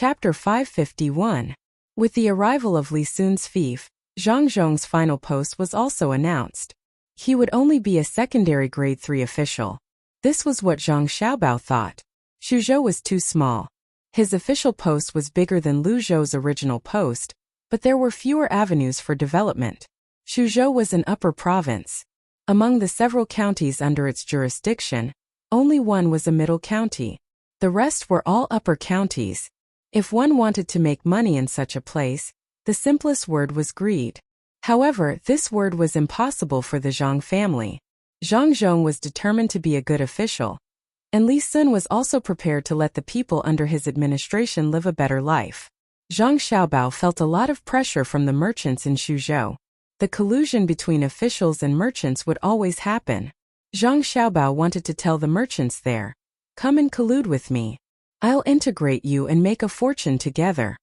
Chapter 551. With the arrival of Li Sun's fief, Zhang Zhong's final post was also announced. He would only be a secondary grade 3 official. This was what Zhang Xiaobao thought. Xuzhou was too small. His official post was bigger than Lu Zhou's original post, but there were fewer avenues for development. Xuzhou was an upper province. Among the several counties under its jurisdiction, only one was a middle county. The rest were all upper counties. If one wanted to make money in such a place, the simplest word was greed. However, this word was impossible for the Zhang family. Zhang Zhong was determined to be a good official, and Li Sun was also prepared to let the people under his administration live a better life. Zhang Xiaobao felt a lot of pressure from the merchants in Xuzhou. The collusion between officials and merchants would always happen. Zhang Xiaobao wanted to tell the merchants there, "Come and collude with me. I'll integrate you and make a fortune together."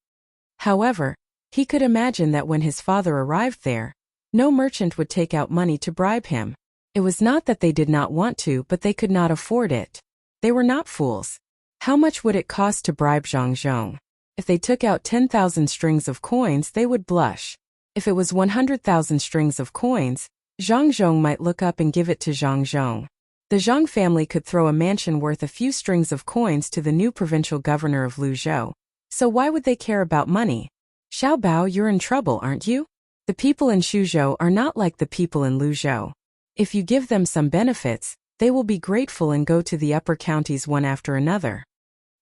However, he could imagine that when his father arrived there, no merchant would take out money to bribe him. It was not that they did not want to, but they could not afford it. They were not fools. How much would it cost to bribe Zhang Zhong? If they took out 10,000 strings of coins, they would blush. If it was 100,000 strings of coins, Zhang Zhong might look up and give it to Zhang Zhong. The Zhang family could throw a mansion worth a few strings of coins to the new provincial governor of Luzhou. So why would they care about money? Xiaobao, you're in trouble, aren't you? The people in Xuzhou are not like the people in Luzhou. If you give them some benefits, they will be grateful and go to the upper counties one after another.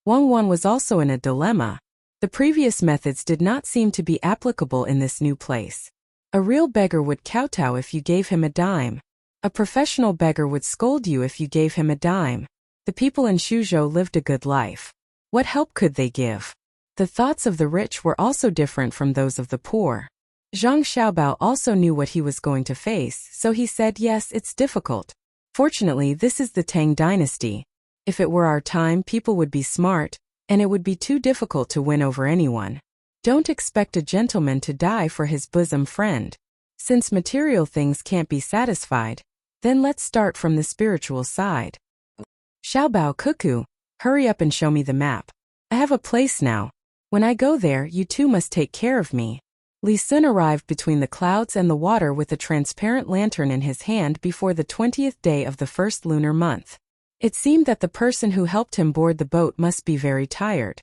Wang Wan was also in a dilemma. The previous methods did not seem to be applicable in this new place. A real beggar would kowtow if you gave him a dime. A professional beggar would scold you if you gave him a dime. The people in Xuzhou lived a good life. What help could they give? The thoughts of the rich were also different from those of the poor. Zhang Xiaobao also knew what he was going to face, so he said, "Yes, it's difficult. Fortunately, this is the Tang dynasty. If it were our time, people would be smart, and it would be too difficult to win over anyone. Don't expect a gentleman to die for his bosom friend. Since material things can't be satisfied, then let's start from the spiritual side." Xiaobao cuckoo, hurry up and show me the map. I have a place now. When I go there, you two must take care of me. Li Sun arrived between the clouds and the water with a transparent lantern in his hand before the 20th day of the first lunar month. It seemed that the person who helped him board the boat must be very tired.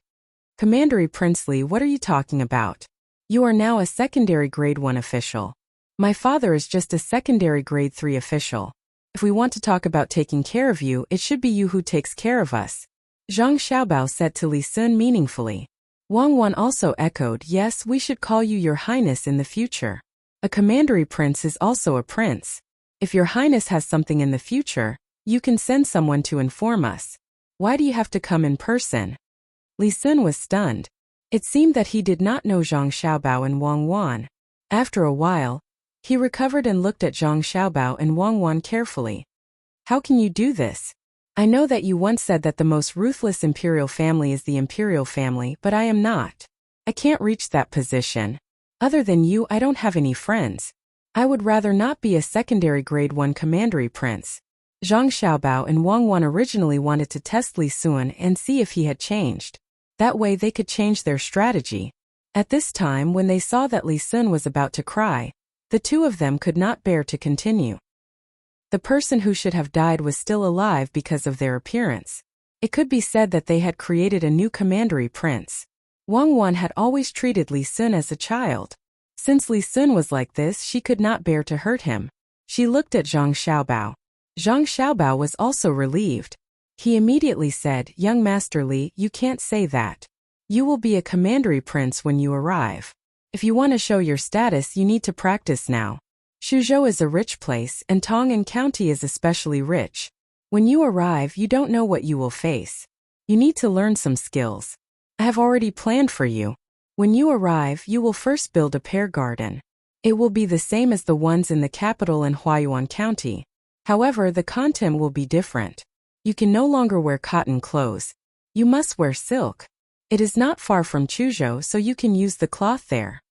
"Commandery Princely, what are you talking about? You are now a secondary grade 1 official. My father is just a secondary grade 3 official. If we want to talk about taking care of you, it should be you who takes care of us," Zhang Xiaobao said to Li Sun meaningfully. Wang Wan also echoed, "Yes, we should call you Your Highness in the future. A commandery prince is also a prince. If Your Highness has something in the future, you can send someone to inform us. Why do you have to come in person?" Li Sun was stunned. It seemed that he did not know Zhang Xiaobao and Wang Wan. After a while, he recovered and looked at Zhang Xiaobao and Wang Wan carefully. "How can you do this? I know that you once said that the most ruthless imperial family is the imperial family, but I am not. I can't reach that position. Other than you, I don't have any friends. I would rather not be a secondary grade 1 commandery prince." Zhang Xiaobao and Wang Wan originally wanted to test Li Sun and see if he had changed. That way they could change their strategy. At this time, when they saw that Li Sun was about to cry, the two of them could not bear to continue. The person who should have died was still alive because of their appearance. It could be said that they had created a new commandery prince. Wang Wan had always treated Li Sun as a child. Since Li Sun was like this, she could not bear to hurt him. She looked at Zhang Xiaobao. Zhang Xiaobao was also relieved. He immediately said, "Young Master Li, you can't say that. You will be a commandery prince when you arrive. If you want to show your status, you need to practice now. Xuzhou is a rich place, and Tang and County is especially rich. When you arrive, you don't know what you will face. You need to learn some skills. I have already planned for you. When you arrive, you will first build a pear garden. It will be the same as the ones in the capital in Huayuan County. However, the content will be different. You can no longer wear cotton clothes. You must wear silk. It is not far from Chuzhou, so you can use the cloth there."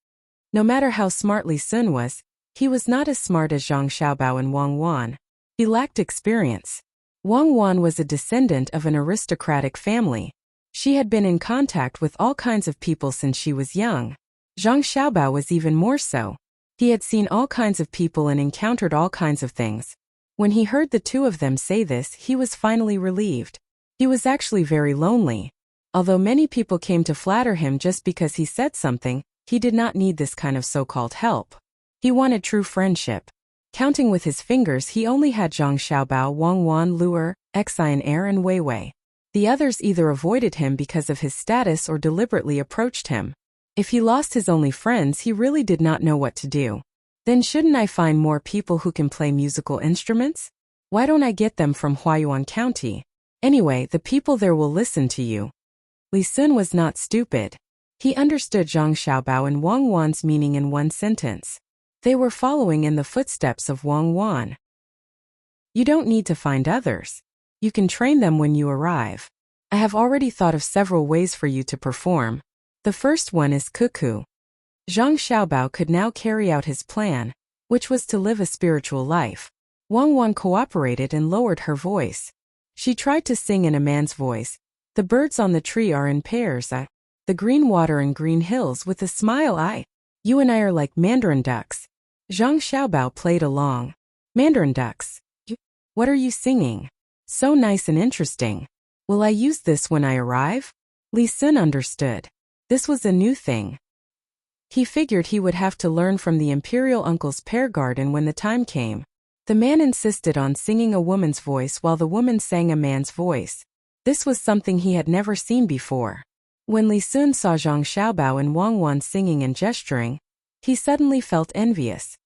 No matter how smart Li Sun was, he was not as smart as Zhang Xiaobao and Wang Wan. He lacked experience. Wang Wan was a descendant of an aristocratic family. She had been in contact with all kinds of people since she was young. Zhang Xiaobao was even more so. He had seen all kinds of people and encountered all kinds of things. When he heard the two of them say this, he was finally relieved. He was actually very lonely. Although many people came to flatter him just because he said something, he did not need this kind of so-called help. He wanted true friendship. Counting with his fingers, he only had Zhang Xiaobao, Wang Wan, Luer, Xian Er and Wei Wei. The others either avoided him because of his status or deliberately approached him. If he lost his only friends, he really did not know what to do. Then shouldn't I find more people who can play musical instruments? Why don't I get them from Huayuan County? Anyway, the people there will listen to you. Li Sun was not stupid. He understood Zhang Xiaobao and Wang Wan's meaning in one sentence. They were following in the footsteps of Wang Wan. You don't need to find others. You can train them when you arrive. I have already thought of several ways for you to perform. The first one is cuckoo. Zhang Xiaobao could now carry out his plan, which was to live a spiritual life. Wang Wan cooperated and lowered her voice. She tried to sing in a man's voice. The birds on the tree are in pairs. The green water and green hills with a smile. You and I are like mandarin ducks. Zhang Xiaobao played along. Mandarin ducks. What are you singing? So nice and interesting. Will I use this when I arrive? Li Sun understood. This was a new thing. He figured he would have to learn from the imperial uncle's pear garden when the time came. The man insisted on singing a woman's voice while the woman sang a man's voice. This was something he had never seen before. When Li Sun saw Zhang Xiaobao and Wang Wan singing and gesturing, he suddenly felt envious.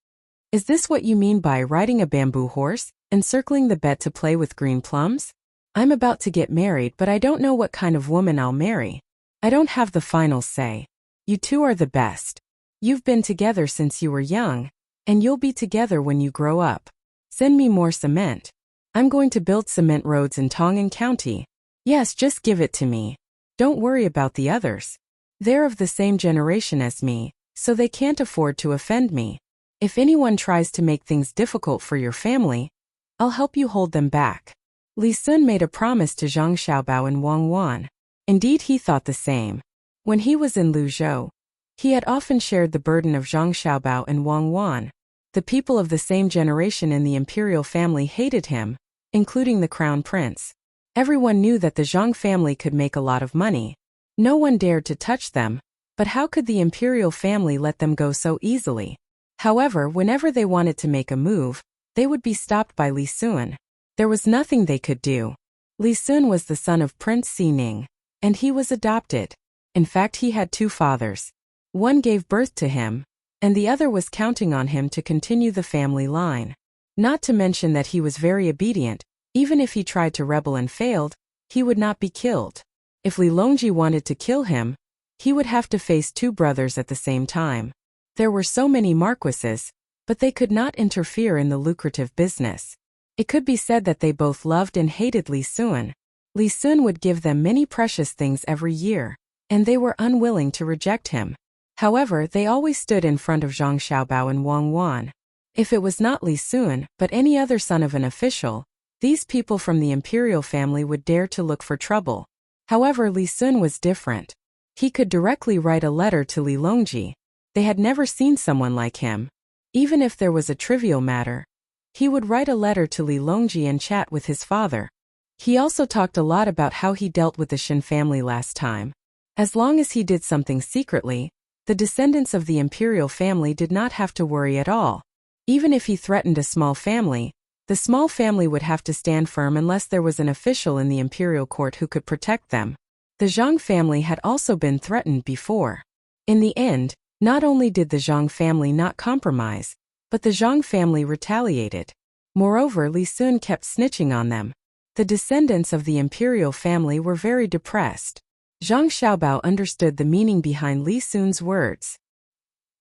Is this what you mean by riding a bamboo horse, encircling the bed to play with green plums? I'm about to get married, but I don't know what kind of woman I'll marry. I don't have the final say. You two are the best. You've been together since you were young, and you'll be together when you grow up. Send me more cement. I'm going to build cement roads in Tang County. Yes, just give it to me. Don't worry about the others. They're of the same generation as me, so they can't afford to offend me. If anyone tries to make things difficult for your family, I'll help you hold them back. Li Sun made a promise to Zhang Xiaobao and Wang Wan. Indeed, he thought the same. When he was in Luzhou, he had often shared the burden of Zhang Xiaobao and Wang Wan. The people of the same generation in the imperial family hated him, including the crown prince. Everyone knew that the Zhang family could make a lot of money. No one dared to touch them, but how could the imperial family let them go so easily? However, whenever they wanted to make a move, they would be stopped by Li Sun. There was nothing they could do. Li Sun was the son of Prince Xining, and he was adopted. In fact, he had two fathers. One gave birth to him, and the other was counting on him to continue the family line. Not to mention that he was very obedient. Even if he tried to rebel and failed, he would not be killed. If Li Longji wanted to kill him, he would have to face two brothers at the same time. There were so many marquises, but they could not interfere in the lucrative business. It could be said that they both loved and hated Li Sun. Li Sun would give them many precious things every year, and they were unwilling to reject him. However, they always stood in front of Zhang Xiaobao and Wang Wan. If it was not Li Sun, but any other son of an official, these people from the imperial family would dare to look for trouble. However, Li Sun was different. He could directly write a letter to Li Longji. They had never seen someone like him. Even if there was a trivial matter, he would write a letter to Li Longji and chat with his father. He also talked a lot about how he dealt with the Shen family last time. As long as he did something secretly, the descendants of the imperial family did not have to worry at all. Even if he threatened a small family, the small family would have to stand firm unless there was an official in the imperial court who could protect them. The Zhang family had also been threatened before. In the end, not only did the Zhang family not compromise, but the Zhang family retaliated. Moreover, Li Sun kept snitching on them. The descendants of the imperial family were very depressed. Zhang Xiaobao understood the meaning behind Li Sun's words.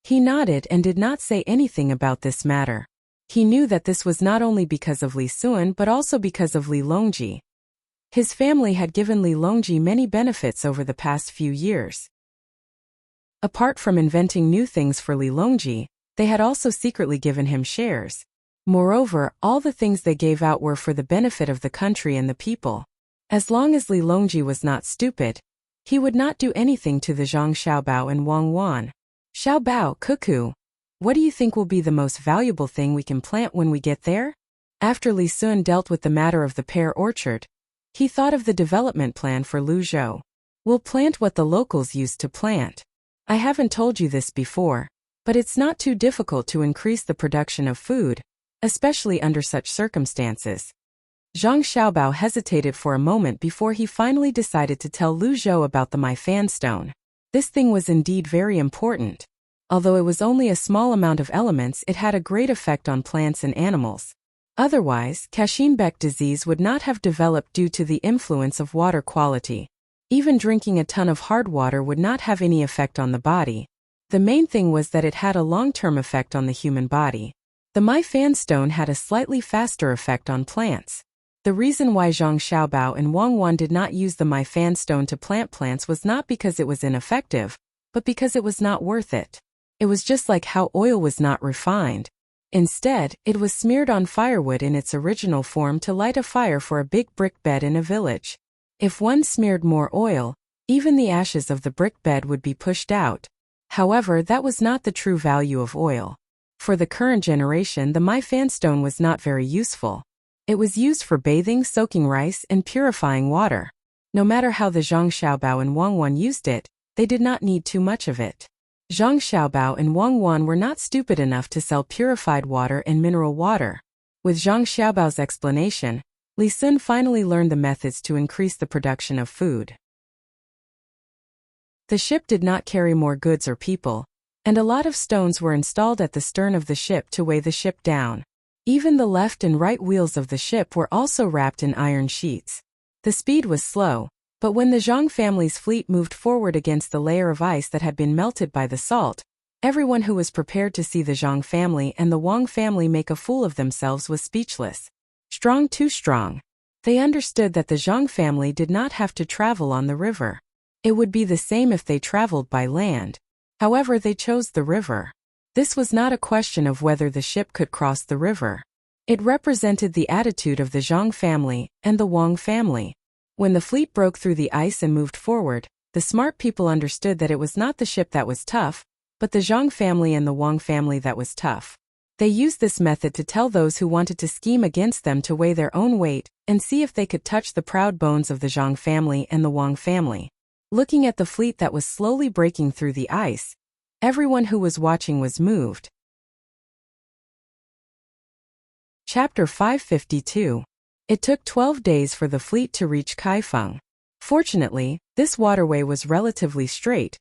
He nodded and did not say anything about this matter. He knew that this was not only because of Li Sun but also because of Li Longji. His family had given Li Longji many benefits over the past few years. Apart from inventing new things for Li Longji, they had also secretly given him shares. Moreover, all the things they gave out were for the benefit of the country and the people. As long as Li Longji was not stupid, He would not do anything to the Zhang Xiaobao and Wang Wan. Xiaobao, cuckoo. What do you think will be the most valuable thing we can plant when we get there? After Li Sun dealt with the matter of the pear orchard, he thought of the development plan for Lu Zhou. We'll plant what the locals used to plant. I haven't told you this before, but it's not too difficult to increase the production of food, especially under such circumstances. Zhang Xiaobao hesitated for a moment before he finally decided to tell Lu Zhou about the Fan stone. This thing was indeed very important. Although it was only a small amount of elements, it had a great effect on plants and animals. Otherwise, Kashinbek disease would not have developed due to the influence of water quality. Even drinking a ton of hard water would not have any effect on the body. The main thing was that it had a long-term effect on the human body. The Fan stone had a slightly faster effect on plants. The reason why Zhang Xiaobao and Wang Wan did not use the Fan stone to plant plants was not because it was ineffective, but because it was not worth it. It was just like how oil was not refined. Instead, it was smeared on firewood in its original form to light a fire for a big brick bed in a village. If one smeared more oil, even the ashes of the brick bed would be pushed out. However, that was not the true value of oil. For the current generation, the Fan stone was not very useful. It was used for bathing, soaking rice, and purifying water. No matter how the Zhang Xiaobao and Wang Wan used it, they did not need too much of it. Zhang Xiaobao and Wang Wan were not stupid enough to sell purified water and mineral water. With Zhang Xiaobao's explanation, Li Sun finally learned the methods to increase the production of food. The ship did not carry more goods or people, and a lot of stones were installed at the stern of the ship to weigh the ship down. Even the left and right wheels of the ship were also wrapped in iron sheets. The speed was slow, but when the Zhang family's fleet moved forward against the layer of ice that had been melted by the salt, everyone who was prepared to see the Zhang family and the Wang family make a fool of themselves was speechless. Strong, too strong. They understood that the Zhang family did not have to travel on the river. It would be the same if they traveled by land. However, they chose the river. This was not a question of whether the ship could cross the river. It represented the attitude of the Zhang family and the Wang family. When the fleet broke through the ice and moved forward, the smart people understood that it was not the ship that was tough, but the Zhang family and the Wang family that was tough. They used this method to tell those who wanted to scheme against them to weigh their own weight and see if they could touch the proud bones of the Zhang family and the Wang family. Looking at the fleet that was slowly breaking through the ice, everyone who was watching was moved. Chapter 552. It took 12 days for the fleet to reach Kaifeng. Fortunately, this waterway was relatively straight,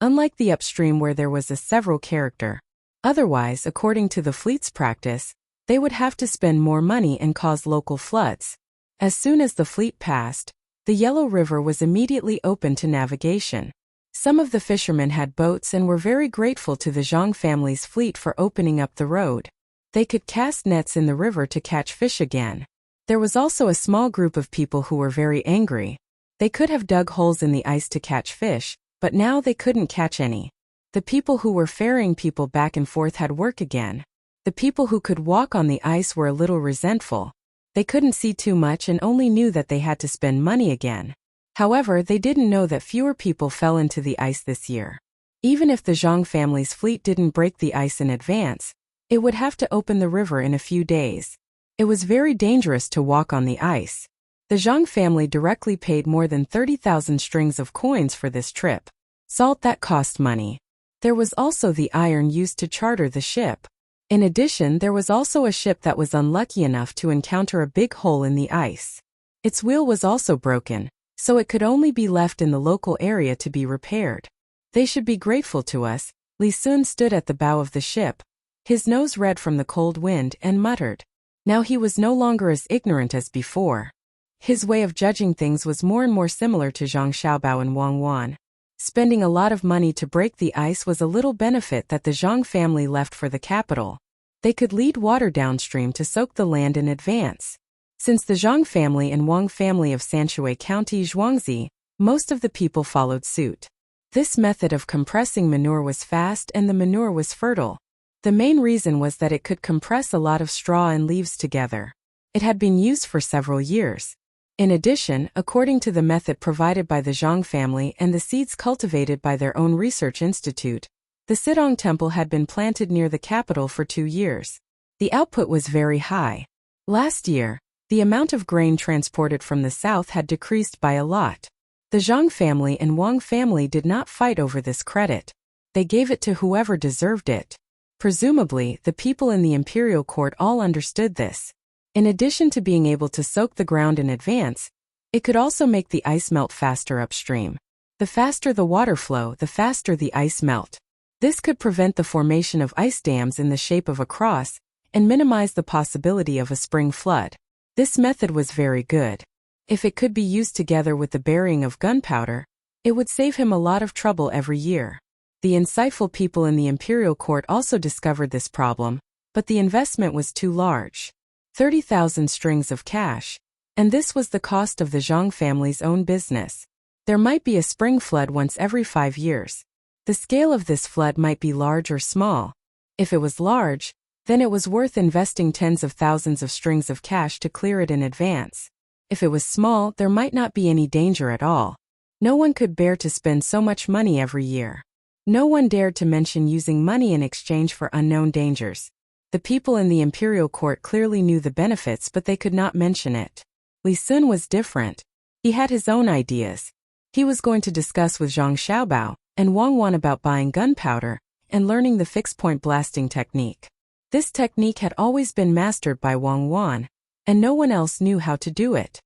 unlike the upstream where there was a several character. Otherwise, according to the fleet's practice, they would have to spend more money and cause local floods. As soon as the fleet passed, the Yellow River was immediately open to navigation. Some of the fishermen had boats and were very grateful to the Zhang family's fleet for opening up the road. They could cast nets in the river to catch fish again. There was also a small group of people who were very angry. They could have dug holes in the ice to catch fish, but now they couldn't catch any. The people who were ferrying people back and forth had work again. The people who could walk on the ice were a little resentful. They couldn't see too much and only knew that they had to spend money again. However, they didn't know that fewer people fell into the ice this year. Even if the Zhang family's fleet didn't break the ice in advance, it would have to open the river in a few days. It was very dangerous to walk on the ice. The Zhang family directly paid more than 30,000 strings of coins for this trip. Salt that cost money. There was also the iron used to charter the ship. In addition, there was also a ship that was unlucky enough to encounter a big hole in the ice. Its wheel was also broken, so it could only be left in the local area to be repaired. They should be grateful to us. Li Sun stood at the bow of the ship, his nose red from the cold wind, and muttered. Now he was no longer as ignorant as before. His way of judging things was more and more similar to Zhang Xiaobao and Wang Wan. Spending a lot of money to break the ice was a little benefit that the Zhang family left for the capital. They could lead water downstream to soak the land in advance. Since the Zhang family and Wang family of Sanshui County Zhuangzi, most of the people followed suit. This method of compressing manure was fast and the manure was fertile. The main reason was that it could compress a lot of straw and leaves together. It had been used for several years. In addition, according to the method provided by the Zhang family and the seeds cultivated by their own research institute, the Sidong temple had been planted near the capital for 2 years. The output was very high. Last year, the amount of grain transported from the south had decreased by a lot. The Zhang family and Wang family did not fight over this credit. They gave it to whoever deserved it. Presumably, the people in the imperial court all understood this. In addition to being able to soak the ground in advance, it could also make the ice melt faster upstream. The faster the water flow, the faster the ice melt. This could prevent the formation of ice dams in the shape of a cross and minimize the possibility of a spring flood. This method was very good. If it could be used together with the burying of gunpowder, it would save him a lot of trouble every year. The insightful people in the imperial court also discovered this problem, but the investment was too large. 30,000 strings of cash, and this was the cost of the Zhang family's own business. There might be a spring flood once every 5 years. The scale of this flood might be large or small. If it was large, then it was worth investing tens of thousands of strings of cash to clear it in advance. If it was small, there might not be any danger at all. No one could bear to spend so much money every year. No one dared to mention using money in exchange for unknown dangers. The people in the imperial court clearly knew the benefits, but they could not mention it. Li Sun was different. He had his own ideas. He was going to discuss with Zhang Xiaobao and Wang Wan about buying gunpowder and learning the fixed-point blasting technique. This technique had always been mastered by Wang Wan, and no one else knew how to do it.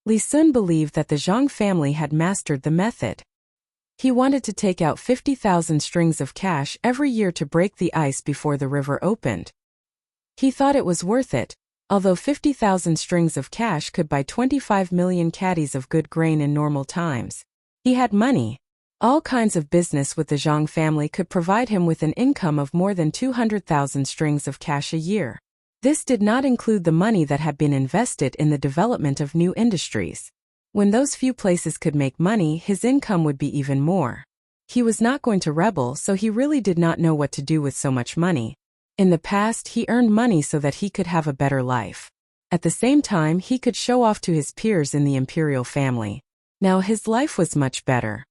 Li Sun believed that the Zhang family had mastered the method. He wanted to take out 50,000 strings of cash every year to break the ice before the river opened. He thought it was worth it, although 50,000 strings of cash could buy 25 million caddies of good grain in normal times. He had money. All kinds of business with the Zhang family could provide him with an income of more than 200,000 strings of cash a year. This did not include the money that had been invested in the development of new industries. When those few places could make money, his income would be even more. He was not going to rebel, so he really did not know what to do with so much money. In the past, he earned money so that he could have a better life. At the same time, he could show off to his peers in the imperial family. Now his life was much better.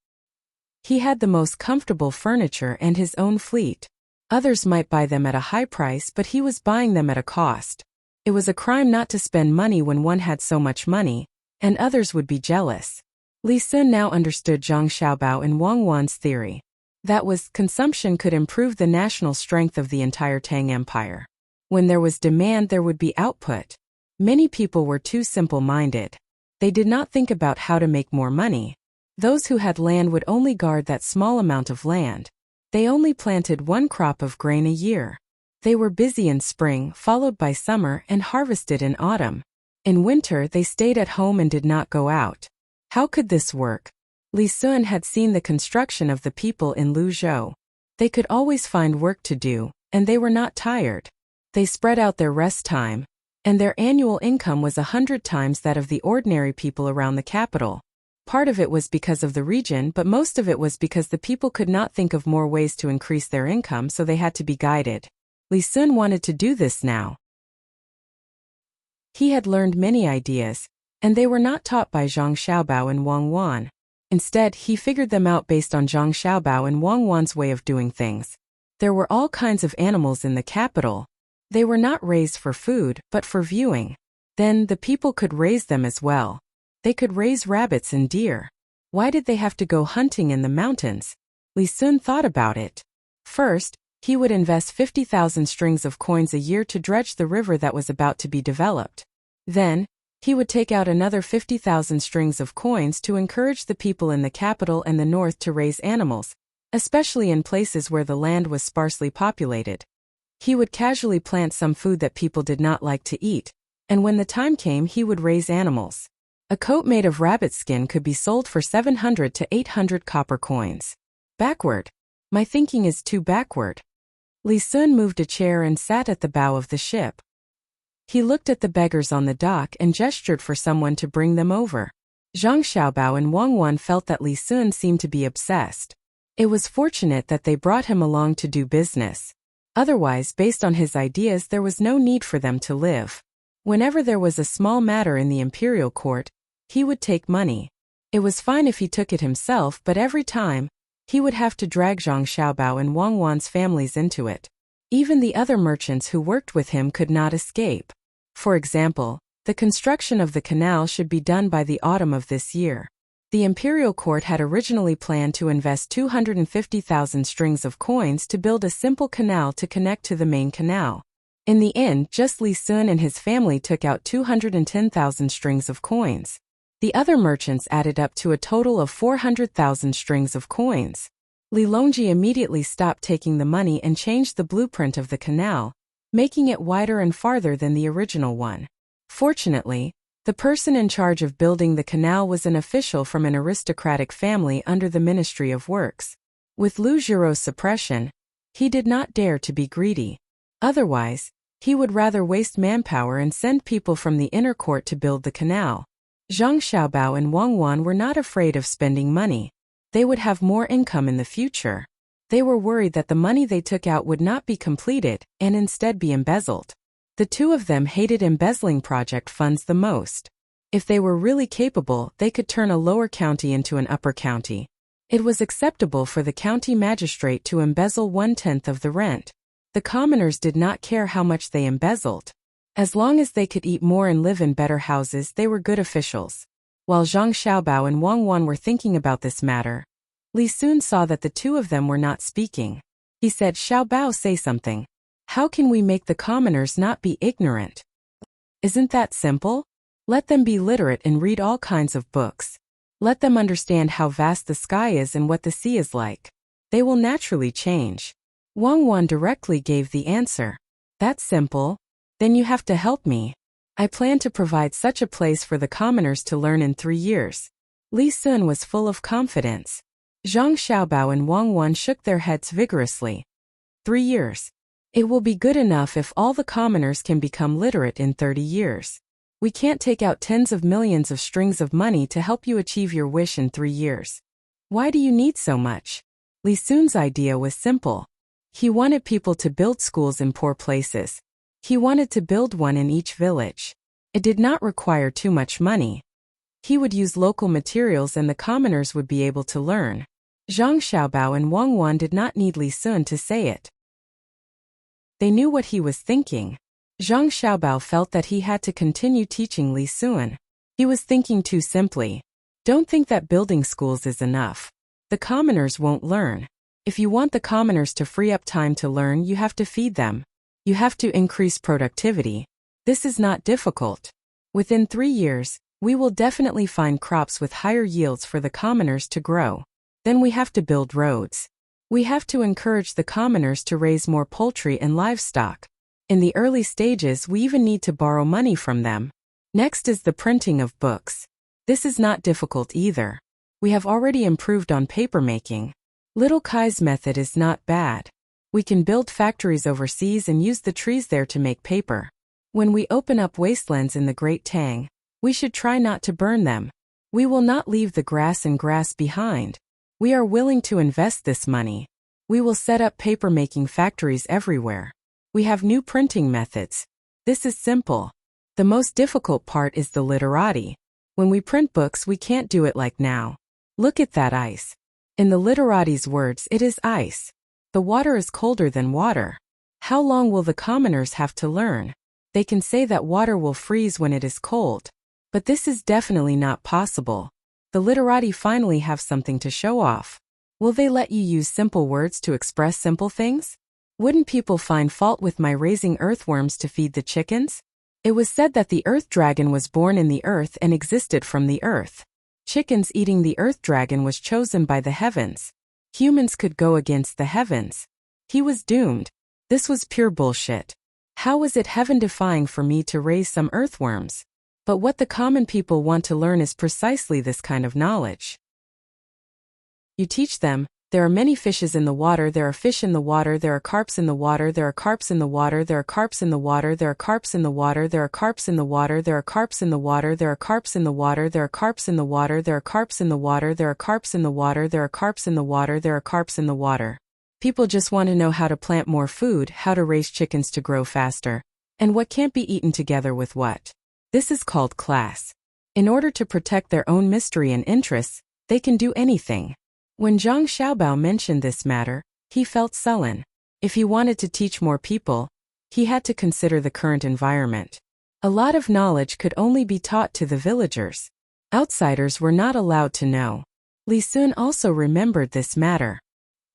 He had the most comfortable furniture and his own fleet. Others might buy them at a high price, but he was buying them at a cost. It was a crime not to spend money when one had so much money, and others would be jealous. Li Sun now understood Zhang Xiaobao and Wang Wan's theory. That was, consumption could improve the national strength of the entire Tang Empire. When there was demand, there would be output. Many people were too simple-minded. They did not think about how to make more money. Those who had land would only guard that small amount of land. They only planted one crop of grain a year. They were busy in spring, followed by summer, and harvested in autumn. In winter, they stayed at home and did not go out. How could this work? Li Sun had seen the construction of the people in Luzhou. They could always find work to do, and they were not tired. They spread out their rest time, and their annual income was 100 times that of the ordinary people around the capital. Part of it was because of the region, but most of it was because the people could not think of more ways to increase their income, so they had to be guided. Li Sun wanted to do this now. He had learned many ideas, and they were not taught by Zhang Xiaobao and Wang Wan. Instead, he figured them out based on Zhang Xiaobao and Wang Wan's way of doing things. There were all kinds of animals in the capital. They were not raised for food, but for viewing. Then, the people could raise them as well. They could raise rabbits and deer. Why did they have to go hunting in the mountains? Li Sun thought about it. First, he would invest 50,000 strings of coins a year to dredge the river that was about to be developed. Then, he would take out another 50,000 strings of coins to encourage the people in the capital and the north to raise animals, especially in places where the land was sparsely populated. He would casually plant some food that people did not like to eat, and when the time came, he would raise animals. A coat made of rabbit skin could be sold for 700 to 800 copper coins. Backward. My thinking is too backward. Li Sun moved a chair and sat at the bow of the ship. He looked at the beggars on the dock and gestured for someone to bring them over. Zhang Xiaobao and Wang Wan felt that Li Sun seemed to be obsessed. It was fortunate that they brought him along to do business. Otherwise, based on his ideas, there was no need for them to live. Whenever there was a small matter in the imperial court, he would take money. It was fine if he took it himself, but every time, he would have to drag Zhang Xiaobao and Wang Wan's families into it. Even the other merchants who worked with him could not escape. For example, the construction of the canal should be done by the autumn of this year. The imperial court had originally planned to invest 250,000 strings of coins to build a simple canal to connect to the main canal. In the end, just Li Sun and his family took out 210,000 strings of coins. The other merchants added up to a total of 400,000 strings of coins. Li Longji immediately stopped taking the money and changed the blueprint of the canal, making it wider and farther than the original one. Fortunately, the person in charge of building the canal was an official from an aristocratic family under the Ministry of Works. With Lu Jiro's suppression, he did not dare to be greedy. Otherwise, he would rather waste manpower and send people from the inner court to build the canal. Zhang Xiaobao and Wang Wan were not afraid of spending money. They would have more income in the future. They were worried that the money they took out would not be completed and instead be embezzled. The two of them hated embezzling project funds the most. If they were really capable, they could turn a lower county into an upper county. It was acceptable for the county magistrate to embezzle 1/10 of the rent. The commoners did not care how much they embezzled. As long as they could eat more and live in better houses, they were good officials. While Zhang Xiaobao and Wang Wan were thinking about this matter, Li Sun saw that the two of them were not speaking. He said, "Xiaobao, say something. How can we make the commoners not be ignorant? Isn't that simple? Let them be literate and read all kinds of books. Let them understand how vast the sky is and what the sea is like. They will naturally change." Wang Wan directly gave the answer. "That's simple. Then you have to help me. I plan to provide such a place for the commoners to learn in 3 years." Li Sun was full of confidence. Zhang Xiaobao and Wang Wan shook their heads vigorously. 3 years. It will be good enough if all the commoners can become literate in 30 years. We can't take out tens of millions of strings of money to help you achieve your wish in 3 years. Why do you need so much? Li Sun's idea was simple. He wanted people to build schools in poor places. He wanted to build one in each village. It did not require too much money. He would use local materials and the commoners would be able to learn. Zhang Xiaobao and Wang Wan did not need Li Sun to say it. They knew what he was thinking. Zhang Xiaobao felt that he had to continue teaching Li Sun. He was thinking too simply. Don't think that building schools is enough. The commoners won't learn. If you want the commoners to free up time to learn, you have to feed them. You have to increase productivity. This is not difficult. Within 3 years, we will definitely find crops with higher yields for the commoners to grow. Then we have to build roads. We have to encourage the commoners to raise more poultry and livestock. In the early stages, we even need to borrow money from them. Next is the printing of books. This is not difficult either. We have already improved on papermaking. Little Kai's method is not bad. We can build factories overseas and use the trees there to make paper. When we open up wastelands in the Great Tang, we should try not to burn them. We will not leave the grass and grass behind. We are willing to invest this money. We will set up paper-making factories everywhere. We have new printing methods. This is simple. The most difficult part is the literati. When we print books, we can't do it like now. Look at that ice. In the literati's words, it is ice. The water is colder than water. How long will the commoners have to learn? They can say that water will freeze when it is cold. But this is definitely not possible. The literati finally have something to show off. Will they let you use simple words to express simple things? Wouldn't people find fault with my raising earthworms to feed the chickens? It was said that the earth dragon was born in the earth and existed from the earth. Chickens eating the earth dragon was chosen by the heavens. Humans could go against the heavens. He was doomed. This was pure bullshit. How was it heaven-defying for me to raise some earthworms? But what the common people want to learn is precisely this kind of knowledge. You teach them, there are many fishes in the water, there are fish in the water, there are carps in the water, there are carps in the water, there are carps in the water, there are carps in the water, there are carps in the water, there are carps in the water, there are carps in the water, there are carps in the water, there are carps in the water, there are carps in the water, there are carps in the water, there are carps in the water. People just want to know how to plant more food, how to raise chickens to grow faster. And what can't be eaten together with what? This is called class. In order to protect their own mystery and interests, they can do anything. When Zhang Xiaobao mentioned this matter, he felt sullen. If he wanted to teach more people, he had to consider the current environment. A lot of knowledge could only be taught to the villagers. Outsiders were not allowed to know. Li Sun also remembered this matter.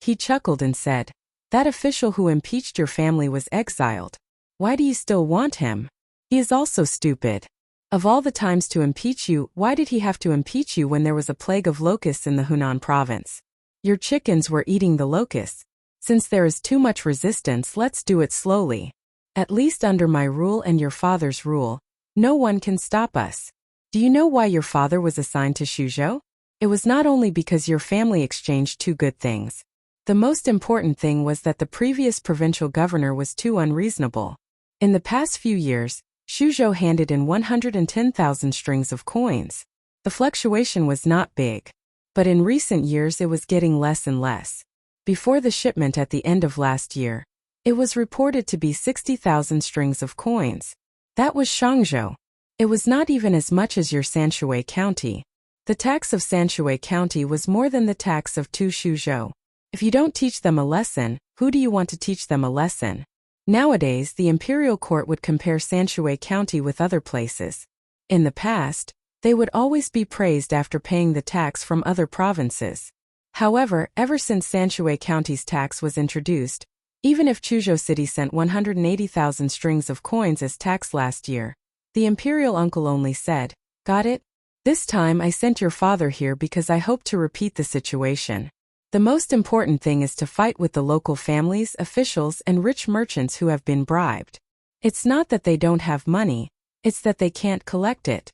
He chuckled and said, "That official who impeached your family was exiled. Why do you still want him? He is also stupid. Of all the times to impeach you, why did he have to impeach you when there was a plague of locusts in the Hunan province? Your chickens were eating the locusts. Since there is too much resistance, let's do it slowly. At least under my rule and your father's rule, no one can stop us." Do you know why your father was assigned to Shuzhou? It was not only because your family exchanged two good things. The most important thing was that the previous provincial governor was too unreasonable. In the past few years, Shuzhou handed in 110,000 strings of coins. The fluctuation was not big. But in recent years it was getting less and less. Before the shipment at the end of last year, it was reported to be 60,000 strings of coins. That was Shangzhou. It was not even as much as your Sanshui County. The tax of Sanshui County was more than the tax of two Shuzhou. If you don't teach them a lesson, who do you want to teach them a lesson? Nowadays, the imperial court would compare Sanshui County with other places. In the past, they would always be praised after paying the tax from other provinces. However, ever since Sanshui County's tax was introduced, even if Chuzhou City sent 180,000 strings of coins as tax last year, the imperial uncle only said, "Got it? This time I sent your father here because I hope to repeat the situation. The most important thing is to fight with the local families, officials, and rich merchants who have been bribed. It's not that they don't have money, it's that they can't collect it."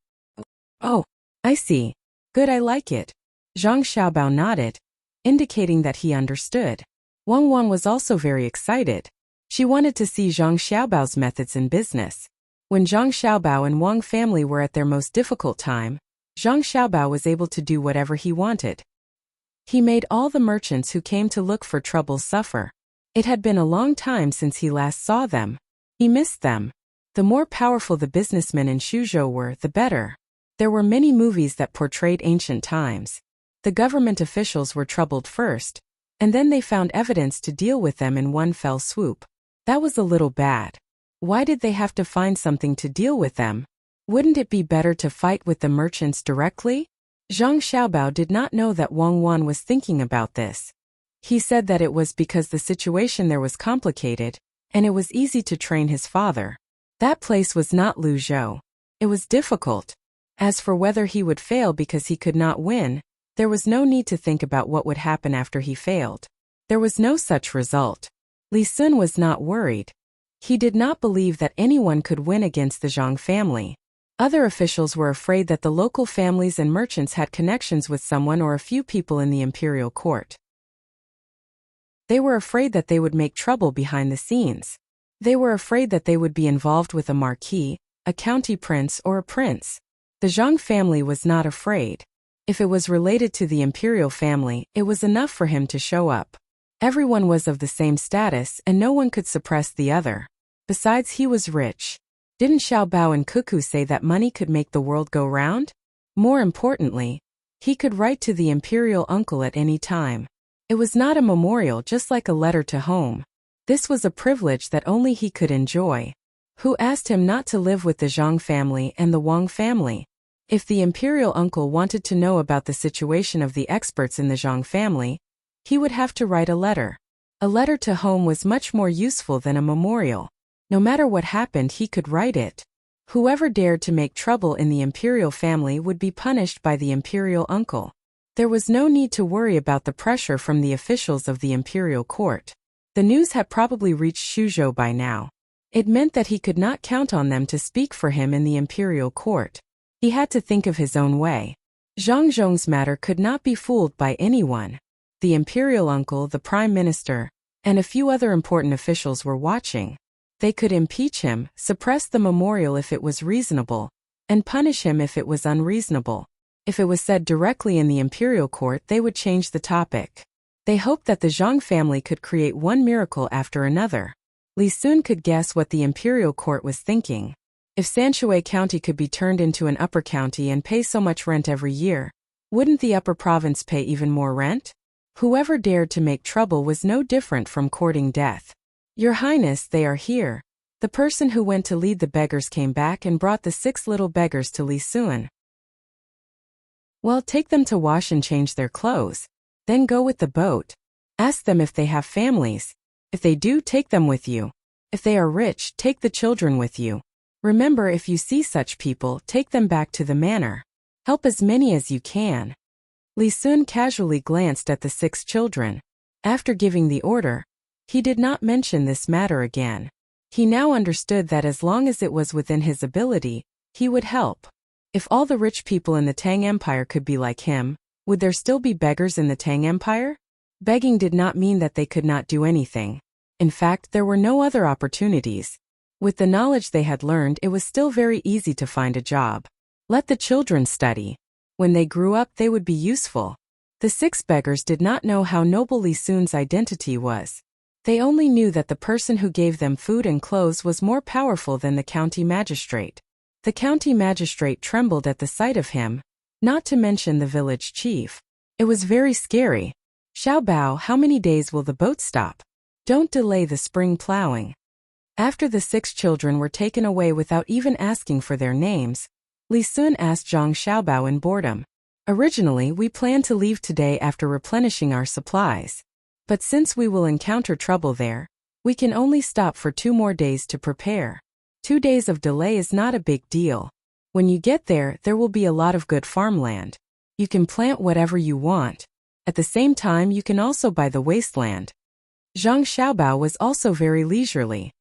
"Oh, I see. Good, I like it." Zhang Xiaobao nodded, indicating that he understood. Wang Wang was also very excited. She wanted to see Zhang Xiaobao's methods in business. When Zhang Xiaobao and Wang family were at their most difficult time, Zhang Xiaobao was able to do whatever he wanted. He made all the merchants who came to look for trouble suffer. It had been a long time since he last saw them. He missed them. The more powerful the businessmen in Shuzhou were, the better. There were many movies that portrayed ancient times. The government officials were troubled first, and then they found evidence to deal with them in one fell swoop. That was a little bad. Why did they have to find something to deal with them? Wouldn't it be better to fight with the merchants directly? Zhang Xiaobao did not know that Wang Wan was thinking about this. He said that it was because the situation there was complicated, and it was easy to train his father. That place was not Luzhou. It was difficult. As for whether he would fail because he could not win, there was no need to think about what would happen after he failed. There was no such result. Li Sun was not worried. He did not believe that anyone could win against the Zhang family. Other officials were afraid that the local families and merchants had connections with someone or a few people in the imperial court. They were afraid that they would make trouble behind the scenes. They were afraid that they would be involved with a marquis, a county prince, or a prince. The Zhang family was not afraid. If it was related to the imperial family, it was enough for him to show up. Everyone was of the same status and no one could suppress the other. Besides, he was rich. Didn't Xiao Bao and Cuckoo say that money could make the world go round? More importantly, he could write to the imperial uncle at any time. It was not a memorial, just like a letter to home. This was a privilege that only he could enjoy. Who asked him not to live with the Zhang family and the Wang family? If the imperial uncle wanted to know about the situation of the experts in the Zhang family, he would have to write a letter. A letter to home was much more useful than a memorial. No matter what happened, he could write it. Whoever dared to make trouble in the imperial family would be punished by the imperial uncle. There was no need to worry about the pressure from the officials of the imperial court. The news had probably reached Shuzhou by now. It meant that he could not count on them to speak for him in the imperial court. He had to think of his own way. Zhang Zhong's matter could not be fooled by anyone. The imperial uncle, the prime minister, and a few other important officials were watching. They could impeach him, suppress the memorial if it was reasonable, and punish him if it was unreasonable. If it was said directly in the imperial court, they would change the topic. They hoped that the Zhang family could create one miracle after another. Li Sun could guess what the imperial court was thinking. If Sanshui County could be turned into an upper county and pay so much rent every year, wouldn't the upper province pay even more rent? Whoever dared to make trouble was no different from courting death. Your Highness, they are here. The person who went to lead the beggars came back and brought the 6 little beggars to Li Sun. Well, take them to wash and change their clothes. Then go with the boat. Ask them if they have families. If they do, take them with you. If they are rich, take the children with you. Remember, if you see such people, take them back to the manor. Help as many as you can. Li Sun casually glanced at the 6 children. After giving the order, he did not mention this matter again. He now understood that as long as it was within his ability, he would help. If all the rich people in the Tang Empire could be like him, would there still be beggars in the Tang Empire? Begging did not mean that they could not do anything. In fact, there were no other opportunities. With the knowledge they had learned, it was still very easy to find a job. Let the children study. When they grew up, they would be useful. The 6 beggars did not know how noble Li Sun's identity was. They only knew that the person who gave them food and clothes was more powerful than the county magistrate. The county magistrate trembled at the sight of him, not to mention the village chief. It was very scary. Xiao Bao, how many days will the boat stop? Don't delay the spring plowing. After the 6 children were taken away without even asking for their names, Li Sun asked Zhang Xiaobao in boredom. Originally, we planned to leave today after replenishing our supplies. But since we will encounter trouble there, we can only stop for 2 more days to prepare. 2 days of delay is not a big deal. When you get there, there will be a lot of good farmland. You can plant whatever you want. At the same time, you can also buy the wasteland. Zhang Xiaobao was also very leisurely.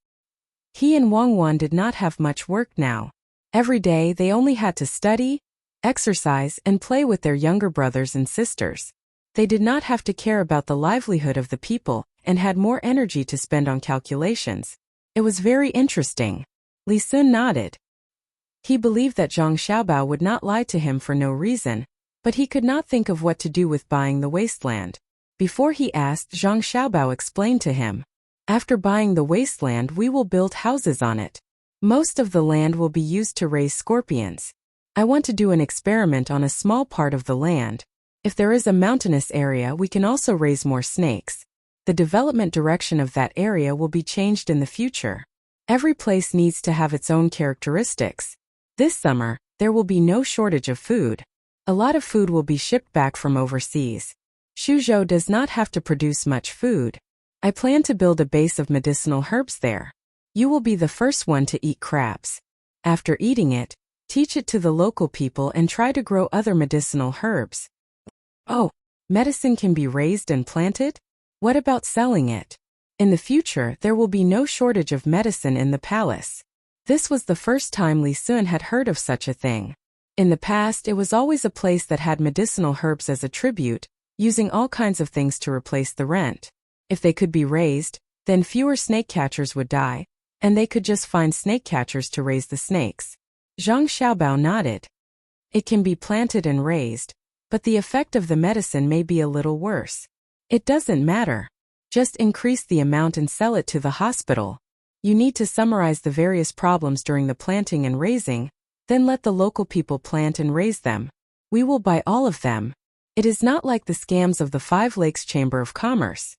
He and Wang Wan did not have much work now. Every day they only had to study, exercise, and play with their younger brothers and sisters. They did not have to care about the livelihood of the people and had more energy to spend on calculations. It was very interesting. Li Sun nodded. He believed that Zhang Xiaobao would not lie to him for no reason, but he could not think of what to do with buying the wasteland. Before he asked, Zhang Xiaobao explained to him. After buying the wasteland, we will build houses on it. Most of the land will be used to raise scorpions. I want to do an experiment on a small part of the land. If there is a mountainous area, we can also raise more snakes. The development direction of that area will be changed in the future. Every place needs to have its own characteristics. This summer, there will be no shortage of food. A lot of food will be shipped back from overseas. Suzhou does not have to produce much food. I plan to build a base of medicinal herbs there. You will be the first one to eat crabs. After eating it, teach it to the local people and try to grow other medicinal herbs. Oh, medicine can be raised and planted? What about selling it? In the future, there will be no shortage of medicine in the palace. This was the first time Li Sun had heard of such a thing. In the past, it was always a place that had medicinal herbs as a tribute, using all kinds of things to replace the rent. If they could be raised, then fewer snake catchers would die, and they could just find snake catchers to raise the snakes. Zhang Xiaobao nodded. It can be planted and raised, but the effect of the medicine may be a little worse. It doesn't matter. Just increase the amount and sell it to the hospital. You need to summarize the various problems during the planting and raising, then let the local people plant and raise them. We will buy all of them. It is not like the scams of the 5 Lakes Chamber of Commerce.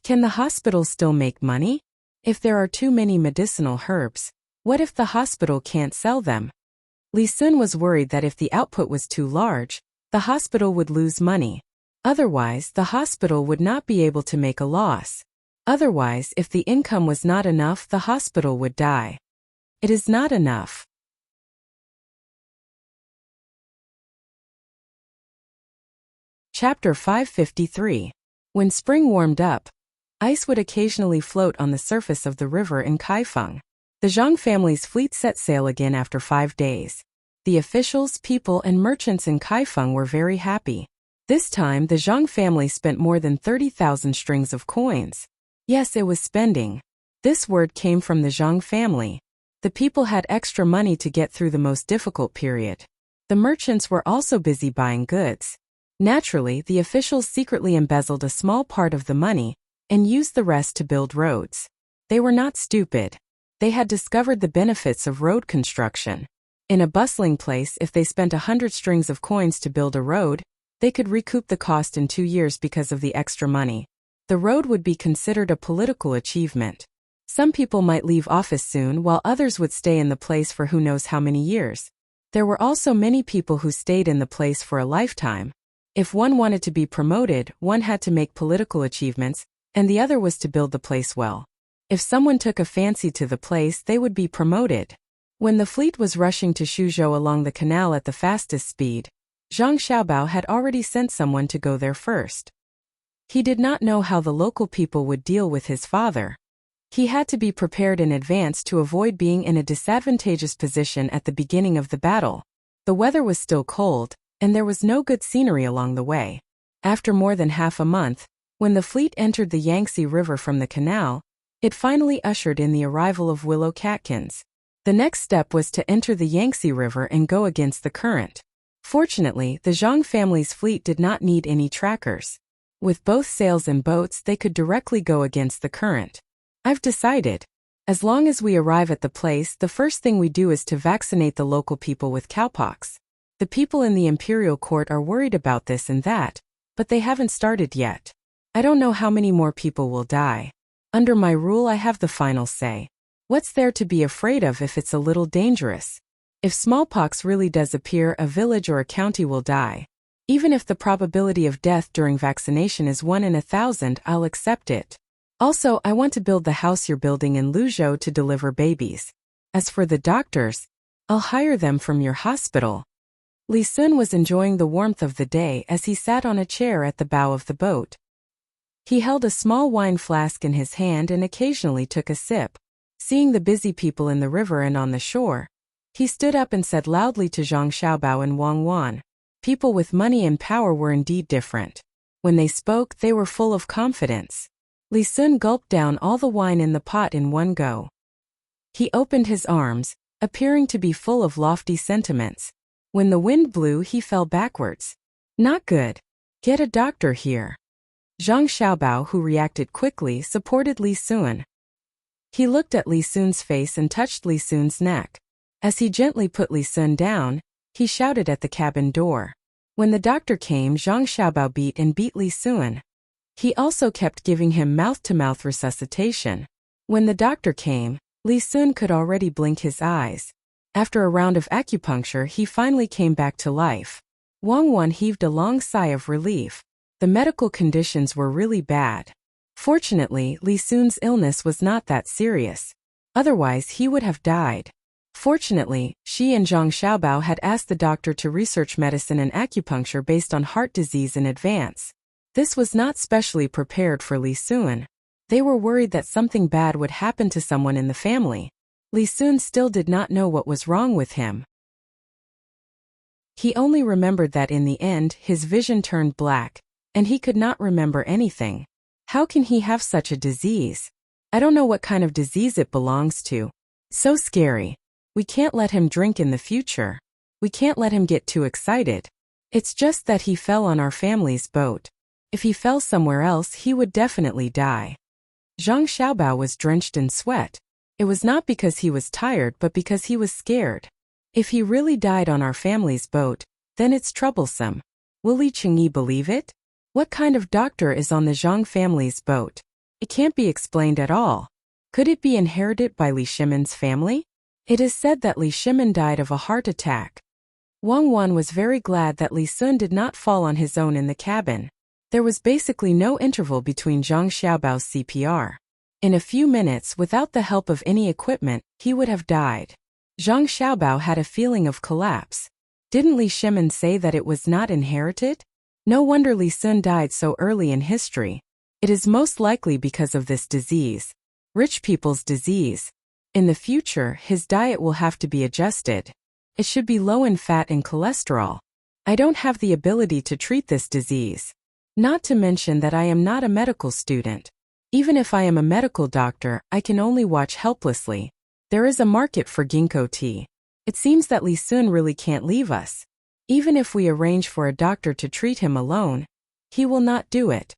Can the hospital still make money? If there are too many medicinal herbs, what if the hospital can't sell them? Li Sun was worried that if the output was too large, the hospital would lose money. Otherwise, the hospital would not be able to make a loss. Otherwise, if the income was not enough, the hospital would die. It is not enough. Chapter 553. When spring warmed up, ice would occasionally float on the surface of the river in Kaifeng. The Zhang family's fleet set sail again after 5 days. The officials, people, and merchants in Kaifeng were very happy. This time, the Zhang family spent more than 30,000 strings of coins. Yes, it was spending. This word came from the Zhang family. The people had extra money to get through the most difficult period. The merchants were also busy buying goods. Naturally, the officials secretly embezzled a small part of the money and used the rest to build roads. They were not stupid. They had discovered the benefits of road construction. In a bustling place, if they spent 100 strings of coins to build a road, they could recoup the cost in 2 years because of the extra money. The road would be considered a political achievement. Some people might leave office soon while others would stay in the place for who knows how many years. There were also many people who stayed in the place for a lifetime. If one wanted to be promoted, one had to make political achievements, and the other was to build the place well. If someone took a fancy to the place, they would be promoted. When the fleet was rushing to Suzhou along the canal at the fastest speed, Zhang Xiaobao had already sent someone to go there first. He did not know how the local people would deal with his father. He had to be prepared in advance to avoid being in a disadvantageous position at the beginning of the battle. The weather was still cold, and there was no good scenery along the way. After more than half a month, when the fleet entered the Yangtze River from the canal, it finally ushered in the arrival of Willow Catkins. The next step was to enter the Yangtze River and go against the current. Fortunately, the Zhang family's fleet did not need any trackers. With both sails and boats, they could directly go against the current. I've decided. As long as we arrive at the place, the first thing we do is to vaccinate the local people with cowpox. The people in the imperial court are worried about this and that, but they haven't started yet. I don't know how many more people will die. Under my rule, I have the final say. What's there to be afraid of if it's a little dangerous? If smallpox really does appear, a village or a county will die. Even if the probability of death during vaccination is 1 in 1,000, I'll accept it. Also, I want to build the house you're building in Luzhou to deliver babies. As for the doctors, I'll hire them from your hospital. Li Sun was enjoying the warmth of the day as he sat on a chair at the bow of the boat. He held a small wine flask in his hand and occasionally took a sip. Seeing the busy people in the river and on the shore, he stood up and said loudly to Zhang Xiaobao and Wang Wan. People with money and power were indeed different. When they spoke, they were full of confidence. Li Sun gulped down all the wine in the pot in one go. He opened his arms, appearing to be full of lofty sentiments. When the wind blew, he fell backwards. Not good. Get a doctor here. Zhang Xiaobao, who reacted quickly, supported Li Sun. He looked at Li Sun's face and touched Li Sun's neck. As he gently put Li Sun down, he shouted at the cabin door. When the doctor came, Zhang Xiaobao beat Li Sun. He also kept giving him mouth-to-mouth resuscitation. When the doctor came, Li Sun could already blink his eyes. After a round of acupuncture, he finally came back to life. Wang Wan heaved a long sigh of relief. The medical conditions were really bad. Fortunately, Li Sun's illness was not that serious. Otherwise, he would have died. Fortunately, she and Zhang Xiaobao had asked the doctor to research medicine and acupuncture based on heart disease in advance. This was not specially prepared for Li Sun. They were worried that something bad would happen to someone in the family. Li Sun still did not know what was wrong with him. He only remembered that in the end, his vision turned black, and he could not remember anything. How can he have such a disease? I don't know what kind of disease it belongs to. So scary. We can't let him drink in the future. We can't let him get too excited. It's just that he fell on our family's boat. If he fell somewhere else, he would definitely die. Zhang Xiaobao was drenched in sweat. It was not because he was tired but because he was scared. If he really died on our family's boat, then it's troublesome. Will Li Qingyi believe it? What kind of doctor is on the Zhang family's boat? It can't be explained at all. Could it be inherited by Li Shimon's family? It is said that Li Shimon died of a heart attack. Wang Wan was very glad that Li Sun did not fall on his own in the cabin. There was basically no interval between Zhang Xiaobao's CPR. In a few minutes, without the help of any equipment, he would have died. Zhang Xiaobao had a feeling of collapse. Didn't Li Shimon say that it was not inherited? No wonder Li Sun died so early in history. It is most likely because of this disease. Rich people's disease. In the future, his diet will have to be adjusted. It should be low in fat and cholesterol. I don't have the ability to treat this disease. Not to mention that I am not a medical student. Even if I am a medical doctor, I can only watch helplessly. There is a market for ginkgo tea. It seems that Li Sun really can't leave us. Even if we arrange for a doctor to treat him alone, he will not do it.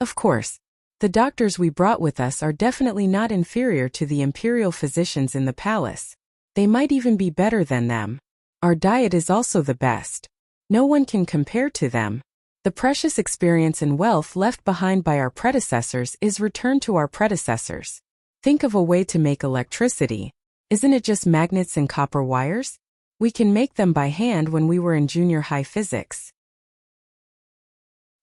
Of course, The doctors we brought with us are definitely not inferior to the imperial physicians in the palace. They might even be better than them. Our diet is also the best. No one can compare to them. The precious experience and wealth left behind by our predecessors is returned to our predecessors. Think of a way to make electricity. Isn't it just magnets and copper wires? We can make them by hand when we were in junior high physics.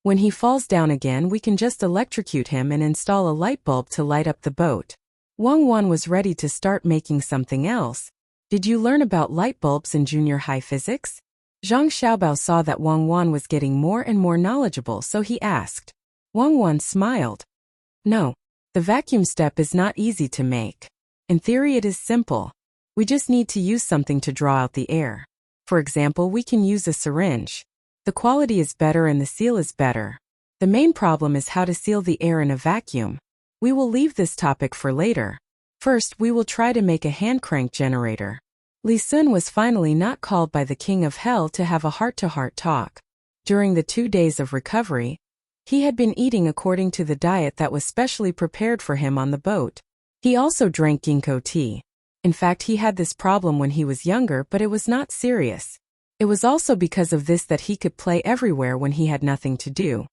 When he falls down again, we can just electrocute him and install a light bulb to light up the boat. Wang Wan was ready to start making something else. Did you learn about light bulbs in junior high physics? Zhang Xiaobao saw that Wang Wan was getting more and more knowledgeable, so he asked. Wang Wan smiled. No, the vacuum step is not easy to make. In theory it is simple. We just need to use something to draw out the air. For example, we can use a syringe. The quality is better and the seal is better. The main problem is how to seal the air in a vacuum. We will leave this topic for later. First, we will try to make a hand crank generator. Li Sun was finally not called by the King of Hell to have a heart-to-heart talk. During the 2 days of recovery, he had been eating according to the diet that was specially prepared for him on the boat. He also drank ginkgo tea. In fact, he had this problem when he was younger, but it was not serious. It was also because of this that he could play everywhere when he had nothing to do.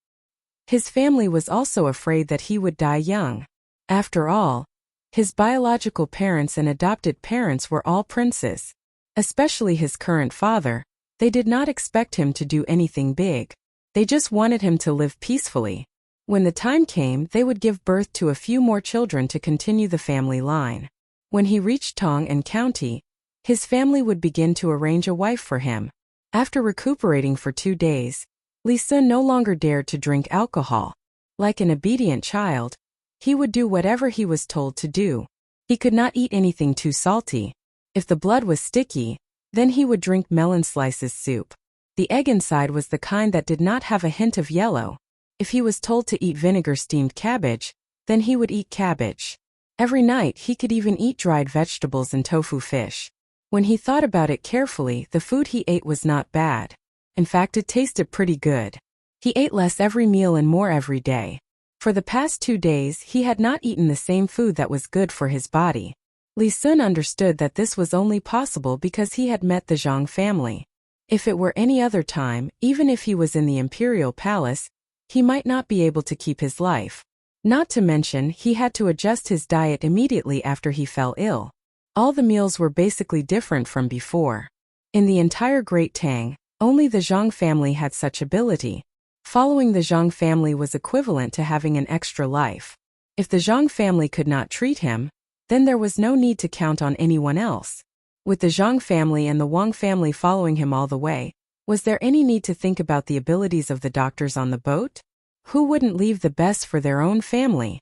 His family was also afraid that he would die young. After all, his biological parents and adopted parents were all princes. Especially his current father, they did not expect him to do anything big. They just wanted him to live peacefully. When the time came, they would give birth to a few more children to continue the family line. When he reached Tang and County, his family would begin to arrange a wife for him. After recuperating for 2 days, Li Sun no longer dared to drink alcohol. Like an obedient child, he would do whatever he was told to do. He could not eat anything too salty. If the blood was sticky, then he would drink melon slices soup. The egg inside was the kind that did not have a hint of yellow. If he was told to eat vinegar-steamed cabbage, then he would eat cabbage. Every night he could even eat dried vegetables and tofu fish. When he thought about it carefully, the food he ate was not bad. In fact, it tasted pretty good. He ate less every meal and more every day. For the past 2 days, he had not eaten the same food that was good for his body. Li Sun understood that this was only possible because he had met the Zhang family. If it were any other time, even if he was in the imperial palace, he might not be able to keep his life. Not to mention, he had to adjust his diet immediately after he fell ill. All the meals were basically different from before. In the entire Great Tang, only the Zhang family had such ability. Following the Zhang family was equivalent to having an extra life. If the Zhang family could not treat him, then there was no need to count on anyone else. With the Zhang family and the Wang family following him all the way, was there any need to think about the abilities of the doctors on the boat? Who wouldn't leave the best for their own family?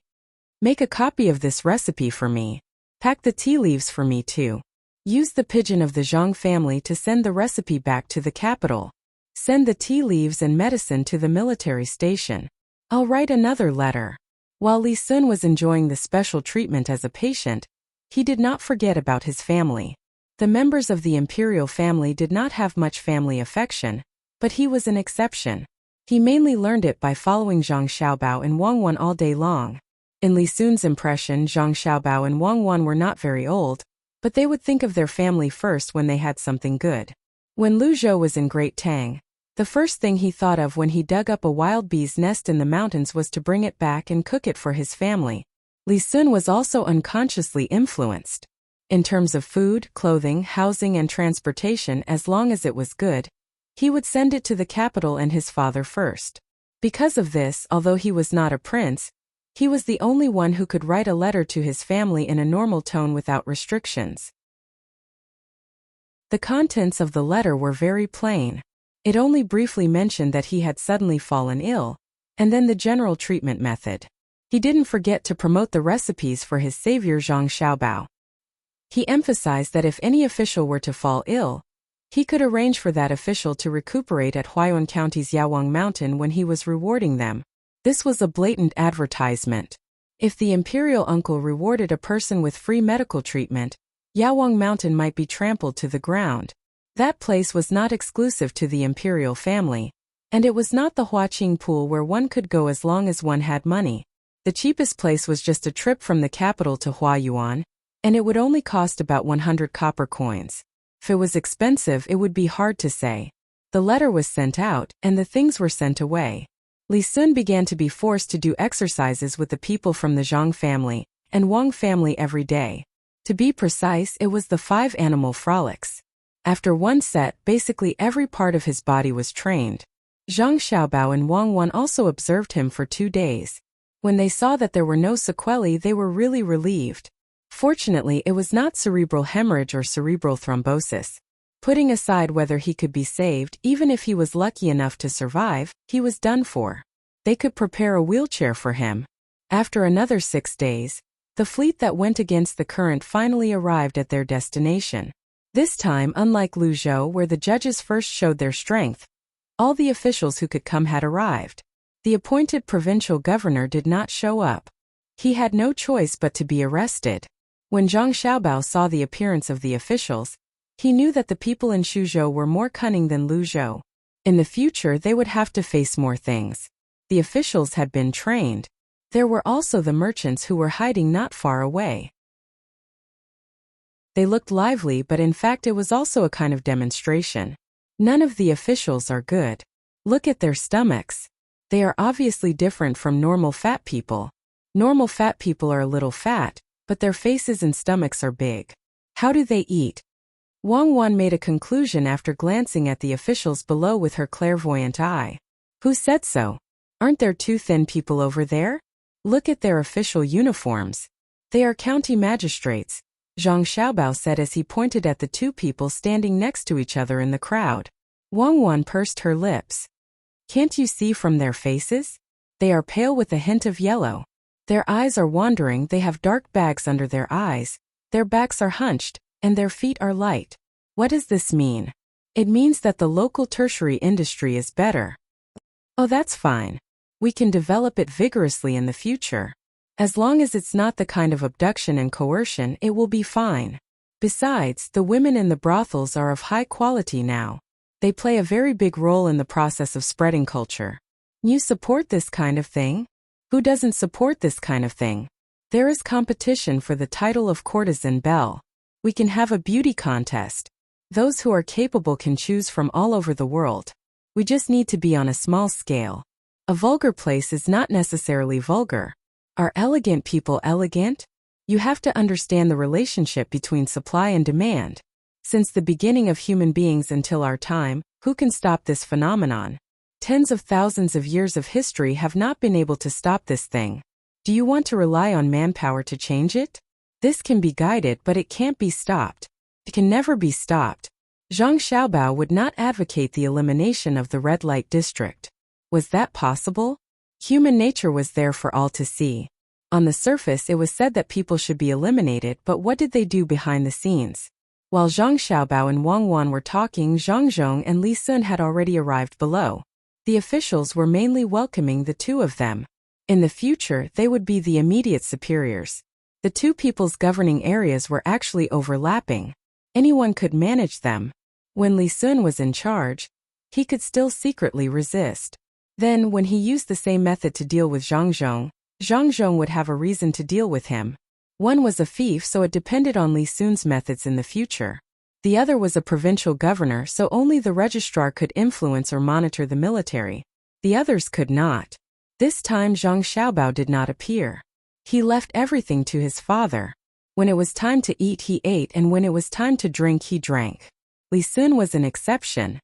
Make a copy of this recipe for me. Pack the tea leaves for me too. Use the pigeon of the Zhang family to send the recipe back to the capital. Send the tea leaves and medicine to the military station. I'll write another letter. While Li Sun was enjoying the special treatment as a patient, he did not forget about his family. The members of the imperial family did not have much family affection, but he was an exception. He mainly learned it by following Zhang Xiaobao and Wang Wan all day long. In Li Sun's impression, Zhang Xiaobao and Wang Wan were not very old, but they would think of their family first when they had something good. When Lu Zhou was in Great Tang, the first thing he thought of when he dug up a wild bee's nest in the mountains was to bring it back and cook it for his family. Li Sun was also unconsciously influenced. In terms of food, clothing, housing and transportation, as long as it was good, he would send it to the capital and his father first. Because of this, although he was not a prince, he was the only one who could write a letter to his family in a normal tone without restrictions. The contents of the letter were very plain. It only briefly mentioned that he had suddenly fallen ill, and then the general treatment method. He didn't forget to promote the recipes for his savior Zhang Xiaobao. He emphasized that if any official were to fall ill, he could arrange for that official to recuperate at Huayuan County's Yawang Mountain when he was rewarding them. This was a blatant advertisement. If the imperial uncle rewarded a person with free medical treatment, Yawang Mountain might be trampled to the ground. That place was not exclusive to the imperial family, and it was not the Huaqing pool where one could go as long as one had money. The cheapest place was just a trip from the capital to Huayuan, and it would only cost about 100 copper coins. If it was expensive, it would be hard to say. The letter was sent out, and the things were sent away. Li Sun began to be forced to do exercises with the people from the Zhang family and Wang family every day. To be precise, it was the 5 animal frolics. After one set, basically every part of his body was trained. Zhang Xiaobao and Wang Wan also observed him for 2 days. When they saw that there were no sequelae, they were really relieved. Fortunately, it was not cerebral hemorrhage or cerebral thrombosis. Putting aside whether he could be saved, even if he was lucky enough to survive, he was done for. They could prepare a wheelchair for him. After another 6 days, the fleet that went against the current finally arrived at their destination. This time, unlike Luzhou, where the judges first showed their strength, all the officials who could come had arrived. The appointed provincial governor did not show up. He had no choice but to be arrested. When Zhang Xiaobao saw the appearance of the officials, he knew that the people in Suzhou were more cunning than Luzhou. In the future, they would have to face more things. The officials had been trained. There were also the merchants who were hiding not far away. They looked lively, but in fact it was also a kind of demonstration. None of the officials are good. Look at their stomachs. They are obviously different from normal fat people. Normal fat people are a little fat, but their faces and stomachs are big. How do they eat? Wang Wan made a conclusion after glancing at the officials below with her clairvoyant eye. Who said so? Aren't there 2 thin people over there? Look at their official uniforms. They are county magistrates, Zhang Xiaobao said as he pointed at the 2 people standing next to each other in the crowd. Wang Wan pursed her lips. Can't you see from their faces? They are pale with a hint of yellow. Their eyes are wandering, they have dark bags under their eyes, their backs are hunched, and their feet are light. What does this mean? It means that the local tertiary industry is better. Oh, that's fine. We can develop it vigorously in the future. As long as it's not the kind of abduction and coercion, it will be fine. Besides, the women in the brothels are of high quality now. They play a very big role in the process of spreading culture. You support this kind of thing? Who doesn't support this kind of thing? There is competition for the title of courtesan belle. We can have a beauty contest. Those who are capable can choose from all over the world. We just need to be on a small scale. A vulgar place is not necessarily vulgar. Are elegant people elegant? You have to understand the relationship between supply and demand. Since the beginning of human beings until our time, who can stop this phenomenon? Tens of thousands of years of history have not been able to stop this thing. Do you want to rely on manpower to change it? This can be guided, but it can't be stopped. It can never be stopped. Zhang Xiaobao would not advocate the elimination of the red light district. Was that possible? Human nature was there for all to see. On the surface, it was said that people should be eliminated, but what did they do behind the scenes? While Zhang Xiaobao and Wang Wan were talking, Zhang Zhong and Li Sun had already arrived below. The officials were mainly welcoming the 2 of them. In the future, they would be the immediate superiors. The 2 people's governing areas were actually overlapping. Anyone could manage them. When Li Sun was in charge, he could still secretly resist. Then, when he used the same method to deal with Zhang Zhong would have a reason to deal with him. One was a fief, so it depended on Li Sun's methods in the future. The other was a provincial governor, so only the registrar could influence or monitor the military. The others could not. This time Zhang Xiaobao did not appear. He left everything to his father. When it was time to eat, he ate, and when it was time to drink, he drank. Li Sun was an exception.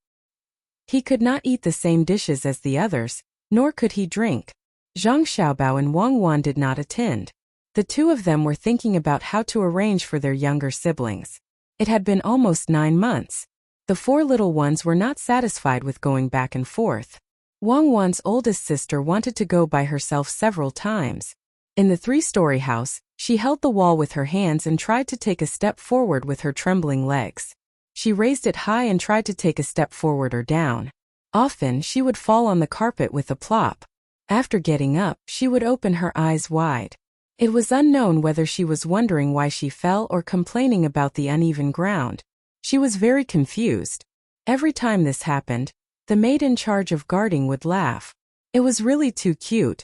He could not eat the same dishes as the others, nor could he drink. Zhang Xiaobao and Wang Wan did not attend. The 2 of them were thinking about how to arrange for their younger siblings. It had been almost 9 months. The 4 little ones were not satisfied with going back and forth. Wang Wan's oldest sister wanted to go by herself several times. In the 3-story house, she held the wall with her hands and tried to take a step forward with her trembling legs. She raised it high and tried to take a step forward or down. Often, she would fall on the carpet with a plop. After getting up, she would open her eyes wide. It was unknown whether she was wondering why she fell or complaining about the uneven ground. She was very confused. Every time this happened, the maid in charge of guarding would laugh. It was really too cute.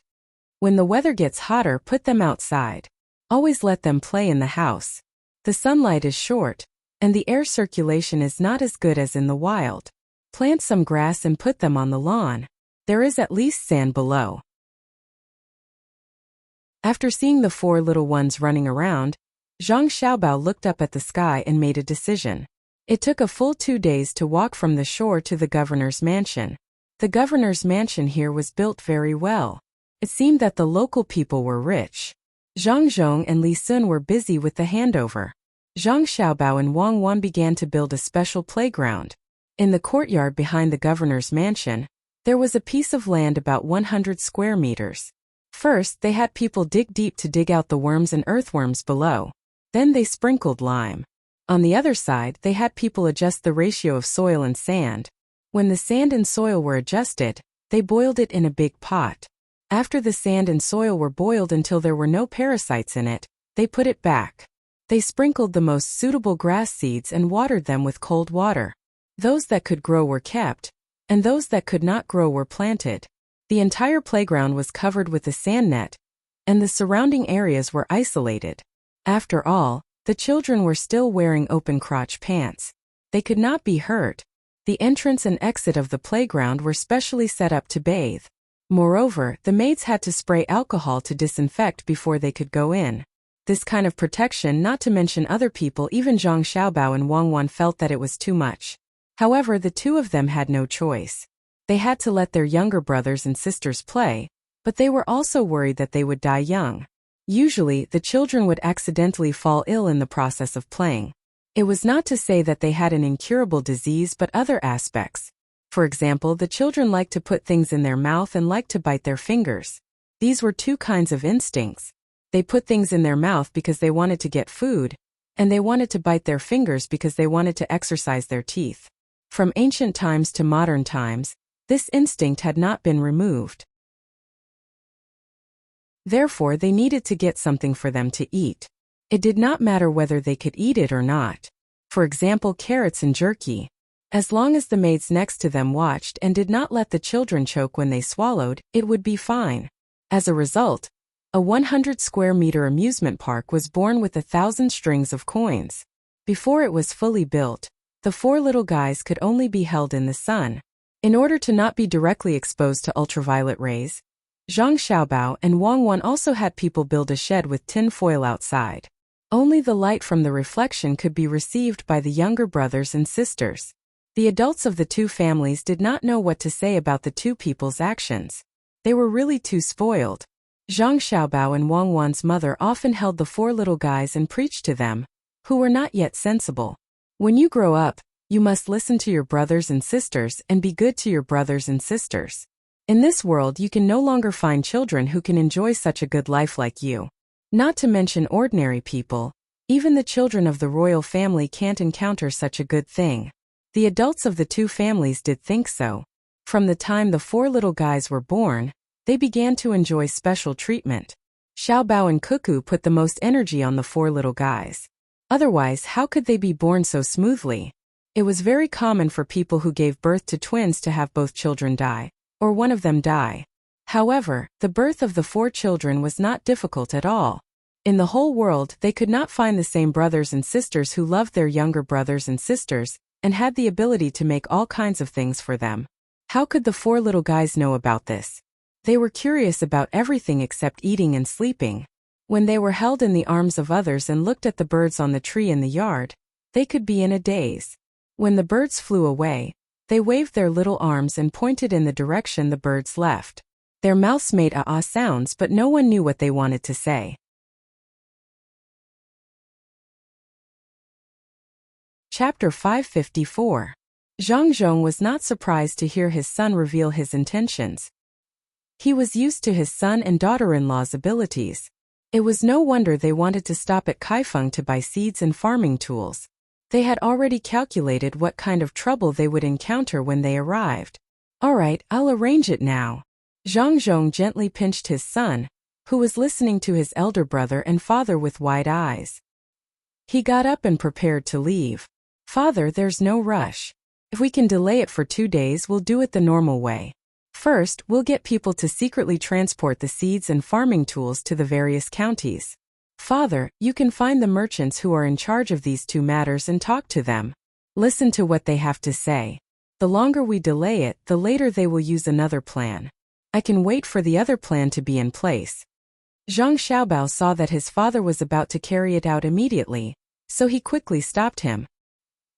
When the weather gets hotter, put them outside. Always let them play in the house. The sunlight is short, and the air circulation is not as good as in the wild. Plant some grass and put them on the lawn. There is at least sand below. After seeing the 4 little ones running around, Zhang Xiaobao looked up at the sky and made a decision. It took a full 2 days to walk from the shore to the governor's mansion. The governor's mansion here was built very well. It seemed that the local people were rich. Zhang Zhong and Li Sun were busy with the handover. Zhang Xiaobao and Wang Wan began to build a special playground. In the courtyard behind the governor's mansion, there was a piece of land about 100 square meters. First, they had people dig deep to dig out the worms and earthworms below. Then they sprinkled lime. On the other side, they had people adjust the ratio of soil and sand. When the sand and soil were adjusted, they boiled it in a big pot. After the sand and soil were boiled until there were no parasites in it, they put it back. They sprinkled the most suitable grass seeds and watered them with cold water. Those that could grow were kept, and those that could not grow were planted. The entire playground was covered with a sand net, and the surrounding areas were isolated. After all, the children were still wearing open-crotch pants. They could not be hurt. The entrance and exit of the playground were specially set up to bathe. Moreover, the maids had to spray alcohol to disinfect before they could go in. This kind of protection, not to mention other people, even Zhang Xiaobao and Wang Wan, felt that it was too much. However, the two of them had no choice. They had to let their younger brothers and sisters play, but they were also worried that they would die young. Usually, the children would accidentally fall ill in the process of playing. It was not to say that they had an incurable disease, but other aspects. For example, the children liked to put things in their mouth and liked to bite their fingers. These were 2 kinds of instincts. They put things in their mouth because they wanted to get food, and they wanted to bite their fingers because they wanted to exercise their teeth. From ancient times to modern times, this instinct had not been removed. Therefore, they needed to get something for them to eat. It did not matter whether they could eat it or not. For example, carrots and jerky. As long as the maids next to them watched and did not let the children choke when they swallowed, it would be fine. As a result, a 100 square meter amusement park was born with 1,000 strings of coins. Before it was fully built, the 4 little guys could only be held in the sun. In order to not be directly exposed to ultraviolet rays, Zhang Xiaobao and Wang Wan also had people build a shed with tin foil outside. Only the light from the reflection could be received by the younger brothers and sisters. The adults of the 2 families did not know what to say about the 2 people's actions. They were really too spoiled. Zhang Xiaobao and Wang Wan's mother often held the 4 little guys and preached to them, who were not yet sensible. When you grow up, you must listen to your brothers and sisters and be good to your brothers and sisters. In this world, you can no longer find children who can enjoy such a good life like you. Not to mention ordinary people, even the children of the royal family can't encounter such a good thing. The adults of the 2 families did think so. From the time the 4 little guys were born, they began to enjoy special treatment. Xiaobao and Cuckoo put the most energy on the 4 little guys. Otherwise, how could they be born so smoothly? It was very common for people who gave birth to twins to have both children die, or one of them die. However, the birth of the 4 children was not difficult at all. In the whole world, they could not find the same brothers and sisters who loved their younger brothers and sisters, and had the ability to make all kinds of things for them. How could the 4 little guys know about this? They were curious about everything except eating and sleeping. When they were held in the arms of others and looked at the birds on the tree in the yard, they could be in a daze. When the birds flew away, they waved their little arms and pointed in the direction the birds left. Their mouths made ah-ah sounds, but no one knew what they wanted to say. Chapter 554. Zhang Zhong was not surprised to hear his son reveal his intentions. He was used to his son and daughter-in-law's abilities. It was no wonder they wanted to stop at Kaifeng to buy seeds and farming tools. They had already calculated what kind of trouble they would encounter when they arrived. All right, I'll arrange it now. Zhang Zhong gently pinched his son, who was listening to his elder brother and father with wide eyes. He got up and prepared to leave. Father, there's no rush. If we can delay it for 2 days, we'll do it the normal way. First, we'll get people to secretly transport the seeds and farming tools to the various counties. Father, you can find the merchants who are in charge of these two matters and talk to them. Listen to what they have to say. The longer we delay it, the later they will use another plan. I can wait for the other plan to be in place. Zhang Xiaobao saw that his father was about to carry it out immediately, so he quickly stopped him.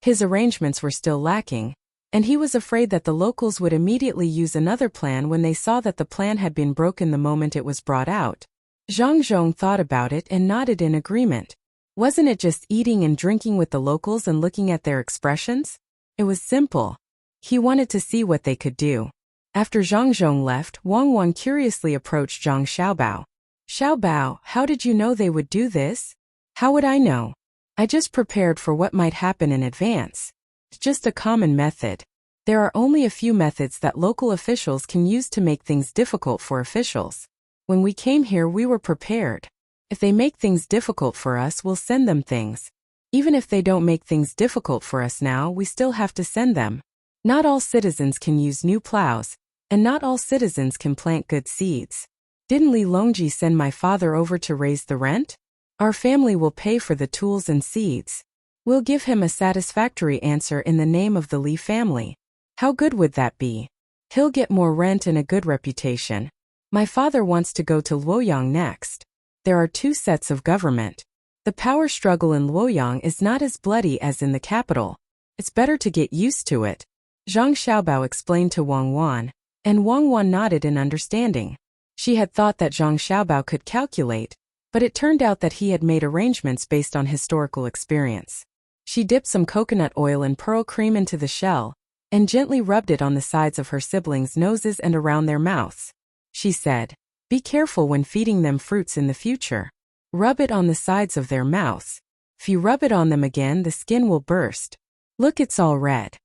His arrangements were still lacking, and he was afraid that the locals would immediately use another plan when they saw that the plan had been broken the moment it was brought out. Zhang Zhong thought about it and nodded in agreement. Wasn't it just eating and drinking with the locals and looking at their expressions? It was simple. He wanted to see what they could do. After Zhang Zhong left, Wang Wan curiously approached Zhang Xiaobao. Xiaobao, how did you know they would do this? How would I know? I just prepared for what might happen in advance. It's just a common method. There are only a few methods that local officials can use to make things difficult for officials. When we came here, we were prepared. If they make things difficult for us, we'll send them things. Even if they don't make things difficult for us now, we still have to send them. Not all citizens can use new plows, and not all citizens can plant good seeds. Didn't Li Longji send my father over to raise the rent? Our family will pay for the tools and seeds. We'll give him a satisfactory answer in the name of the Li family. How good would that be? He'll get more rent and a good reputation. My father wants to go to Luoyang next. There are two sets of government. The power struggle in Luoyang is not as bloody as in the capital. It's better to get used to it. Zhang Xiaobao explained to Wang Wan, and Wang Wan nodded in understanding. She had thought that Zhang Xiaobao could calculate, but it turned out that he had made arrangements based on historical experience. She dipped some coconut oil and pearl cream into the shell, and gently rubbed it on the sides of her siblings' noses and around their mouths. She said, "Be careful when feeding them fruits in the future. Rub it on the sides of their mouths. If you rub it on them again, the skin will burst. Look, it's all red.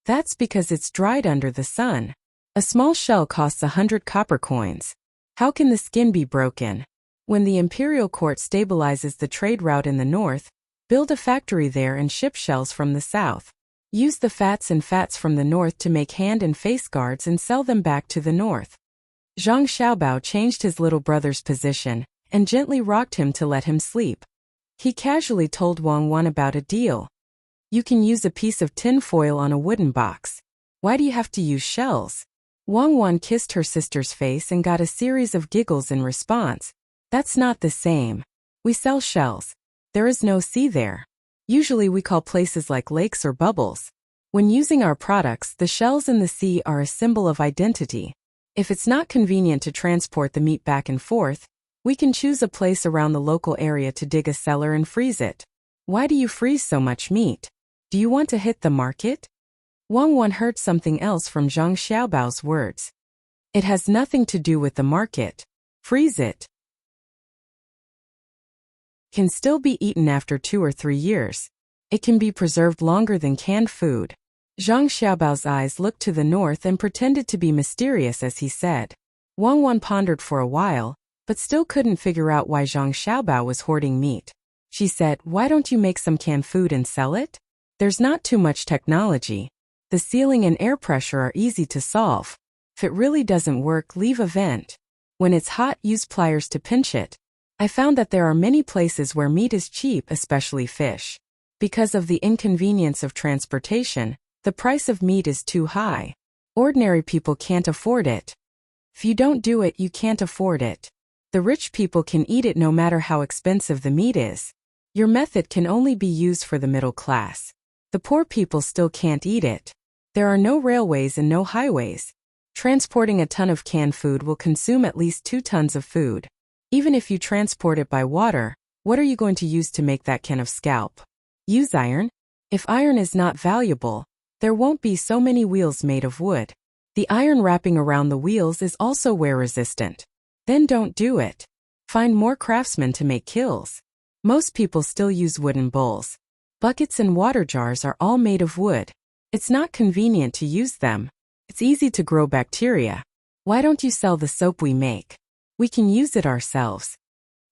That's because it's dried under the sun. A small shell costs 100 copper coins. How can the skin be broken? When the imperial court stabilizes the trade route in the north, build a factory there and ship shells from the south. Use the fats from the north to make hand and face guards and sell them back to the north." Zhang Xiaobao changed his little brother's position and gently rocked him to let him sleep. He casually told Wang Wan about a deal. "You can use a piece of tin foil on a wooden box. Why do you have to use shells?" Wang Wan kissed her sister's face and got a series of giggles in response. "That's not the same. We sell shells. There is no sea there. Usually we call places like lakes or bubbles. When using our products, the shells in the sea are a symbol of identity. If it's not convenient to transport the meat back and forth, we can choose a place around the local area to dig a cellar and freeze it." "Why do you freeze so much meat? Do you want to hit the market?" Wang Wan heard something else from Zhang Xiaobao's words. "It has nothing to do with the market. Freeze it. Can still be eaten after 2 or 3 years. It can be preserved longer than canned food." Zhang Xiaobao's eyes looked to the north and pretended to be mysterious as he said. Wang Wan pondered for a while, but still couldn't figure out why Zhang Xiaobao was hoarding meat. She said, "Why don't you make some canned food and sell it? There's not too much technology. The sealing and air pressure are easy to solve. If it really doesn't work, leave a vent. When it's hot, use pliers to pinch it. I found that there are many places where meat is cheap, especially fish. Because of the inconvenience of transportation, the price of meat is too high. Ordinary people can't afford it. If you don't do it, you can't afford it. The rich people can eat it no matter how expensive the meat is. Your method can only be used for the middle class. The poor people still can't eat it. There are no railways and no highways. Transporting a ton of canned food will consume at least 2 tons of food. Even if you transport it by water, what are you going to use to make that can of scalp? Use iron? If iron is not valuable, there won't be so many wheels made of wood. The iron wrapping around the wheels is also wear resistant. Then don't do it. Find more craftsmen to make kilns. Most people still use wooden bowls. Buckets and water jars are all made of wood. It's not convenient to use them. It's easy to grow bacteria. Why don't you sell the soap we make? We can use it ourselves."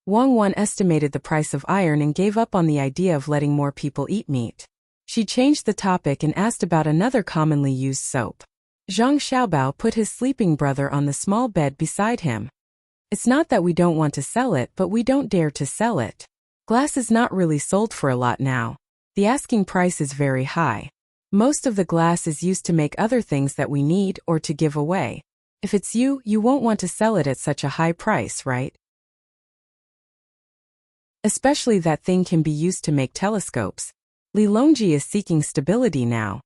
Wang Wan estimated the price of iron and gave up on the idea of letting more people eat meat. She changed the topic and asked about another commonly used soap. Zhang Xiaobao put his sleeping brother on the small bed beside him. It's not that we don't want to sell it, but we don't dare to sell it. Glass is not really sold for a lot now. The asking price is very high. Most of the glass is used to make other things that we need or to give away. If it's you, you won't want to sell it at such a high price, right? Especially that thing can be used to make telescopes. Li Longji is seeking stability now.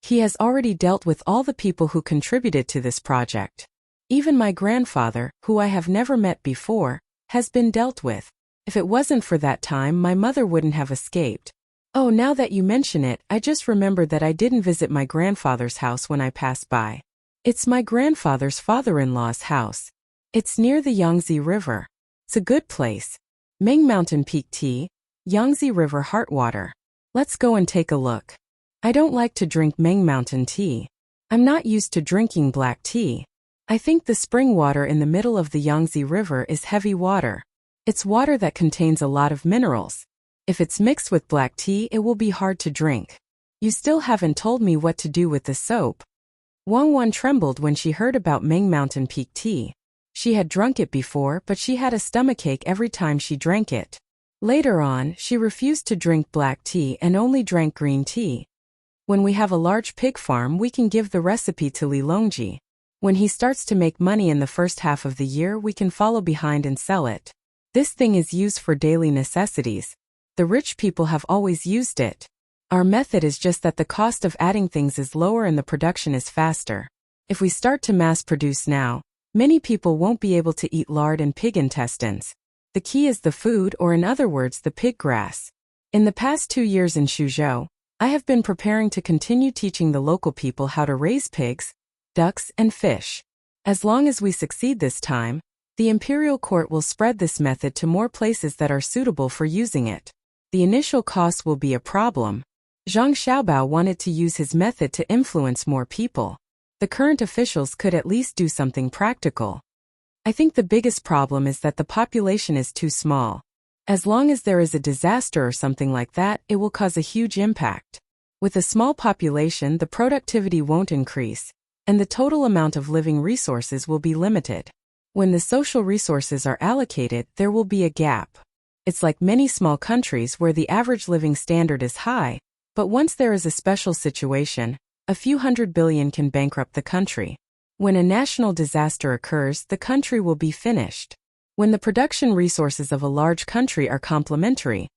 He has already dealt with all the people who contributed to this project. Even my grandfather, who I have never met before, has been dealt with. If it wasn't for that time, my mother wouldn't have escaped. Oh, now that you mention it, I just remembered that I didn't visit my grandfather's house when I passed by. It's my grandfather's father-in-law's house. It's near the Yangtze River. It's a good place. Ming Mountain Peak Tea, Yangtze River Heart Water. Let's go and take a look. I don't like to drink Ming Mountain tea. I'm not used to drinking black tea. I think the spring water in the middle of the Yangtze River is heavy water. It's water that contains a lot of minerals. If it's mixed with black tea, it will be hard to drink. You still haven't told me what to do with the soap. Wang Wan trembled when she heard about Ming Mountain Peak tea. She had drunk it before, but she had a stomachache every time she drank it. Later on, she refused to drink black tea and only drank green tea. When we have a large pig farm, we can give the recipe to Li Longji. When he starts to make money in the first half of the year, we can follow behind and sell it. This thing is used for daily necessities. The rich people have always used it. Our method is just that the cost of adding things is lower and the production is faster. If we start to mass produce now, many people won't be able to eat lard and pig intestines. The key is the food, or in other words, the pig grass. In the past 2 years in Suzhou, I have been preparing to continue teaching the local people how to raise pigs, ducks, and fish. As long as we succeed this time, the imperial court will spread this method to more places that are suitable for using it. The initial cost will be a problem. Zhang Xiaobao wanted to use his method to influence more people. The current officials could at least do something practical. I think the biggest problem is that the population is too small. As long as there is a disaster or something like that, it will cause a huge impact. With a small population, the productivity won't increase, and the total amount of living resources will be limited. When the social resources are allocated, there will be a gap. It's like many small countries where the average living standard is high, but once there is a special situation, a few $100 billion can bankrupt the country. When a national disaster occurs, the country will be finished. When the production resources of a large country are complementary,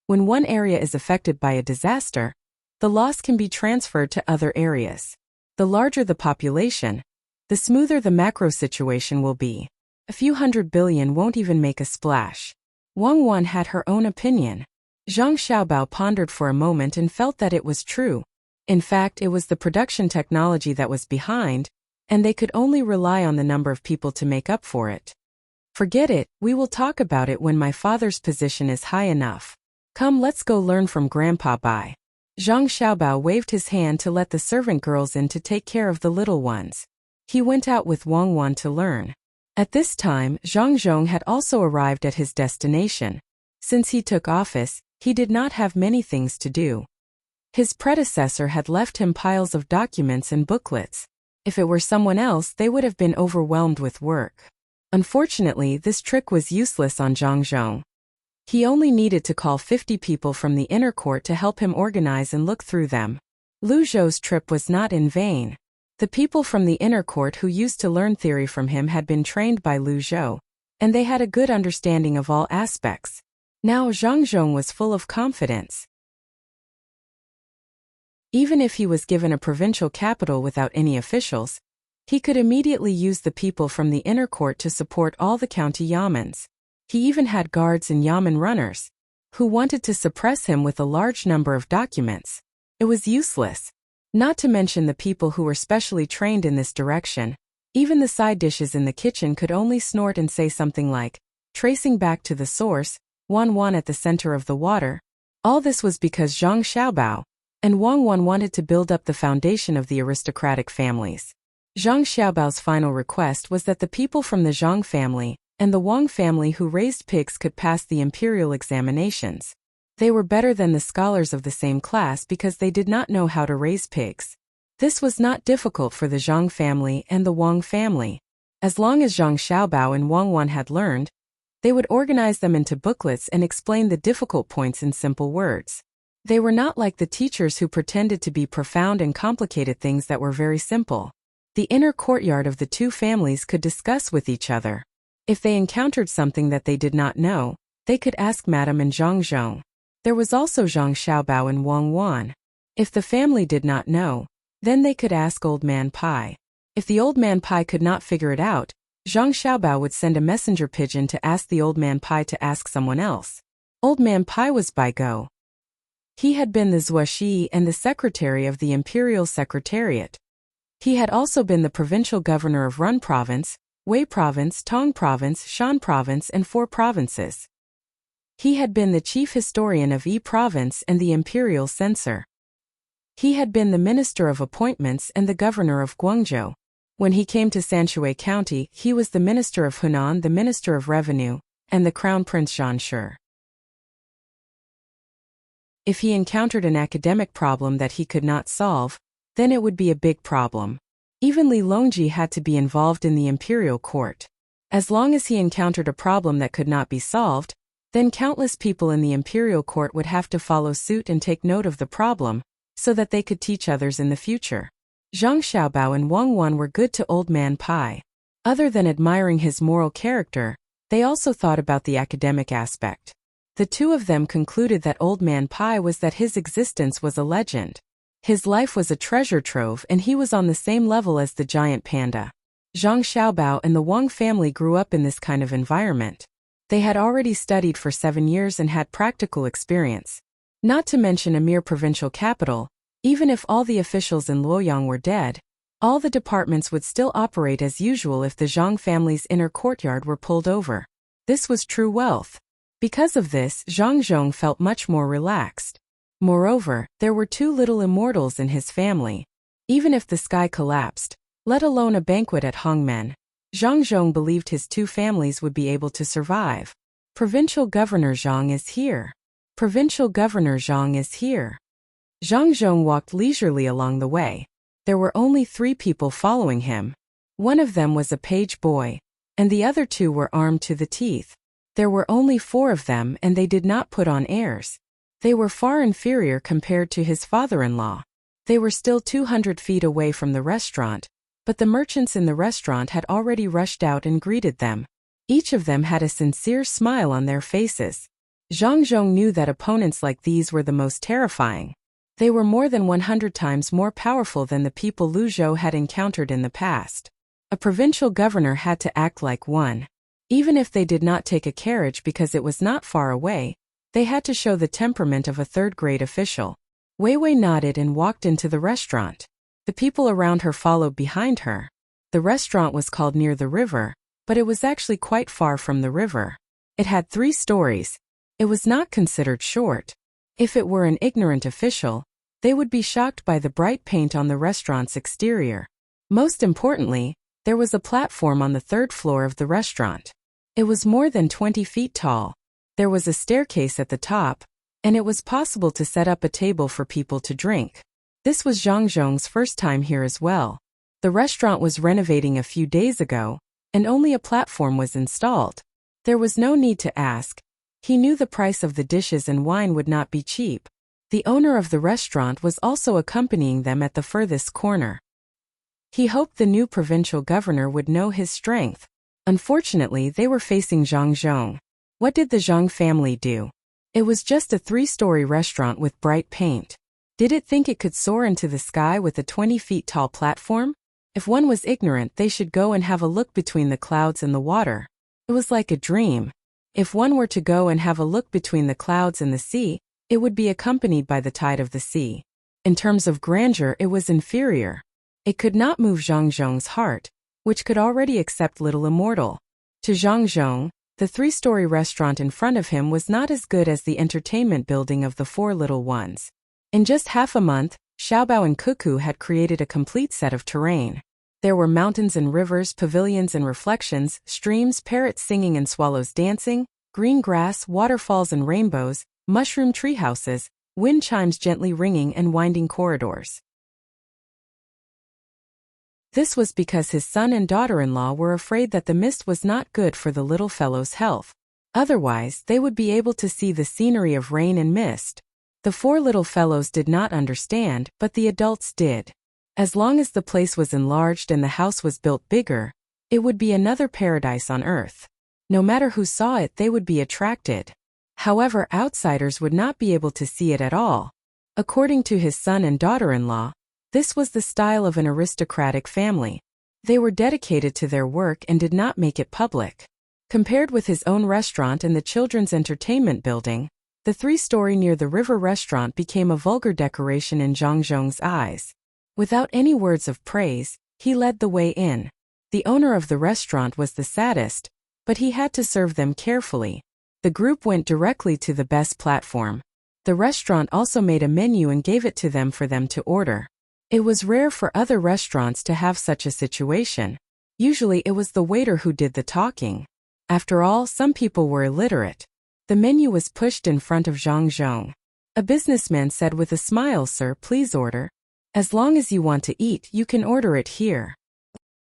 when one area is affected by a disaster, the loss can be transferred to other areas. The larger the population, the smoother the macro situation will be. A few $100 billion won't even make a splash. Wang Wan had her own opinion. Zhang Xiaobao pondered for a moment and felt that it was true. In fact, it was the production technology that was behind, and they could only rely on the number of people to make up for it. Forget it, we will talk about it when my father's position is high enough. Come, let's go learn from Grandpa. Bye. Zhang Xiaobao waved his hand to let the servant girls in to take care of the little ones. He went out with Wang Wan to learn. At this time, Zhang Zhong had also arrived at his destination. Since he took office, he did not have many things to do. His predecessor had left him piles of documents and booklets. If it were someone else, they would have been overwhelmed with work. Unfortunately, this trick was useless on Zhang Zhong. He only needed to call 50 people from the inner court to help him organize and look through them. Lu Zhou's trip was not in vain. The people from the inner court who used to learn theory from him had been trained by Lu Zhou, and they had a good understanding of all aspects. Now Zhang Zhong was full of confidence. Even if he was given a provincial capital without any officials, he could immediately use the people from the inner court to support all the county yamens. He even had guards and yamen runners, who wanted to suppress him with a large number of documents. It was useless. Not to mention the people who were specially trained in this direction. Even the side dishes in the kitchen could only snort and say something like, tracing back to the source, Wan Wan at the center of the water. All this was because Zhang Xiaobao and Wang Wan wanted to build up the foundation of the aristocratic families. Zhang Xiaobao's final request was that the people from the Zhang family and the Wang family who raised pigs could pass the imperial examinations. They were better than the scholars of the same class because they did not know how to raise pigs. This was not difficult for the Zhang family and the Wang family. As long as Zhang Xiaobao and Wang Wan had learned, they would organize them into booklets and explain the difficult points in simple words. They were not like the teachers who pretended to be profound and complicated things that were very simple. The inner courtyard of the two families could discuss with each other. If they encountered something that they did not know, they could ask Madame and Zhang Zhong. There was also Zhang Xiaobao and Wang Wan. If the family did not know, then they could ask Old Man Pai. If the Old Man Pai could not figure it out, Zhang Xiaobao would send a messenger pigeon to ask the Old Man Pai to ask someone else. Old Man Pai was Baigo. He had been the Zuoshi and the secretary of the Imperial Secretariat. He had also been the provincial governor of Run Province, Wei Province, Tang Province, Shan Province, and 4 provinces. He had been the chief historian of Yi Province and the imperial censor. He had been the minister of appointments and the governor of Guangzhou. When he came to Sanshui County, he was the minister of Hunan, the minister of revenue, and the crown prince Zhan Shi. If he encountered an academic problem that he could not solve, then it would be a big problem. Even Li Longji had to be involved in the imperial court. As long as he encountered a problem that could not be solved, then countless people in the imperial court would have to follow suit and take note of the problem, so that they could teach others in the future. Zhang Xiaobao and Wang Wan were good to Old Man Pai. Other than admiring his moral character, they also thought about the academic aspect. The two of them concluded that Old Man Pai was that his existence was a legend. His life was a treasure trove and he was on the same level as the giant panda. Zhang Xiaobao and the Wang family grew up in this kind of environment. They had already studied for 7 years and had practical experience. Not to mention a mere provincial capital, even if all the officials in Luoyang were dead, all the departments would still operate as usual if the Zhang family's inner courtyard were pulled over. This was true wealth. Because of this, Zhang Zhong felt much more relaxed. Moreover, there were 2 little immortals in his family. Even if the sky collapsed, let alone a banquet at Hongmen, Zhang Zhong believed his 2 families would be able to survive. Provincial Governor Zhang is here. Provincial Governor Zhang is here. Zhang Zhong walked leisurely along the way. There were only 3 people following him. One of them was a page boy, and the other 2 were armed to the teeth. There were only 4 of them and they did not put on airs. They were far inferior compared to his father-in-law. They were still 200 feet away from the restaurant, but the merchants in the restaurant had already rushed out and greeted them. Each of them had a sincere smile on their faces. Zhang Zhong knew that opponents like these were the most terrifying. They were more than 100 times more powerful than the people Lu Zhou had encountered in the past. A provincial governor had to act like one. Even if they did not take a carriage because it was not far away, they had to show the temperament of a third-grade official. Wei Wei nodded and walked into the restaurant. The people around her followed behind her. The restaurant was called Near the River, but it was actually quite far from the river. It had 3 stories. It was not considered short. If it were an ignorant official, they would be shocked by the bright paint on the restaurant's exterior. Most importantly, there was a platform on the 3rd floor of the restaurant. It was more than 20 feet tall. There was a staircase at the top, and it was possible to set up a table for people to drink. This was Zhang Zhong's first time here as well. The restaurant was renovating a few days ago, and only a platform was installed. There was no need to ask. He knew the price of the dishes and wine would not be cheap. The owner of the restaurant was also accompanying them at the furthest corner. He hoped the new provincial governor would know his strength. Unfortunately, they were facing Zhang Zhong. What did the Zhang family do? It was just a 3-story restaurant with bright paint. Did it think it could soar into the sky with a 20 feet tall platform? If one was ignorant, they should go and have a look between the clouds and the water. It was like a dream. If one were to go and have a look between the clouds and the sea, it would be accompanied by the tide of the sea. In terms of grandeur, it was inferior. It could not move Zhang Zhong's heart, which could already accept little immortal. To Zhang Zhong, the 3-story restaurant in front of him was not as good as the entertainment building of the 4 little ones. In just half a month, Xiaobao and Cuckoo had created a complete set of terrain. There were mountains and rivers, pavilions and reflections, streams, parrots singing and swallows dancing, green grass, waterfalls and rainbows, mushroom treehouses, wind chimes gently ringing and winding corridors. This was because his son and daughter-in-law were afraid that the mist was not good for the little fellow's health. Otherwise, they would be able to see the scenery of rain and mist. The four little fellows did not understand, but the adults did. As long as the place was enlarged and the house was built bigger, it would be another paradise on earth. No matter who saw it, they would be attracted. However, outsiders would not be able to see it at all. According to his son and daughter-in-law, this was the style of an aristocratic family. They were dedicated to their work and did not make it public. Compared with his own restaurant and the children's entertainment building, the three-story near the river restaurant became a vulgar decoration in Zhang Zhong's eyes. Without any words of praise, he led the way in. The owner of the restaurant was the saddest, but he had to serve them carefully. The group went directly to the best platform. The restaurant also made a menu and gave it to them for them to order. It was rare for other restaurants to have such a situation. Usually it was the waiter who did the talking. After all, some people were illiterate. The menu was pushed in front of Zhang Zhong. A businessman said with a smile, "Sir, please order. As long as you want to eat, you can order it here."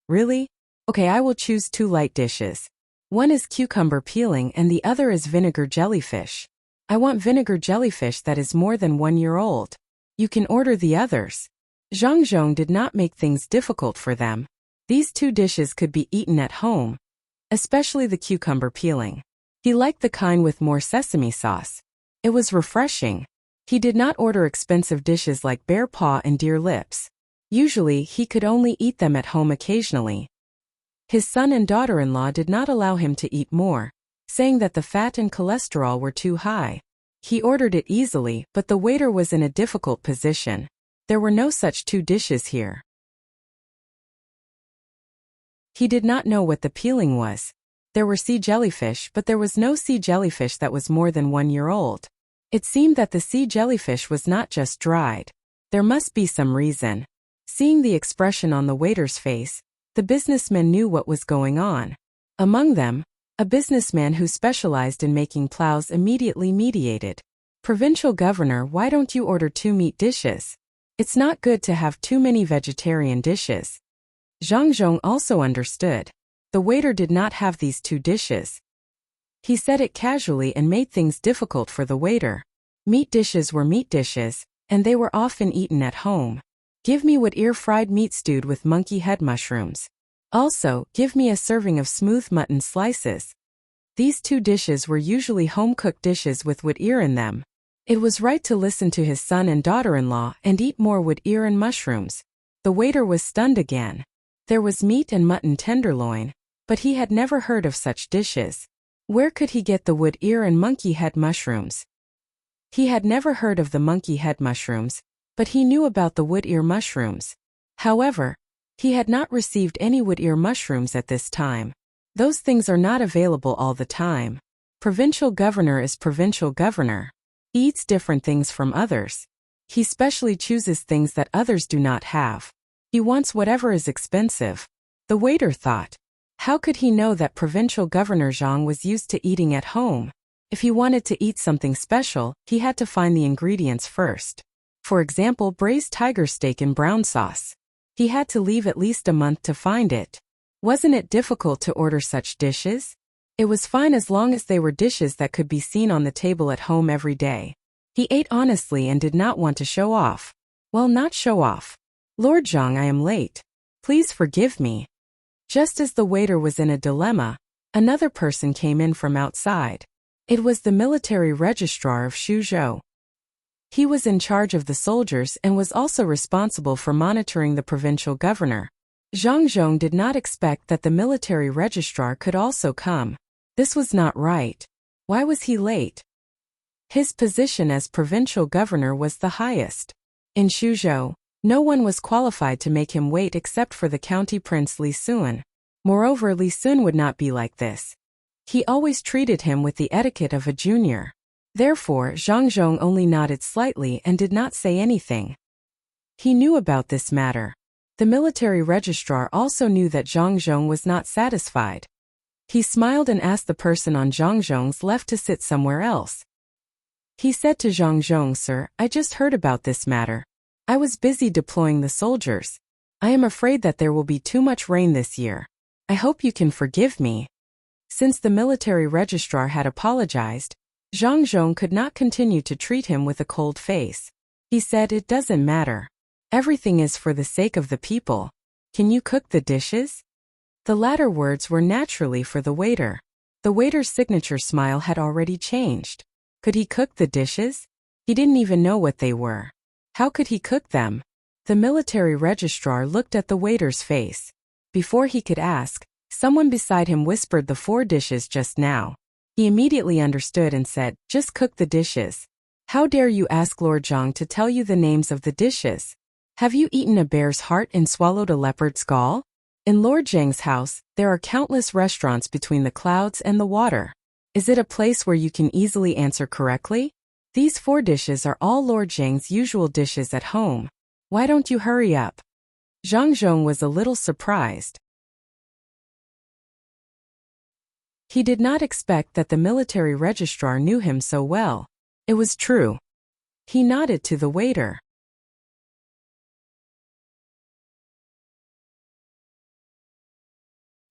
"Really? Okay, I will choose 2 light dishes. One is cucumber peeling and the other is vinegar jellyfish. I want vinegar jellyfish that is more than 1 year old. You can order the others." Zhang Zhong did not make things difficult for them. These 2 dishes could be eaten at home, especially the cucumber peeling. He liked the kind with more sesame sauce. It was refreshing. He did not order expensive dishes like bear paw and deer lips. Usually, he could only eat them at home occasionally. His son and daughter-in-law did not allow him to eat more, saying that the fat and cholesterol were too high. He ordered it easily, but the waiter was in a difficult position. There were no such 2 dishes here. He did not know what the peeling was. There were sea jellyfish, but there was no sea jellyfish that was more than 1 year old. It seemed that the sea jellyfish was not just dried. There must be some reason. Seeing the expression on the waiter's face, the businessmen knew what was going on. Among them, a businessman who specialized in making plows immediately mediated. "Provincial governor, why don't you order 2 meat dishes? It's not good to have too many vegetarian dishes." Zhang Zhong also understood. The waiter did not have these 2 dishes. He said it casually and made things difficult for the waiter. Meat dishes were meat dishes, and they were often eaten at home. "Give me wood-ear fried meat stewed with monkey head mushrooms. Also, give me a serving of smooth mutton slices." These 2 dishes were usually home-cooked dishes with wood-ear in them. It was right to listen to his son and daughter-in-law and eat more wood-ear and mushrooms. The waiter was stunned again. There was meat and mutton tenderloin, but he had never heard of such dishes. Where could he get the wood-ear and monkey head mushrooms? He had never heard of the monkey head mushrooms, but he knew about the wood-ear mushrooms. However, he had not received any wood-ear mushrooms at this time. Those things are not available all the time. Provincial governor is provincial governor. He eats different things from others. He specially chooses things that others do not have. He wants whatever is expensive. The waiter thought. How could he know that Provincial Governor Zhang was used to eating at home? If he wanted to eat something special, he had to find the ingredients first. For example, braised tiger steak in brown sauce. He had to leave at least a month to find it. Wasn't it difficult to order such dishes? It was fine as long as they were dishes that could be seen on the table at home every day. He ate honestly and did not want to show off. Well, not show off. "Lord Zhang, I am late. Please forgive me." Just as the waiter was in a dilemma, another person came in from outside. It was the military registrar of Shuzhou. He was in charge of the soldiers and was also responsible for monitoring the provincial governor. Zhang Zhong did not expect that the military registrar could also come. This was not right. Why was he late? His position as provincial governor was the highest. In Shuzhou, no one was qualified to make him wait except for the county prince Li Sun. Moreover, Li Sun would not be like this. He always treated him with the etiquette of a junior. Therefore, Zhang Zhong only nodded slightly and did not say anything. He knew about this matter. The military registrar also knew that Zhang Zhong was not satisfied. He smiled and asked the person on Zhang Zhong's left to sit somewhere else. He said to Zhang Zhong, "Sir, I just heard about this matter. I was busy deploying the soldiers. I am afraid that there will be too much rain this year. I hope you can forgive me." Since the military registrar had apologized, Zhang Zhong could not continue to treat him with a cold face. He said, "It doesn't matter. Everything is for the sake of the people. Can you cook the dishes?" The latter words were naturally for the waiter. The waiter's signature smile had already changed. Could he cook the dishes? He didn't even know what they were. How could he cook them? The military registrar looked at the waiter's face. Before he could ask, someone beside him whispered the 4 dishes just now. He immediately understood and said, "Just cook the dishes. How dare you ask Lord Zhang to tell you the names of the dishes? Have you eaten a bear's heart and swallowed a leopard's gall? In Lord Zhang's house, there are countless restaurants between the clouds and the water. Is it a place where you can easily answer correctly? These 4 dishes are all Lord Zhang's usual dishes at home. Why don't you hurry up?" Zhang Zhong was a little surprised. He did not expect that the military registrar knew him so well. It was true. He nodded to the waiter.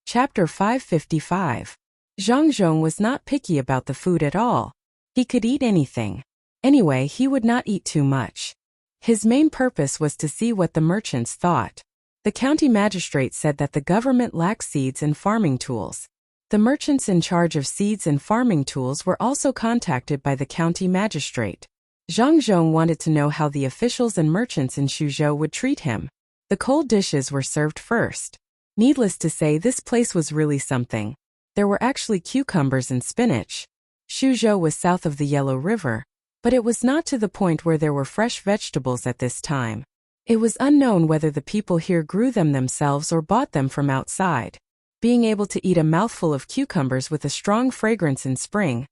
Chapter 555. Zhang Zhong was not picky about the food at all. He could eat anything. Anyway, he would not eat too much. His main purpose was to see what the merchants thought. The county magistrate said that the government lacked seeds and farming tools. The merchants in charge of seeds and farming tools were also contacted by the county magistrate. Zhang Zhong wanted to know how the officials and merchants in Suzhou would treat him. The cold dishes were served first. Needless to say, this place was really something. There were actually cucumbers and spinach. Suzhou was south of the Yellow River, but it was not to the point where there were fresh vegetables at this time. It was unknown whether the people here grew them themselves or bought them from outside. Being able to eat a mouthful of cucumbers with a strong fragrance in spring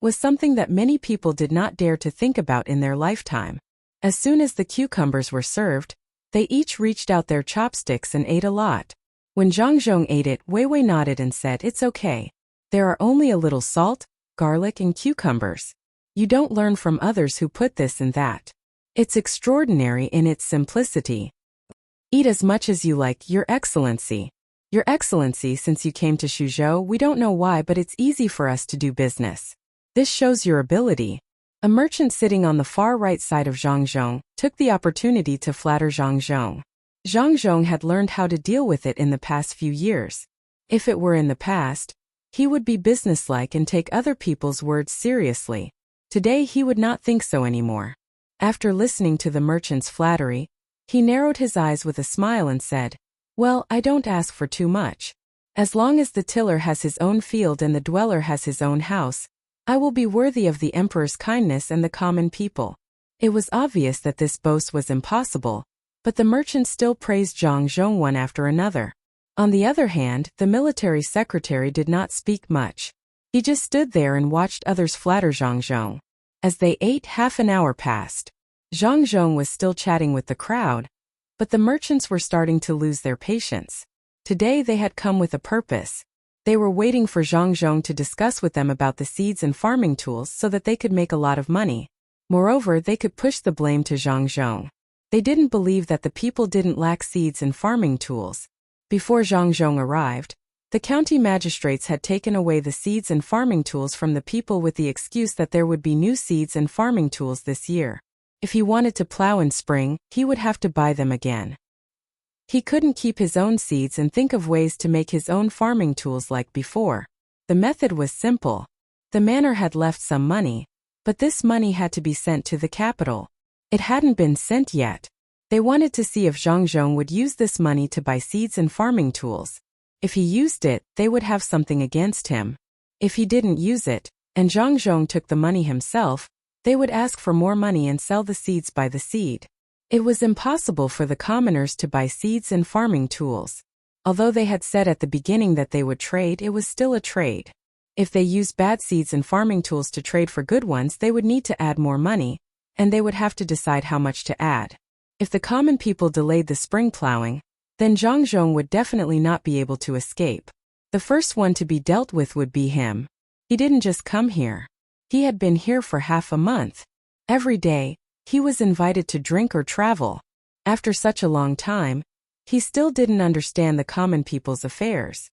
was something that many people did not dare to think about in their lifetime. As soon as the cucumbers were served, they each reached out their chopsticks and ate a lot. When Zhang Zhong ate it, Wei Wei nodded and said, "It's okay. There are only a little salt, garlic and cucumbers. You don't learn from others who put this and that. It's extraordinary in its simplicity. Eat as much as you like, Your Excellency. Your Excellency, since you came to Suzhou, we don't know why, but it's easy for us to do business. This shows your ability." A merchant sitting on the far right side of Zhang Zhong took the opportunity to flatter Zhang Zhong. Zhang Zhong had learned how to deal with it in the past few years. If it were in the past, he would be businesslike and take other people's words seriously. Today he would not think so anymore. After listening to the merchant's flattery, he narrowed his eyes with a smile and said, "Well, I don't ask for too much. As long as the tiller has his own field and the dweller has his own house, I will be worthy of the emperor's kindness and the common people." It was obvious that this boast was impossible, but the merchant still praised Zhang Zhong one after another. On the other hand, the military secretary did not speak much. He just stood there and watched others flatter Zhang Zhong. As they ate, half an hour passed. Zhang Zhong was still chatting with the crowd, but the merchants were starting to lose their patience. Today they had come with a purpose. They were waiting for Zhang Zhong to discuss with them about the seeds and farming tools so that they could make a lot of money. Moreover, they could push the blame to Zhang Zhong. They didn't believe that the people didn't lack seeds and farming tools. Before Zhang Zhong arrived, the county magistrates had taken away the seeds and farming tools from the people with the excuse that there would be new seeds and farming tools this year. If he wanted to plow in spring, he would have to buy them again. He couldn't keep his own seeds and think of ways to make his own farming tools like before. The method was simple. The manor had left some money, but this money had to be sent to the capital. It hadn't been sent yet. They wanted to see if Zhang Zhong would use this money to buy seeds and farming tools. If he used it, they would have something against him. If he didn't use it, and Zhang Zhong took the money himself, they would ask for more money and sell the seeds by the seed. It was impossible for the commoners to buy seeds and farming tools. Although they had said at the beginning that they would trade, it was still a trade. If they used bad seeds and farming tools to trade for good ones, they would need to add more money, and they would have to decide how much to add. If the common people delayed the spring plowing, then Zhang Zhong would definitely not be able to escape. The first one to be dealt with would be him. He didn't just come here. He had been here for half a month. Every day, he was invited to drink or travel. After such a long time, He still didn't understand the common people's affairs.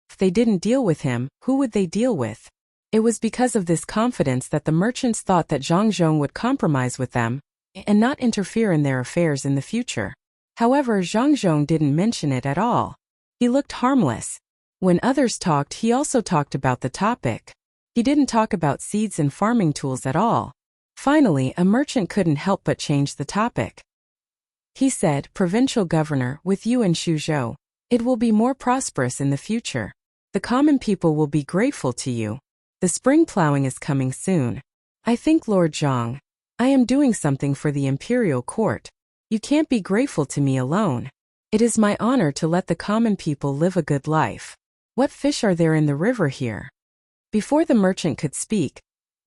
If they didn't deal with him, who would they deal with? It was because of this confidence that the merchants thought that Zhang Zhong would compromise with them and not interfere in their affairs in the future. However, Zhang Zhong didn't mention it at all. He looked harmless. When others talked, he also talked about the topic. He didn't talk about seeds and farming tools at all. Finally, a merchant couldn't help but change the topic. He said, "Provincial governor, with you and Shuzhou, it will be more prosperous in the future. The common people will be grateful to you. The spring plowing is coming soon. I think, Lord Zhang, I am doing something for the imperial court. You can't be grateful to me alone. It is my honor to let the common people live a good life. What fish are there in the river here?" Before the merchant could speak,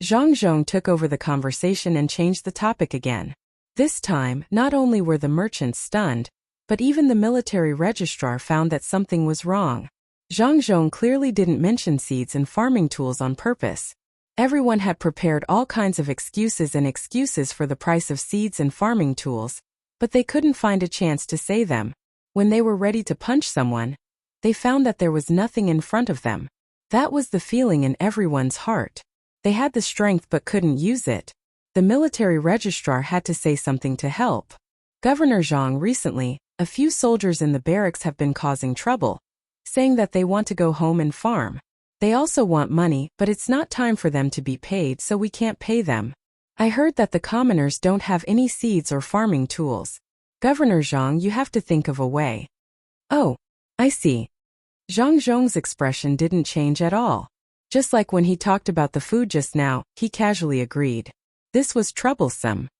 Zhang Zhong took over the conversation and changed the topic again. This time, not only were the merchants stunned, but even the military registrar found that something was wrong. Zhang Zhong clearly didn't mention seeds and farming tools on purpose. Everyone had prepared all kinds of excuses for the price of seeds and farming tools, but they couldn't find a chance to say them. When they were ready to punch someone, they found that there was nothing in front of them. That was the feeling in everyone's heart. They had the strength but couldn't use it. The military registrar had to say something to help. "Governor Zhang, recently, a few soldiers in the barracks have been causing trouble, saying that they want to go home and farm. They also want money, but it's not time for them to be paid, so we can't pay them. I heard that the commoners don't have any seeds or farming tools. Governor Zhang, you have to think of a way." "Oh, I see." Zhang Zhong's expression didn't change at all. Just like when he talked about the food just now, he casually agreed. This was troublesome.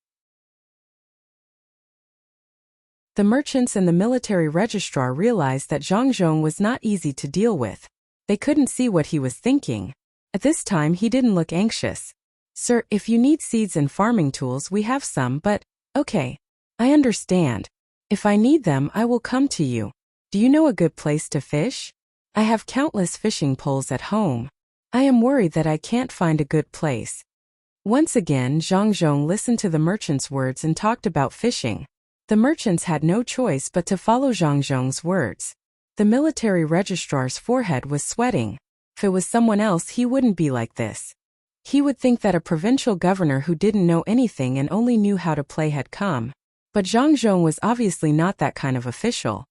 The merchants and the military registrar realized that Zhang Zhong was not easy to deal with. They couldn't see what he was thinking. At this time, he didn't look anxious. "Sir, if you need seeds and farming tools, we have some, but, okay. I understand. If I need them, I will come to you. Do you know a good place to fish? I have countless fishing poles at home. I am worried that I can't find a good place." Once again, Zhang Zhong listened to the merchant's words and talked about fishing. The merchants had no choice but to follow Zhang Zhong's words. The military registrar's forehead was sweating. If it was someone else, he wouldn't be like this. He would think that a provincial governor who didn't know anything and only knew how to play had come. But Zhang Zhong was obviously not that kind of official.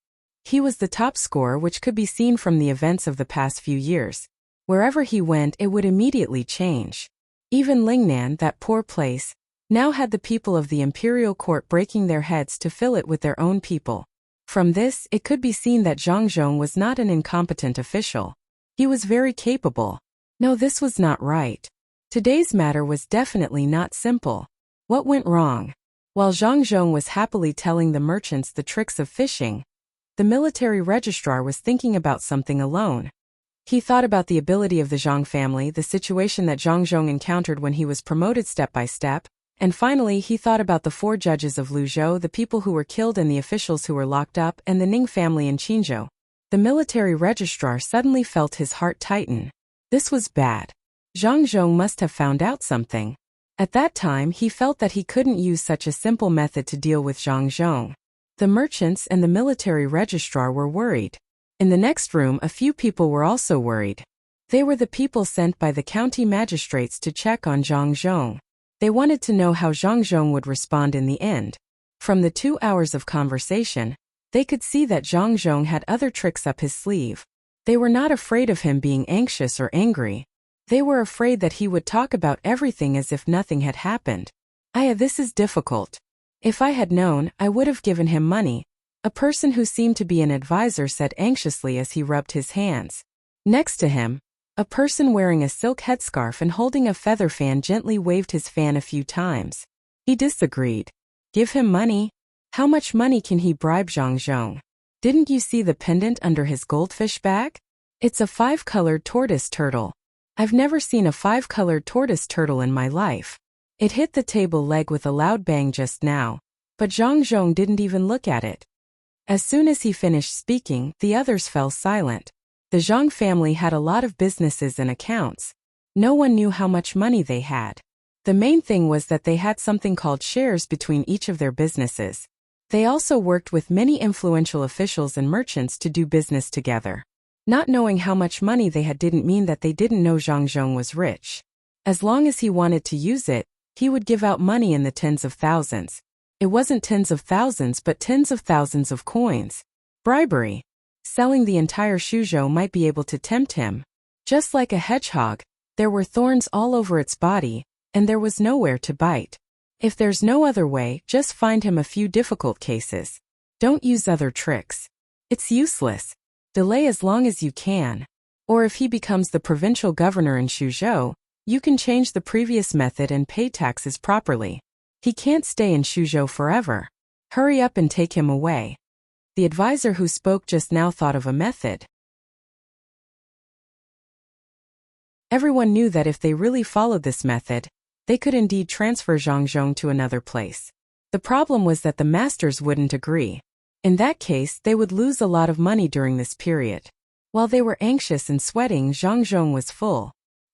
He was the top scorer, which could be seen from the events of the past few years. Wherever he went, it would immediately change. Even Lingnan, that poor place, now had the people of the imperial court breaking their heads to fill it with their own people. From this, it could be seen that Zhang Zhong was not an incompetent official. He was very capable. No, this was not right. Today's matter was definitely not simple. What went wrong? While Zhang Zhong was happily telling the merchants the tricks of fishing, the military registrar was thinking about something alone. He thought about the ability of the Zhang family, the situation that Zhang Zhong encountered when he was promoted step by step, and finally he thought about the 4 judges of Luzhou, the people who were killed and the officials who were locked up, and the Ning family in Qinzhou. The military registrar suddenly felt his heart tighten. This was bad. Zhang Zhong must have found out something. At that time, he felt that he couldn't use such a simple method to deal with Zhang Zhong. The merchants and the military registrar were worried. In the next room, a few people were also worried. They were the people sent by the county magistrates to check on Zhang Zhong. They wanted to know how Zhang Zhong would respond in the end. From the 2 hours of conversation, they could see that Zhang Zhong had other tricks up his sleeve. They were not afraid of him being anxious or angry. They were afraid that he would talk about everything as if nothing had happened. This is difficult. If I had known, I would have given him money," a person who seemed to be an advisor said anxiously as he rubbed his hands. Next to him, a person wearing a silk headscarf and holding a feather fan gently waved his fan a few times. He disagreed. "Give him money? How much money can he bribe Zhang Zhong? Didn't you see the pendant under his goldfish bag? It's a 5-colored tortoise turtle. I've never seen a 5-colored tortoise turtle in my life." It hit the table leg with a loud bang just now, but Zhang Zhong didn't even look at it. As soon as he finished speaking, the others fell silent. The Zhang family had a lot of businesses and accounts. No one knew how much money they had. The main thing was that they had something called shares between each of their businesses. They also worked with many influential officials and merchants to do business together. Not knowing how much money they had didn't mean that they didn't know Zhang Zhong was rich. As long as he wanted to use it, he would give out money in the tens of thousands. It wasn't tens of thousands but tens of thousands of coins. Bribery. Selling the entire Shuzhou might be able to tempt him. Just like a hedgehog, there were thorns all over its body, and there was nowhere to bite. If there's no other way, just find him a few difficult cases. Don't use other tricks. It's useless. Delay as long as you can. Or if he becomes the provincial governor in Shuzhou, you can change the previous method and pay taxes properly. He can't stay in Shuzhou forever. Hurry up and take him away. The advisor who spoke just now thought of a method. Everyone knew that if they really followed this method, they could indeed transfer Zhang Zhong to another place. The problem was that the masters wouldn't agree. In that case, they would lose a lot of money during this period. While they were anxious and sweating, Zhang Zhong was full.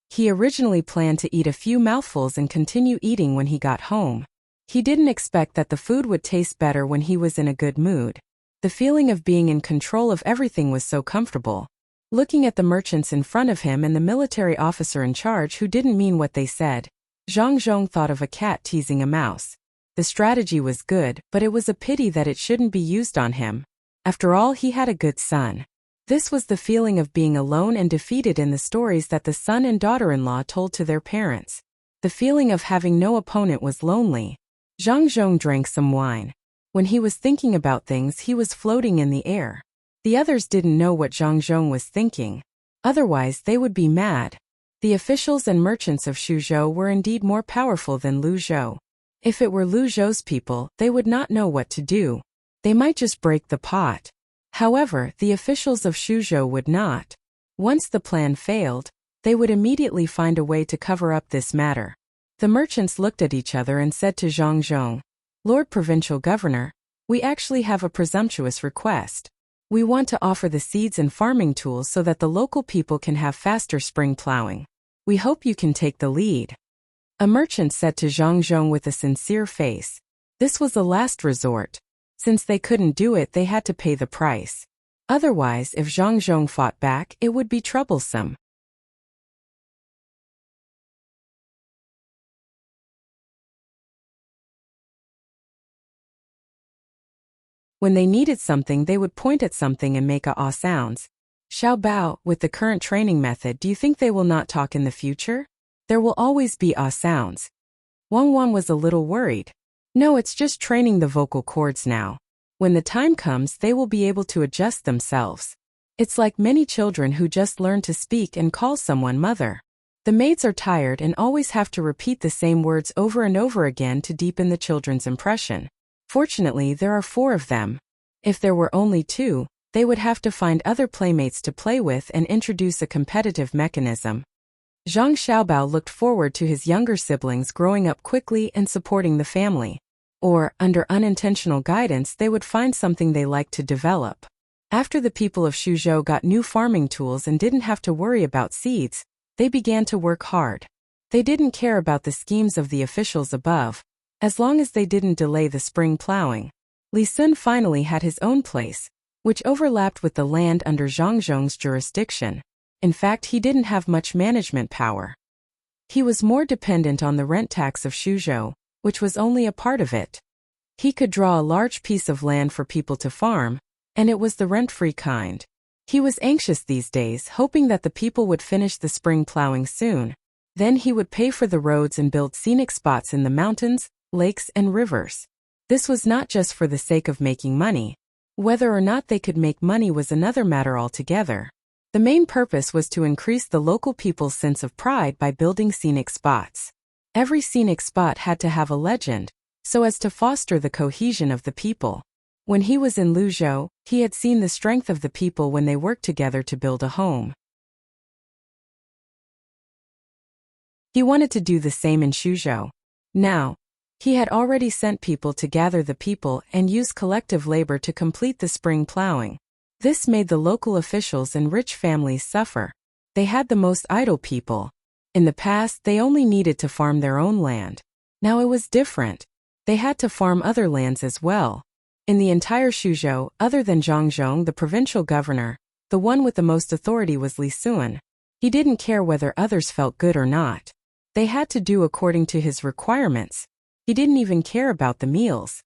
He originally planned to eat a few mouthfuls and continue eating when he got home. He didn't expect that the food would taste better when he was in a good mood. The feeling of being in control of everything was so comfortable. Looking at the merchants in front of him and the military officer in charge who didn't mean what they said, Zhang Zhong thought of a cat teasing a mouse. The strategy was good, but it was a pity that it shouldn't be used on him. After all, he had a good son. This was the feeling of being alone and defeated in the stories that the son and daughter-in-law told to their parents. The feeling of having no opponent was lonely. Zhang Zhong drank some wine. When he was thinking about things, he was floating in the air. The others didn't know what Zhang Zhong was thinking. Otherwise, they would be mad. The officials and merchants of Shuzhou were indeed more powerful than Lu Zhou. If it were Lu Zhou's people, they would not know what to do. They might just break the pot. However, the officials of Shuzhou would not. Once the plan failed, they would immediately find a way to cover up this matter. The merchants looked at each other and said to Zhang Zhong, "Lord Provincial Governor, we actually have a presumptuous request. We want to offer the seeds and farming tools so that the local people can have faster spring plowing. We hope you can take the lead." A merchant said to Zhang Zhong with a sincere face. This was a last resort. Since they couldn't do it, they had to pay the price. Otherwise, if Zhang Zhong fought back, it would be troublesome. When they needed something, they would point at something and make ah sounds. Xiao Bao, with the current training method, do you think they will not talk in the future? There will always be ah sounds. Wang Wan was a little worried. No, it's just training the vocal cords now. When the time comes, they will be able to adjust themselves. It's like many children who just learn to speak and call someone mother. The maids are tired and always have to repeat the same words over and over again to deepen the children's impression. Fortunately, there are 4 of them. If there were only 2, they would have to find other playmates to play with and introduce a competitive mechanism. Zhang Xiaobao looked forward to his younger siblings growing up quickly and supporting the family. Or, under unintentional guidance, they would find something they liked to develop. After the people of Shuzhou got new farming tools and didn't have to worry about seeds, they began to work hard. They didn't care about the schemes of the officials above, as long as they didn't delay the spring plowing. Li Sun finally had his own place, which overlapped with the land under Zhang Zhong's jurisdiction. In fact, he didn't have much management power. He was more dependent on the rent tax of Shuzhou, which was only a part of it. He could draw a large piece of land for people to farm, and it was the rent-free kind. He was anxious these days, hoping that the people would finish the spring plowing soon. Then he would pay for the roads and build scenic spots in the mountains, lakes, and rivers. This was not just for the sake of making money. Whether or not they could make money was another matter altogether. The main purpose was to increase the local people's sense of pride by building scenic spots. Every scenic spot had to have a legend, so as to foster the cohesion of the people. When he was in Luzhou, he had seen the strength of the people when they worked together to build a home. He wanted to do the same in Shuzhou. Now, he had already sent people to gather the people and use collective labor to complete the spring plowing. This made the local officials and rich families suffer. They had the most idle people. In the past, they only needed to farm their own land. Now it was different. They had to farm other lands as well. In the entire Shuzhou, other than Zhang Zhong, the provincial governor, the one with the most authority was Li Sun. He didn't care whether others felt good or not. They had to do according to his requirements. He didn't even care about the meals.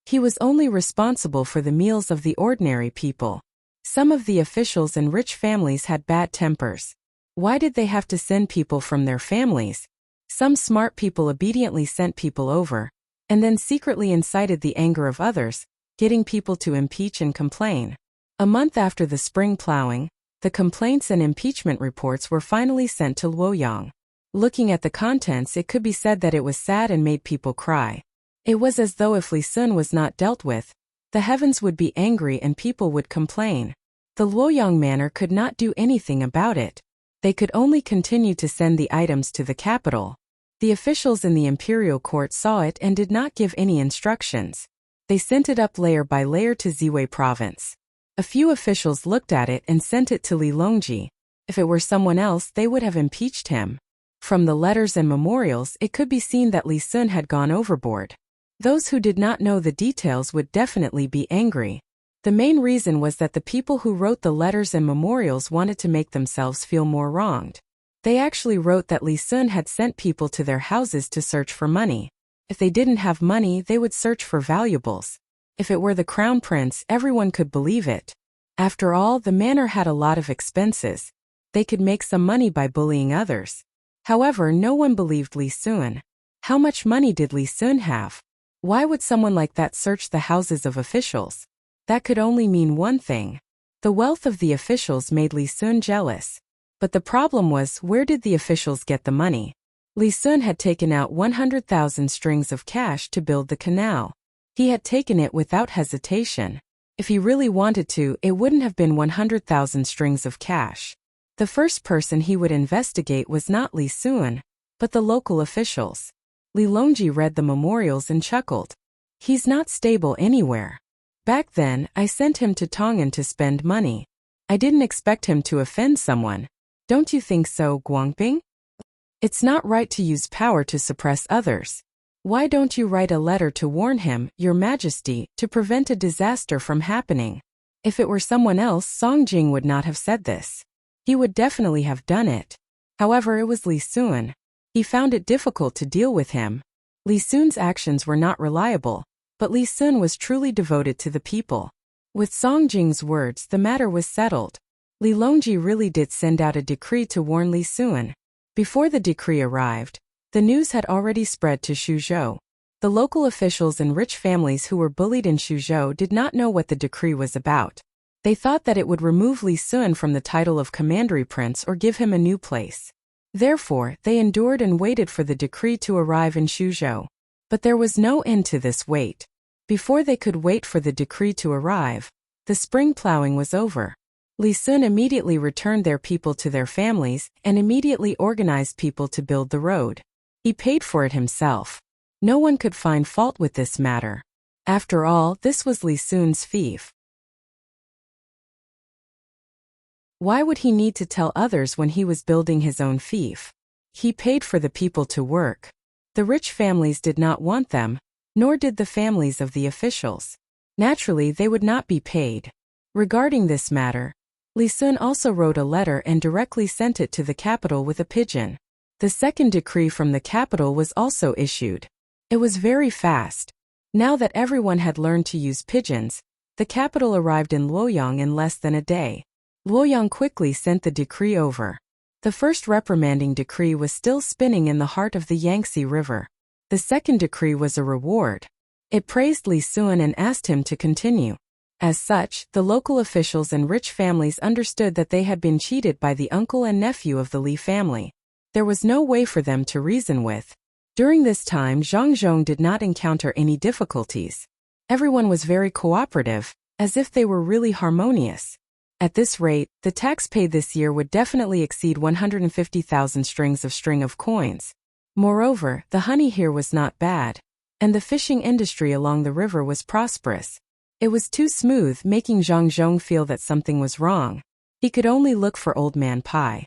He was only responsible for the meals of the ordinary people. Some of the officials and rich families had bad tempers. Why did they have to send people from their families? Some smart people obediently sent people over, and then secretly incited the anger of others, getting people to impeach and complain. A month after the spring plowing, the complaints and impeachment reports were finally sent to Luoyang. Looking at the contents, it could be said that it was sad and made people cry. It was as though if Li Sun was not dealt with, the heavens would be angry and people would complain. The Luoyang manor could not do anything about it. They could only continue to send the items to the capital. The officials in the imperial court saw it and did not give any instructions. They sent it up layer by layer to Ziwei province. A few officials looked at it and sent it to Li Longji. If it were someone else, they would have impeached him. From the letters and memorials, it could be seen that Li Sun had gone overboard. Those who did not know the details would definitely be angry. The main reason was that the people who wrote the letters and memorials wanted to make themselves feel more wronged. They actually wrote that Li Sun had sent people to their houses to search for money. If they didn't have money, they would search for valuables. If it were the crown prince, everyone could believe it. After all, the manor had a lot of expenses. They could make some money by bullying others. However, no one believed Li Sun. How much money did Li Sun have? Why would someone like that search the houses of officials? That could only mean one thing. The wealth of the officials made Li Sun jealous. But the problem was, where did the officials get the money? Li Sun had taken out 100,000 strings of cash to build the canal. He had taken it without hesitation. If he really wanted to, it wouldn't have been 100,000 strings of cash. The first person he would investigate was not Li Sun, but the local officials. Li Longji read the memorials and chuckled. He's not stable anywhere. Back then, I sent him to Tang to spend money. I didn't expect him to offend someone. Don't you think so, Guangping? It's not right to use power to suppress others. Why don't you write a letter to warn him, Your Majesty, to prevent a disaster from happening? If it were someone else, Songjing would not have said this. He would definitely have done it. However, it was Li Sun. He found it difficult to deal with him. Li Sun's actions were not reliable, but Li Sun was truly devoted to the people. With Songjing's words, the matter was settled. Li Longji really did send out a decree to warn Li Sun. Before the decree arrived, the news had already spread to Shuzhou. The local officials and rich families who were bullied in Shuzhou did not know what the decree was about. They thought that it would remove Li Sun from the title of commandery prince or give him a new place. Therefore, they endured and waited for the decree to arrive in Shuzhou. But there was no end to this wait. Before they could wait for the decree to arrive, the spring plowing was over. Li Sun immediately returned their people to their families and immediately organized people to build the road. He paid for it himself. No one could find fault with this matter. After all, this was Li Sun's fief. Why would he need to tell others when he was building his own fief? He paid for the people to work. The rich families did not want them, nor did the families of the officials. Naturally, they would not be paid. Regarding this matter, Li Sun also wrote a letter and directly sent it to the capital with a pigeon. The second decree from the capital was also issued. It was very fast. Now that everyone had learned to use pigeons, the capital arrived in Luoyang in less than a day. Luoyang quickly sent the decree over. The first reprimanding decree was still spinning in the heart of the Yangtze River. The second decree was a reward. It praised Li Sun and asked him to continue. As such, the local officials and rich families understood that they had been cheated by the uncle and nephew of the Li family. There was no way for them to reason with. During this time, Zhang Zhong did not encounter any difficulties. Everyone was very cooperative, as if they were really harmonious. At this rate, the tax paid this year would definitely exceed 150,000 strings of coins. Moreover, the honey here was not bad, and the fishing industry along the river was prosperous. It was too smooth, making Zhang Zhong feel that something was wrong. He could only look for Old Man Pai.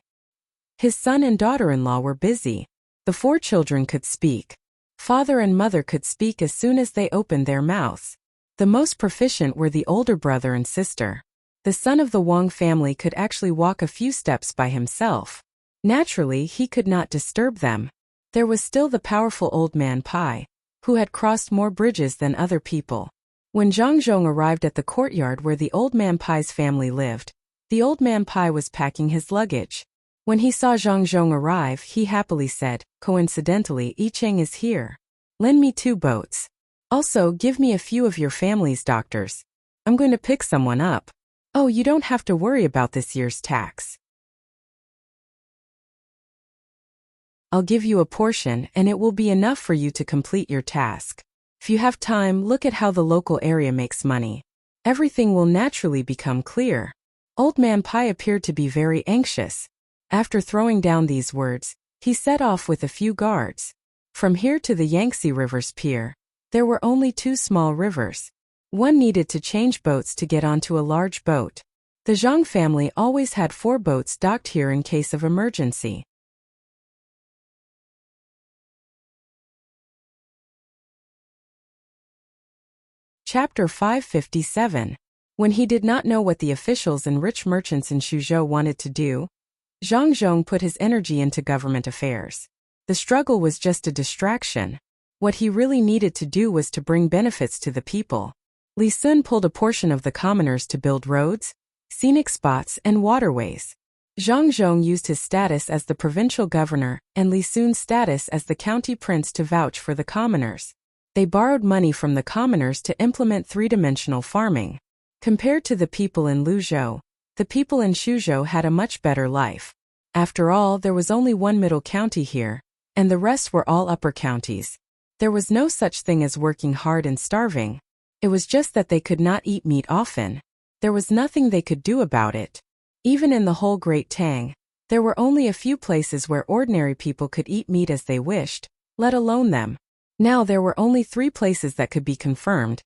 His son and daughter-in-law were busy. The 4 children could speak. Father and mother could speak as soon as they opened their mouths. The most proficient were the older brother and sister. The son of the Wang family could actually walk a few steps by himself. Naturally, he could not disturb them. There was still the powerful old man Pai, who had crossed more bridges than other people. When Zhang Zhong arrived at the courtyard where the old man Pai's family lived, the old man Pai was packing his luggage. When he saw Zhang Zhong arrive, he happily said, "Coincidentally, Yicheng is here. Lend me 2 boats. Also, give me a few of your family's doctors. I'm going to pick someone up. Oh, you don't have to worry about this year's tax. I'll give you a portion and it will be enough for you to complete your task. If you have time, look at how the local area makes money. Everything will naturally become clear." Old man Pai appeared to be very anxious. After throwing down these words, he set off with a few guards. From here to the Yangtze River's pier, there were only 2 small rivers. One needed to change boats to get onto a large boat. The Zhang family always had 4 boats docked here in case of emergency. Chapter 557. When he did not know what the officials and rich merchants in Suzhou wanted to do, Zhang Zhong put his energy into government affairs. The struggle was just a distraction. What he really needed to do was to bring benefits to the people. Li Sun pulled a portion of the commoners to build roads, scenic spots, and waterways. Zhang Zhong used his status as the provincial governor and Li Sun's status as the county prince to vouch for the commoners. They borrowed money from the commoners to implement 3-dimensional farming. Compared to the people in Luzhou, the people in Suzhou had a much better life. After all, there was only one middle county here, and the rest were all upper counties. There was no such thing as working hard and starving. It was just that they could not eat meat often. There was nothing they could do about it. Even in the whole Great Tang, there were only a few places where ordinary people could eat meat as they wished, let alone them. Now there were only 3 places that could be confirmed: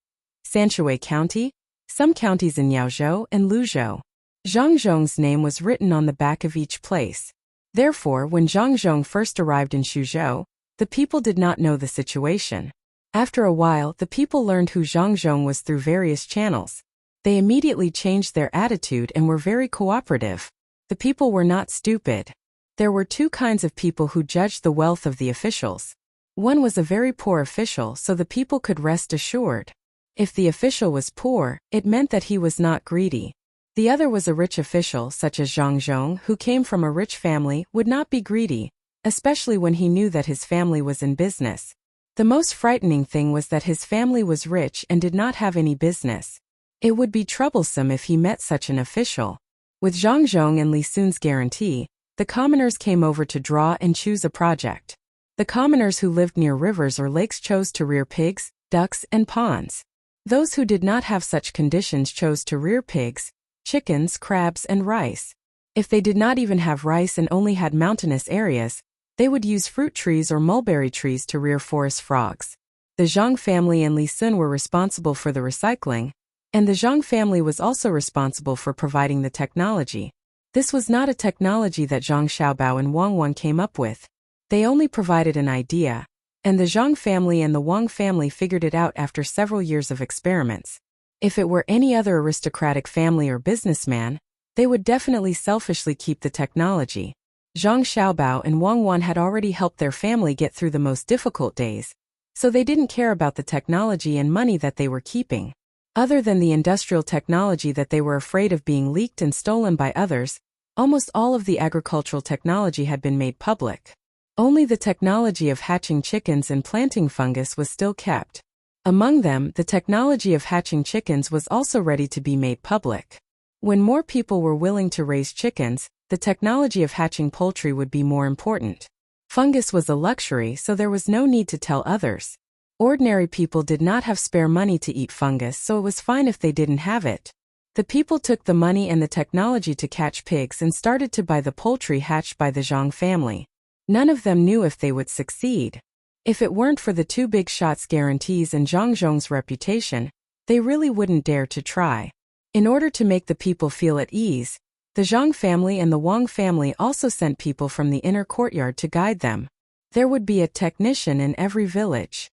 Sanshui County, some counties in Yaozhou, and Luzhou. Zhang Zhong's name was written on the back of each place. Therefore, when Zhang Zhong first arrived in Suzhou, the people did not know the situation. After a while, the people learned who Zhang Zhong was through various channels. They immediately changed their attitude and were very cooperative. The people were not stupid. There were 2 kinds of people who judged the wealth of the officials. One was a very poor official, so the people could rest assured. If the official was poor, it meant that he was not greedy. The other was a rich official, such as Zhang Zhong, who came from a rich family, would not be greedy, especially when he knew that his family was in business. The most frightening thing was that his family was rich and did not have any business. It would be troublesome if he met such an official. With Zhang Zhong and Li Sun's guarantee, the commoners came over to draw and choose a project. The commoners who lived near rivers or lakes chose to rear pigs, ducks, and ponds. Those who did not have such conditions chose to rear pigs, chickens, crabs, and rice. If they did not even have rice and only had mountainous areas, they would use fruit trees or mulberry trees to rear forest frogs. The Zhang family and Li Sun were responsible for the recycling, and the Zhang family was also responsible for providing the technology. This was not a technology that Zhang Xiaobao and Wang Wan came up with. They only provided an idea, and the Zhang family and the Wang family figured it out after several years of experiments. If it were any other aristocratic family or businessman, they would definitely selfishly keep the technology. Zhang Xiaobao and Wang Wan had already helped their family get through the most difficult days, so they didn't care about the technology and money that they were keeping. Other than the industrial technology that they were afraid of being leaked and stolen by others, almost all of the agricultural technology had been made public. Only the technology of hatching chickens and planting fungus was still kept. Among them, the technology of hatching chickens was also ready to be made public. When more people were willing to raise chickens, the technology of hatching poultry would be more important. Fungus was a luxury, so there was no need to tell others. Ordinary people did not have spare money to eat fungus, so it was fine if they didn't have it. The people took the money and the technology to catch pigs and started to buy the poultry hatched by the Zhang family. None of them knew if they would succeed. If it weren't for the 2 big shots guarantees and Zhang Zhong's reputation, they really wouldn't dare to try. In order to make the people feel at ease, the Zhang family and the Wang family also sent people from the inner courtyard to guide them. There would be a technician in every village.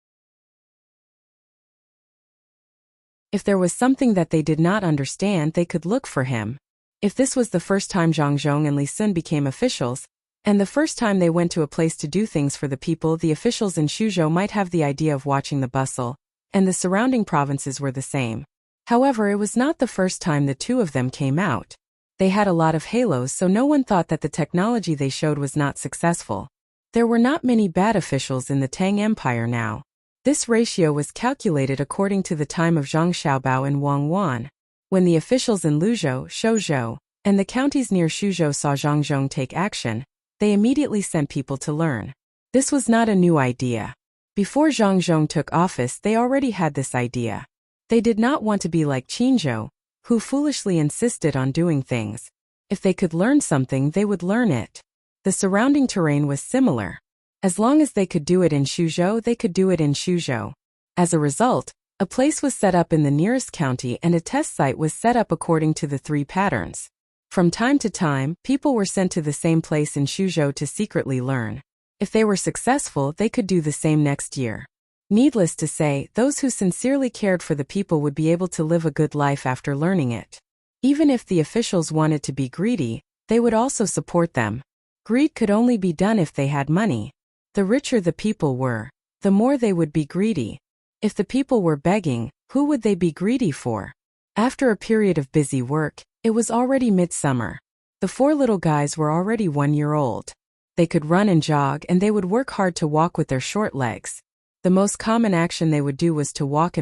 If there was something that they did not understand, they could look for him. If this was the first time Zhang Zhong and Li Sun became officials, and the first time they went to a place to do things for the people, the officials in Shuzhou might have the idea of watching the bustle, and the surrounding provinces were the same. However, it was not the first time the two of them came out. They had a lot of halos, so no one thought that the technology they showed was not successful. There were not many bad officials in the Tang Empire now. This ratio was calculated according to the time of Zhang Xiaobao and Wang Wan. When the officials in Luzhou, Shuzhou, and the counties near Shuzhou saw Zhang Zhong take action, they immediately sent people to learn. This was not a new idea. Before Zhang Zhong took office, they already had this idea. They did not want to be like Qinzhou, who foolishly insisted on doing things. If they could learn something, they would learn it. The surrounding terrain was similar. As long as they could do it in Shuzhou, they could do it in Shuzhou. As a result, a place was set up in the nearest county and a test site was set up according to the three patterns. From time to time, people were sent to the same place in Shuzhou to secretly learn. If they were successful, they could do the same next year. Needless to say, those who sincerely cared for the people would be able to live a good life after learning it. Even if the officials wanted to be greedy, they would also support them. Greed could only be done if they had money. The richer the people were, the more they would be greedy. If the people were begging, who would they be greedy for? After a period of busy work, it was already midsummer. The four little guys were already 1 year old. They could run and jog, and they would work hard to walk with their short legs. The most common action they would do was to walk,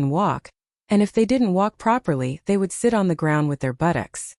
and if they didn't walk properly, they would sit on the ground with their buttocks.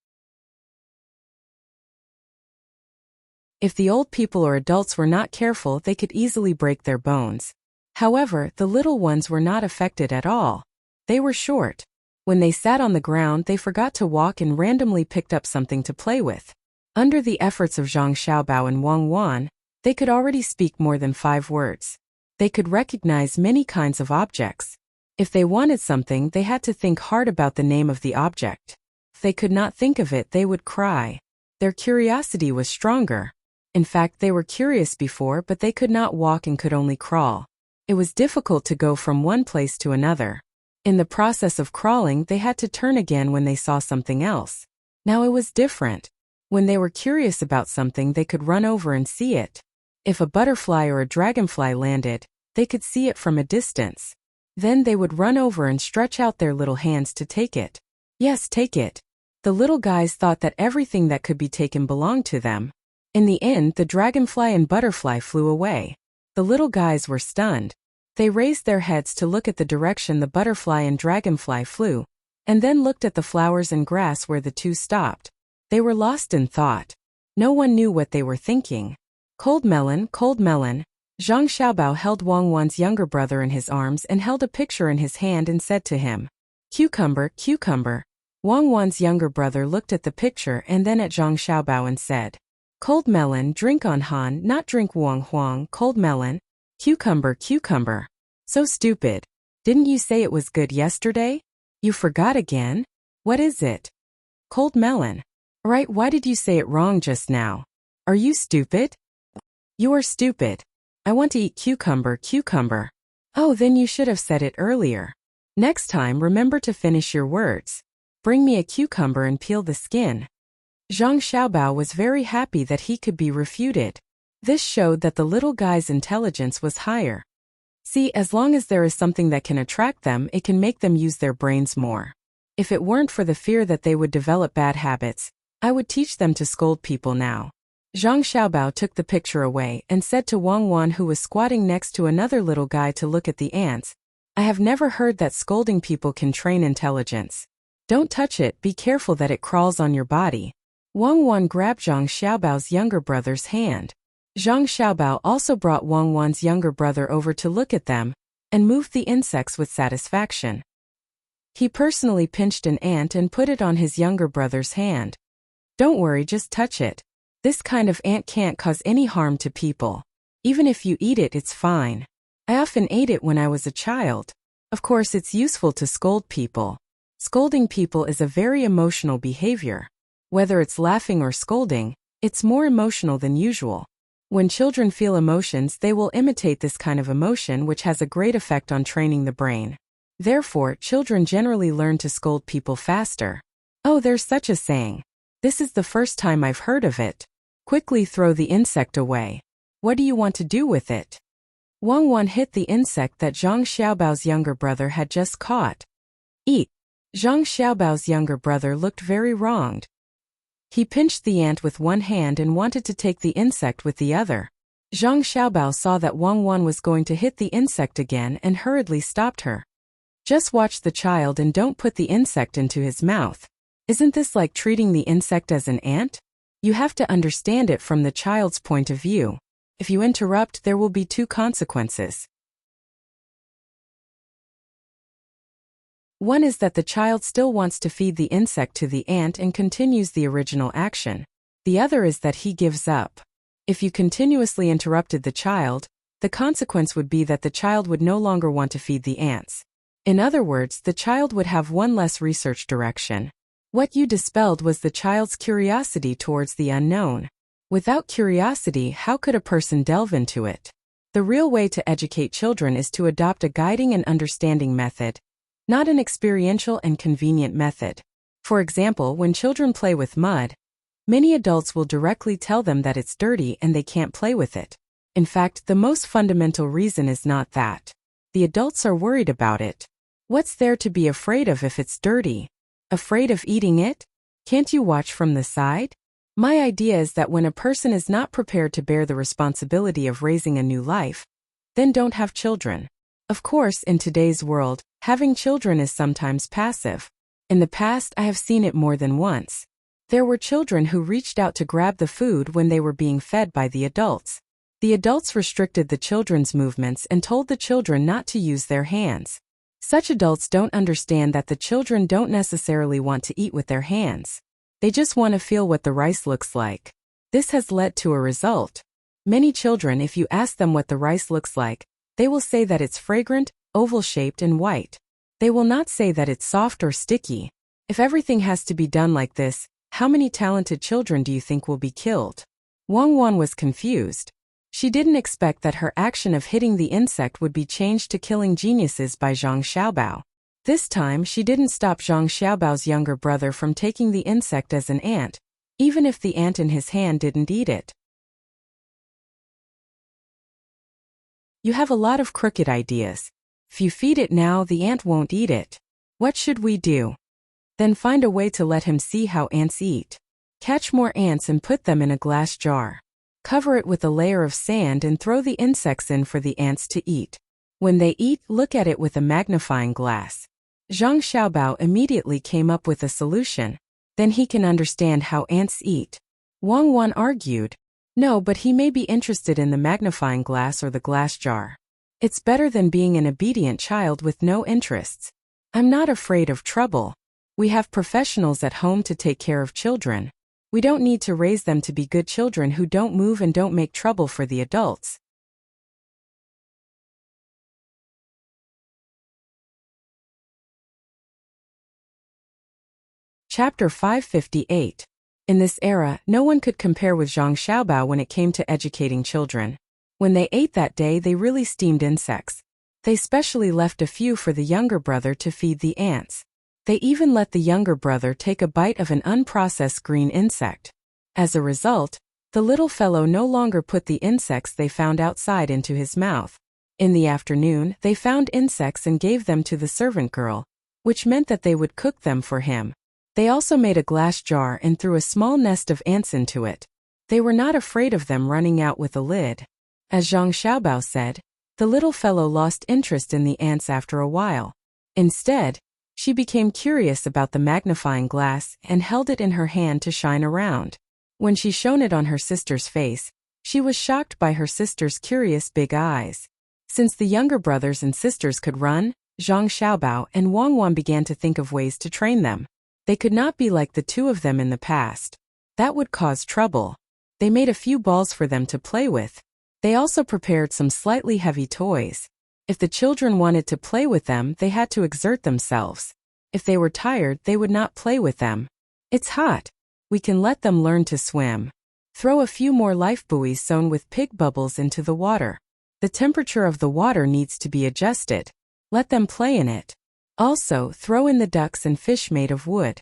If the old people or adults were not careful, they could easily break their bones. However, the little ones were not affected at all. They were short. When they sat on the ground, they forgot to walk and randomly picked up something to play with. Under the efforts of Zhang Xiaobao and Wang Wan, they could already speak more than 5 words. They could recognize many kinds of objects. If they wanted something, they had to think hard about the name of the object. If they could not think of it, they would cry. Their curiosity was stronger. In fact, they were curious before, but they could not walk and could only crawl. It was difficult to go from one place to another. In the process of crawling, they had to turn again when they saw something else. Now it was different. When they were curious about something, they could run over and see it. If a butterfly or a dragonfly landed, they could see it from a distance. Then they would run over and stretch out their little hands to take it. Yes, take it. The little guys thought that everything that could be taken belonged to them. In the end, the dragonfly and butterfly flew away. The little guys were stunned. They raised their heads to look at the direction the butterfly and dragonfly flew, and then looked at the flowers and grass where the two stopped. They were lost in thought. No one knew what they were thinking. Cold melon, cold melon. Zhang Xiaobao held Wang Wan's younger brother in his arms and held a picture in his hand and said to him, "Cucumber, cucumber." Wang Wan's younger brother looked at the picture and then at Zhang Xiaobao and said, "Cold melon, drink on Han, not drink Wang Huang, cold melon. Cucumber, cucumber." So stupid. Didn't you say it was good yesterday? You forgot again? What is it? Cold melon. Right, why did you say it wrong just now? Are you stupid? You are stupid. I want to eat cucumber, cucumber. Oh, then you should have said it earlier. Next time, remember to finish your words. Bring me a cucumber and peel the skin. Zhang Xiaobao was very happy that he could be refuted. This showed that the little guy's intelligence was higher. See, as long as there is something that can attract them, it can make them use their brains more. If it weren't for the fear that they would develop bad habits, I would teach them to scold people now. Zhang Xiaobao took the picture away and said to Wang Wan, who was squatting next to another little guy, to look at the ants. I have never heard that scolding people can train intelligence. Don't touch it, be careful that it crawls on your body. Wang Wan grabbed Zhang Xiaobao's younger brother's hand. Zhang Xiaobao also brought Wang Wan's younger brother over to look at them, and moved the insects with satisfaction. He personally pinched an ant and put it on his younger brother's hand. Don't worry, just touch it. This kind of ant can't cause any harm to people. Even if you eat it, it's fine. I often ate it when I was a child. Of course, it's useful to scold people. Scolding people is a very emotional behavior. Whether it's laughing or scolding, it's more emotional than usual. When children feel emotions, they will imitate this kind of emotion, which has a great effect on training the brain. Therefore, children generally learn to scold people faster. Oh, there's such a saying. This is the first time I've heard of it. Quickly throw the insect away. What do you want to do with it? Wang Wan hit the insect that Zhang Xiaobao's younger brother had just caught. Eat. Zhang Xiaobao's younger brother looked very wronged. He pinched the ant with one hand and wanted to take the insect with the other. Zhang Xiaobao saw that Wang Wan was going to hit the insect again and hurriedly stopped her. Just watch the child and don't put the insect into his mouth. Isn't this like treating the insect as an ant? You have to understand it from the child's point of view. If you interrupt, there will be two consequences. One is that the child still wants to feed the insect to the ant and continues the original action. The other is that he gives up. If you continuously interrupted the child, the consequence would be that the child would no longer want to feed the ants. In other words, the child would have one less research direction. What you dispelled was the child's curiosity towards the unknown. Without curiosity, how could a person delve into it? The real way to educate children is to adopt a guiding and understanding method, not an experiential and convenient method. For example, when children play with mud, many adults will directly tell them that it's dirty and they can't play with it. In fact, the most fundamental reason is not that. The adults are worried about it. What's there to be afraid of if it's dirty? Afraid of eating it? Can't you watch from the side? My idea is that when a person is not prepared to bear the responsibility of raising a new life, then don't have children. Of course, in today's world, having children is sometimes passive. In the past, I have seen it more than once. There were children who reached out to grab the food when they were being fed by the adults. The adults restricted the children's movements and told the children not to use their hands. Such adults don't understand that the children don't necessarily want to eat with their hands. They just want to feel what the rice looks like. This has led to a result. Many children, if you ask them what the rice looks like, they will say that it's fragrant, oval-shaped and white. They will not say that it's soft or sticky. If everything has to be done like this, how many talented children do you think will be killed? Wang Wan was confused. She didn't expect that her action of hitting the insect would be changed to killing geniuses by Zhang Xiaobao. This time, she didn't stop Zhang Xiaobao's younger brother from taking the insect as an ant, even if the ant in his hand didn't eat it. You have a lot of crooked ideas. If you feed it now, the ant won't eat it. What should we do? Then find a way to let him see how ants eat. Catch more ants and put them in a glass jar. Cover it with a layer of sand and throw the insects in for the ants to eat. When they eat, look at it with a magnifying glass. Zhang Xiaobao immediately came up with a solution. Then he can understand how ants eat. Wang Wan argued. No, but he may be interested in the magnifying glass or the glass jar. It's better than being an obedient child with no interests. I'm not afraid of trouble. We have professionals at home to take care of children. We don't need to raise them to be good children who don't move and don't make trouble for the adults. Chapter 558. In this era, no one could compare with Zhang Xiaobao when it came to educating children. When they ate that day, they really steamed insects. They specially left a few for the younger brother to feed the ants. They even let the younger brother take a bite of an unprocessed green insect. As a result, the little fellow no longer put the insects they found outside into his mouth. In the afternoon, they found insects and gave them to the servant girl, which meant that they would cook them for him. They also made a glass jar and threw a small nest of ants into it. They were not afraid of them running out with a lid. As Zhang Xiaobao said, the little fellow lost interest in the ants after a while. Instead, she became curious about the magnifying glass and held it in her hand to shine around. When she shone it on her sister's face, she was shocked by her sister's curious big eyes. Since the younger brothers and sisters could run, Zhang Xiaobao and Wang Wan began to think of ways to train them. They could not be like the two of them in the past. That would cause trouble. They made a few balls for them to play with. They also prepared some slightly heavy toys. If the children wanted to play with them, they had to exert themselves. If they were tired, they would not play with them. It's hot. We can let them learn to swim. Throw a few more life buoys sewn with pig bubbles into the water. The temperature of the water needs to be adjusted. Let them play in it. Also, throw in the ducks and fish made of wood.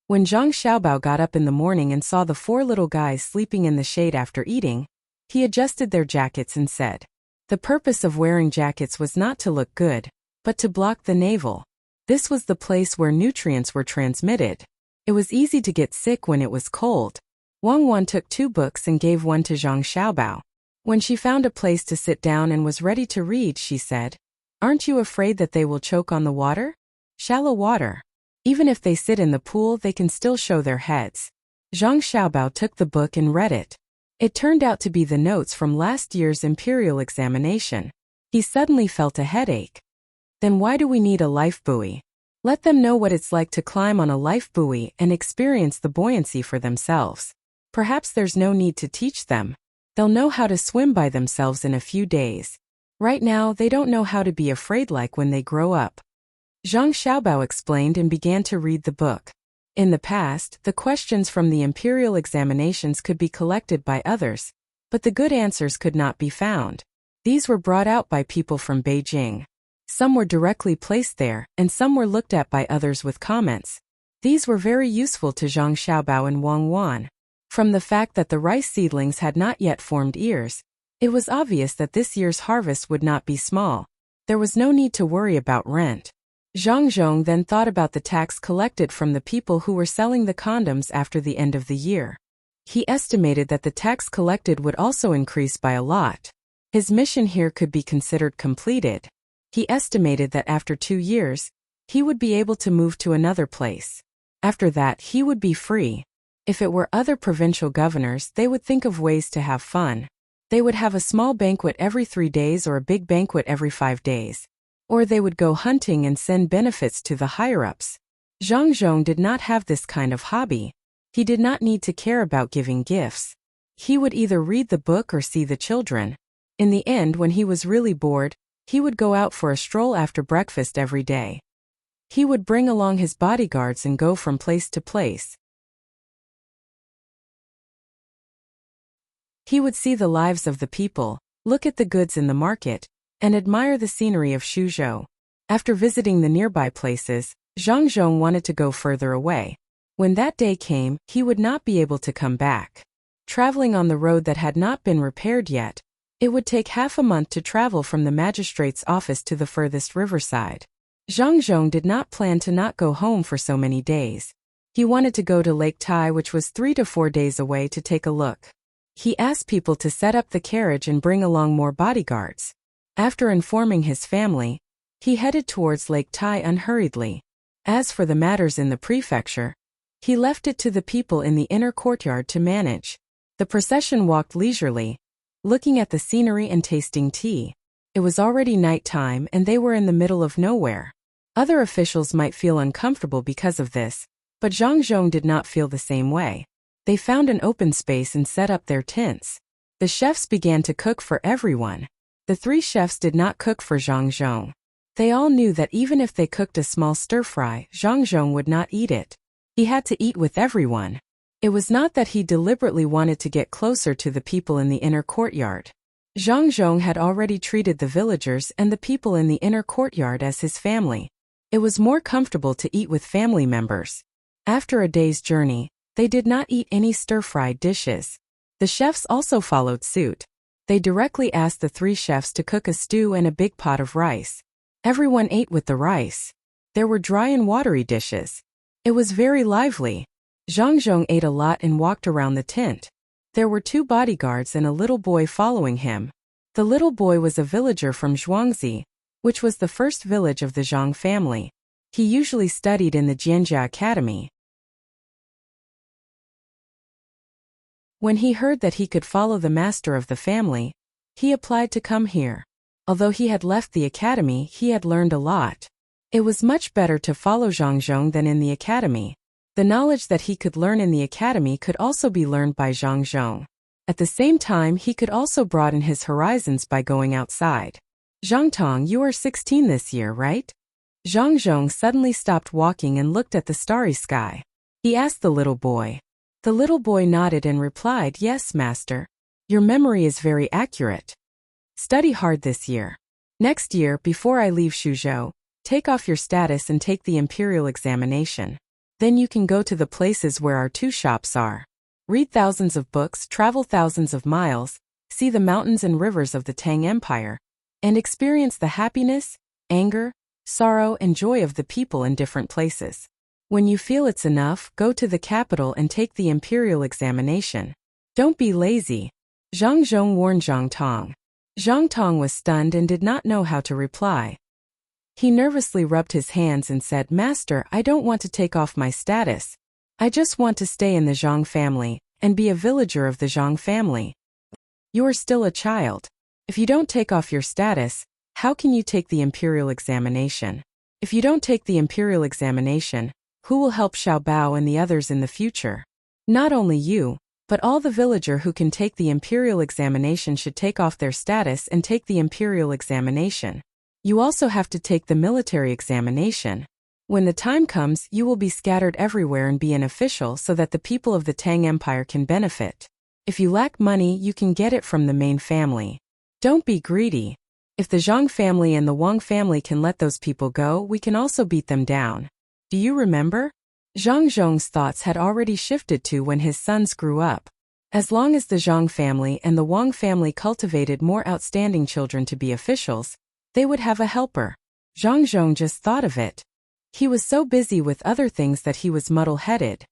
When Zhang Xiaobao got up in the morning and saw the 4 little guys sleeping in the shade after eating, he adjusted their jackets and said, the purpose of wearing jackets was not to look good, but to block the navel. This was the place where nutrients were transmitted. It was easy to get sick when it was cold. Wang Wan took 2 books and gave one to Zhang Xiaobao. When she found a place to sit down and was ready to read, she said, aren't you afraid that they will choke on the water? Shallow water. Even if they sit in the pool, they can still show their heads. Zhang Xiaobao took the book and read it. It turned out to be the notes from last year's imperial examination. He suddenly felt a headache. Then why do we need a life buoy? Let them know what it's like to climb on a life buoy and experience the buoyancy for themselves. Perhaps there's no need to teach them. They'll know how to swim by themselves in a few days. Right now, they don't know how to be afraid like when they grow up. Zhang Xiaobao explained and began to read the book. In the past, the questions from the imperial examinations could be collected by others, but the good answers could not be found. These were brought out by people from Beijing. Some were directly placed there, and some were looked at by others with comments. These were very useful to Zhang Xiaobao and Wang Wan. From the fact that the rice seedlings had not yet formed ears, it was obvious that this year's harvest would not be small. There was no need to worry about rent. Zhang Zhong then thought about the tax collected from the people who were selling the condoms after the end of the year. He estimated that the tax collected would also increase by a lot. His mission here could be considered completed. He estimated that after 2 years, he would be able to move to another place. After that, he would be free. If it were other provincial governors, they would think of ways to have fun. They would have a small banquet every 3 days or a big banquet every 5 days. Or they would go hunting and send benefits to the higher-ups. Zhang Zhong did not have this kind of hobby. He did not need to care about giving gifts. He would either read the book or see the children. In the end, when he was really bored, he would go out for a stroll after breakfast every day. He would bring along his bodyguards and go from place to place. He would see the lives of the people, look at the goods in the market, and admire the scenery of Suzhou. After visiting the nearby places, Zhang Zhong wanted to go further away. When that day came, he would not be able to come back. Traveling on the road that had not been repaired yet, it would take half a month to travel from the magistrate's office to the furthest riverside. Zhang Zhong did not plan to not go home for so many days. He wanted to go to Lake Tai, which was 3 to 4 days away, to take a look. He asked people to set up the carriage and bring along more bodyguards. After informing his family, he headed towards Lake Tai unhurriedly. As for the matters in the prefecture, he left it to the people in the inner courtyard to manage. The procession walked leisurely, looking at the scenery and tasting tea. It was already night time and they were in the middle of nowhere. Other officials might feel uncomfortable because of this, but Zhang Zhong did not feel the same way. They found an open space and set up their tents. The chefs began to cook for everyone. The 3 chefs did not cook for Zhang Zhong. They all knew that even if they cooked a small stir-fry, Zhang Zhong would not eat it. He had to eat with everyone. It was not that he deliberately wanted to get closer to the people in the inner courtyard. Zhang Zhong had already treated the villagers and the people in the inner courtyard as his family. It was more comfortable to eat with family members. After a day's journey, they did not eat any stir-fried dishes. The chefs also followed suit. They directly asked the 3 chefs to cook a stew and a big pot of rice. Everyone ate with the rice. There were dry and watery dishes. It was very lively. Zhang Zhong ate a lot and walked around the tent. There were 2 bodyguards and a little boy following him. The little boy was a villager from Zhuangzi, which was the first village of the Zhang family. He usually studied in the Jianjia Academy. When he heard that he could follow the master of the family, he applied to come here. Although he had left the academy, he had learned a lot. It was much better to follow Zhang Zhong than in the academy. The knowledge that he could learn in the academy could also be learned by Zhang Zhong. At the same time, he could also broaden his horizons by going outside. Zhang Tong, you are 16 this year, right? Zhang Zhong suddenly stopped walking and looked at the starry sky. He asked the little boy. The little boy nodded and replied, "Yes, master. Your memory is very accurate. Study hard this year. Next year, before I leave Suzhou, Take off your status and take the imperial examination. Then you can go to the places where our two shops are. Read thousands of books, travel thousands of miles, see the mountains and rivers of the Tang Empire, and experience the happiness, anger, sorrow, and joy of the people in different places. When you feel it's enough, go to the capital and take the imperial examination. Don't be lazy. Zhang Zhong warned Zhang Tong. Zhang Tong was stunned and did not know how to reply. He nervously rubbed his hands and said, "Master, I don't want to take off my status. I just want to stay in the Zhang family and be a villager of the Zhang family." "You are still a child. If you don't take off your status, how can you take the imperial examination? If you don't take the imperial examination, who will help Xiao Bao and the others in the future? Not only you, but all the villager who can take the imperial examination should take off their status and take the imperial examination. You also have to take the military examination. When the time comes, you will be scattered everywhere and be an official so that the people of the Tang Empire can benefit. If you lack money, you can get it from the main family. Don't be greedy. If the Zhang family and the Wang family can let those people go, we can also beat them down. Do you remember?" Zhang Zhong's thoughts had already shifted to when his sons grew up. As long as the Zhang family and the Wang family cultivated more outstanding children to be officials, they would have a helper. Zhang Zhong just thought of it. He was so busy with other things that he was muddle-headed.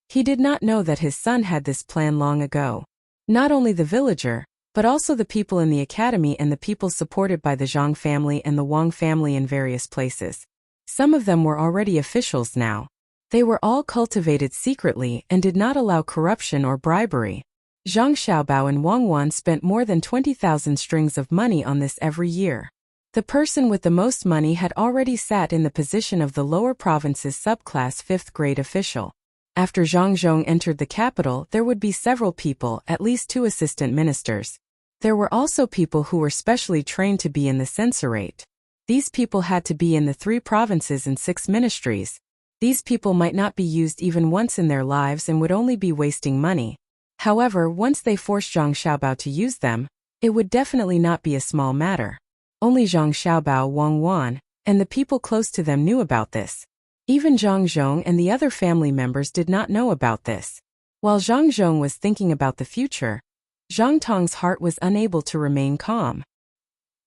He did not know that his son had this plan long ago. Not only the villager, but also the people in the academy and the people supported by the Zhang family and the Wang family in various places. Some of them were already officials now. They were all cultivated secretly and did not allow corruption or bribery. Zhang Xiaobao and Wang Wan spent more than 20,000 strings of money on this every year. The person with the most money had already sat in the position of the lower province's subclass 5th grade official. After Zhang Zhong entered the capital, there would be several people, at least 2 assistant ministers. There were also people who were specially trained to be in the censorate. These people had to be in the 3 provinces and 6 ministries. These people might not be used even once in their lives and would only be wasting money. However, once they forced Zhang Xiaobao to use them, it would definitely not be a small matter. Only Zhang Xiaobao, Wang Wan, and the people close to them knew about this. Even Zhang Zhong and the other family members did not know about this. While Zhang Zhong was thinking about the future, Zhang Tong's heart was unable to remain calm.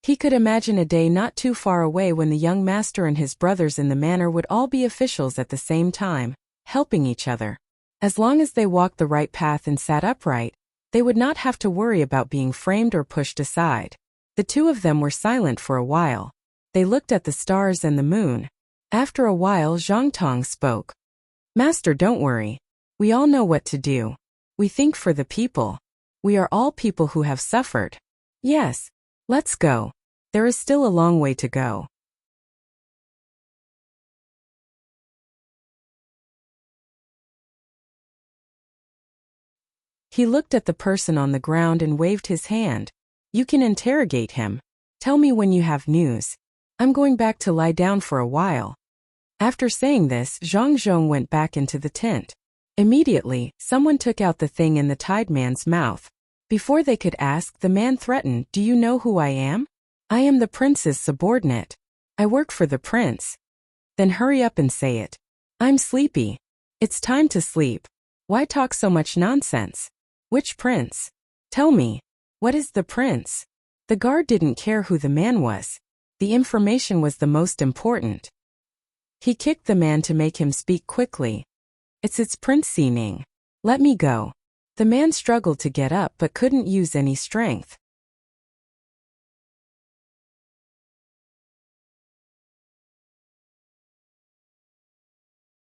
He could imagine a day not too far away when the young master and his brothers in the manor would all be officials at the same time, helping each other. As long as they walked the right path and sat upright, they would not have to worry about being framed or pushed aside. The 2 of them were silent for a while. They looked at the stars and the moon. After a while, Zhang Tong spoke. "Master, don't worry. We all know what to do. We think for the people. We are all people who have suffered. Yes, let's go. There is still a long way to go." He looked at the person on the ground and waved his hand. "You can interrogate him. Tell me when you have news. I'm going back to lie down for a while." After saying this, Zhang Zhong went back into the tent. Immediately, someone took out the thing in the tied man's mouth. Before they could ask, the man threatened, "Do you know who I am? I am the prince's subordinate. I work for the prince." "Then hurry up and say it. I'm sleepy. It's time to sleep. Why talk so much nonsense? Which prince? Tell me. What is the prince?" The guard didn't care who the man was. The information was the most important. He kicked the man to make him speak quickly. It's Prince Xining. Let me go." The man struggled to get up but couldn't use any strength.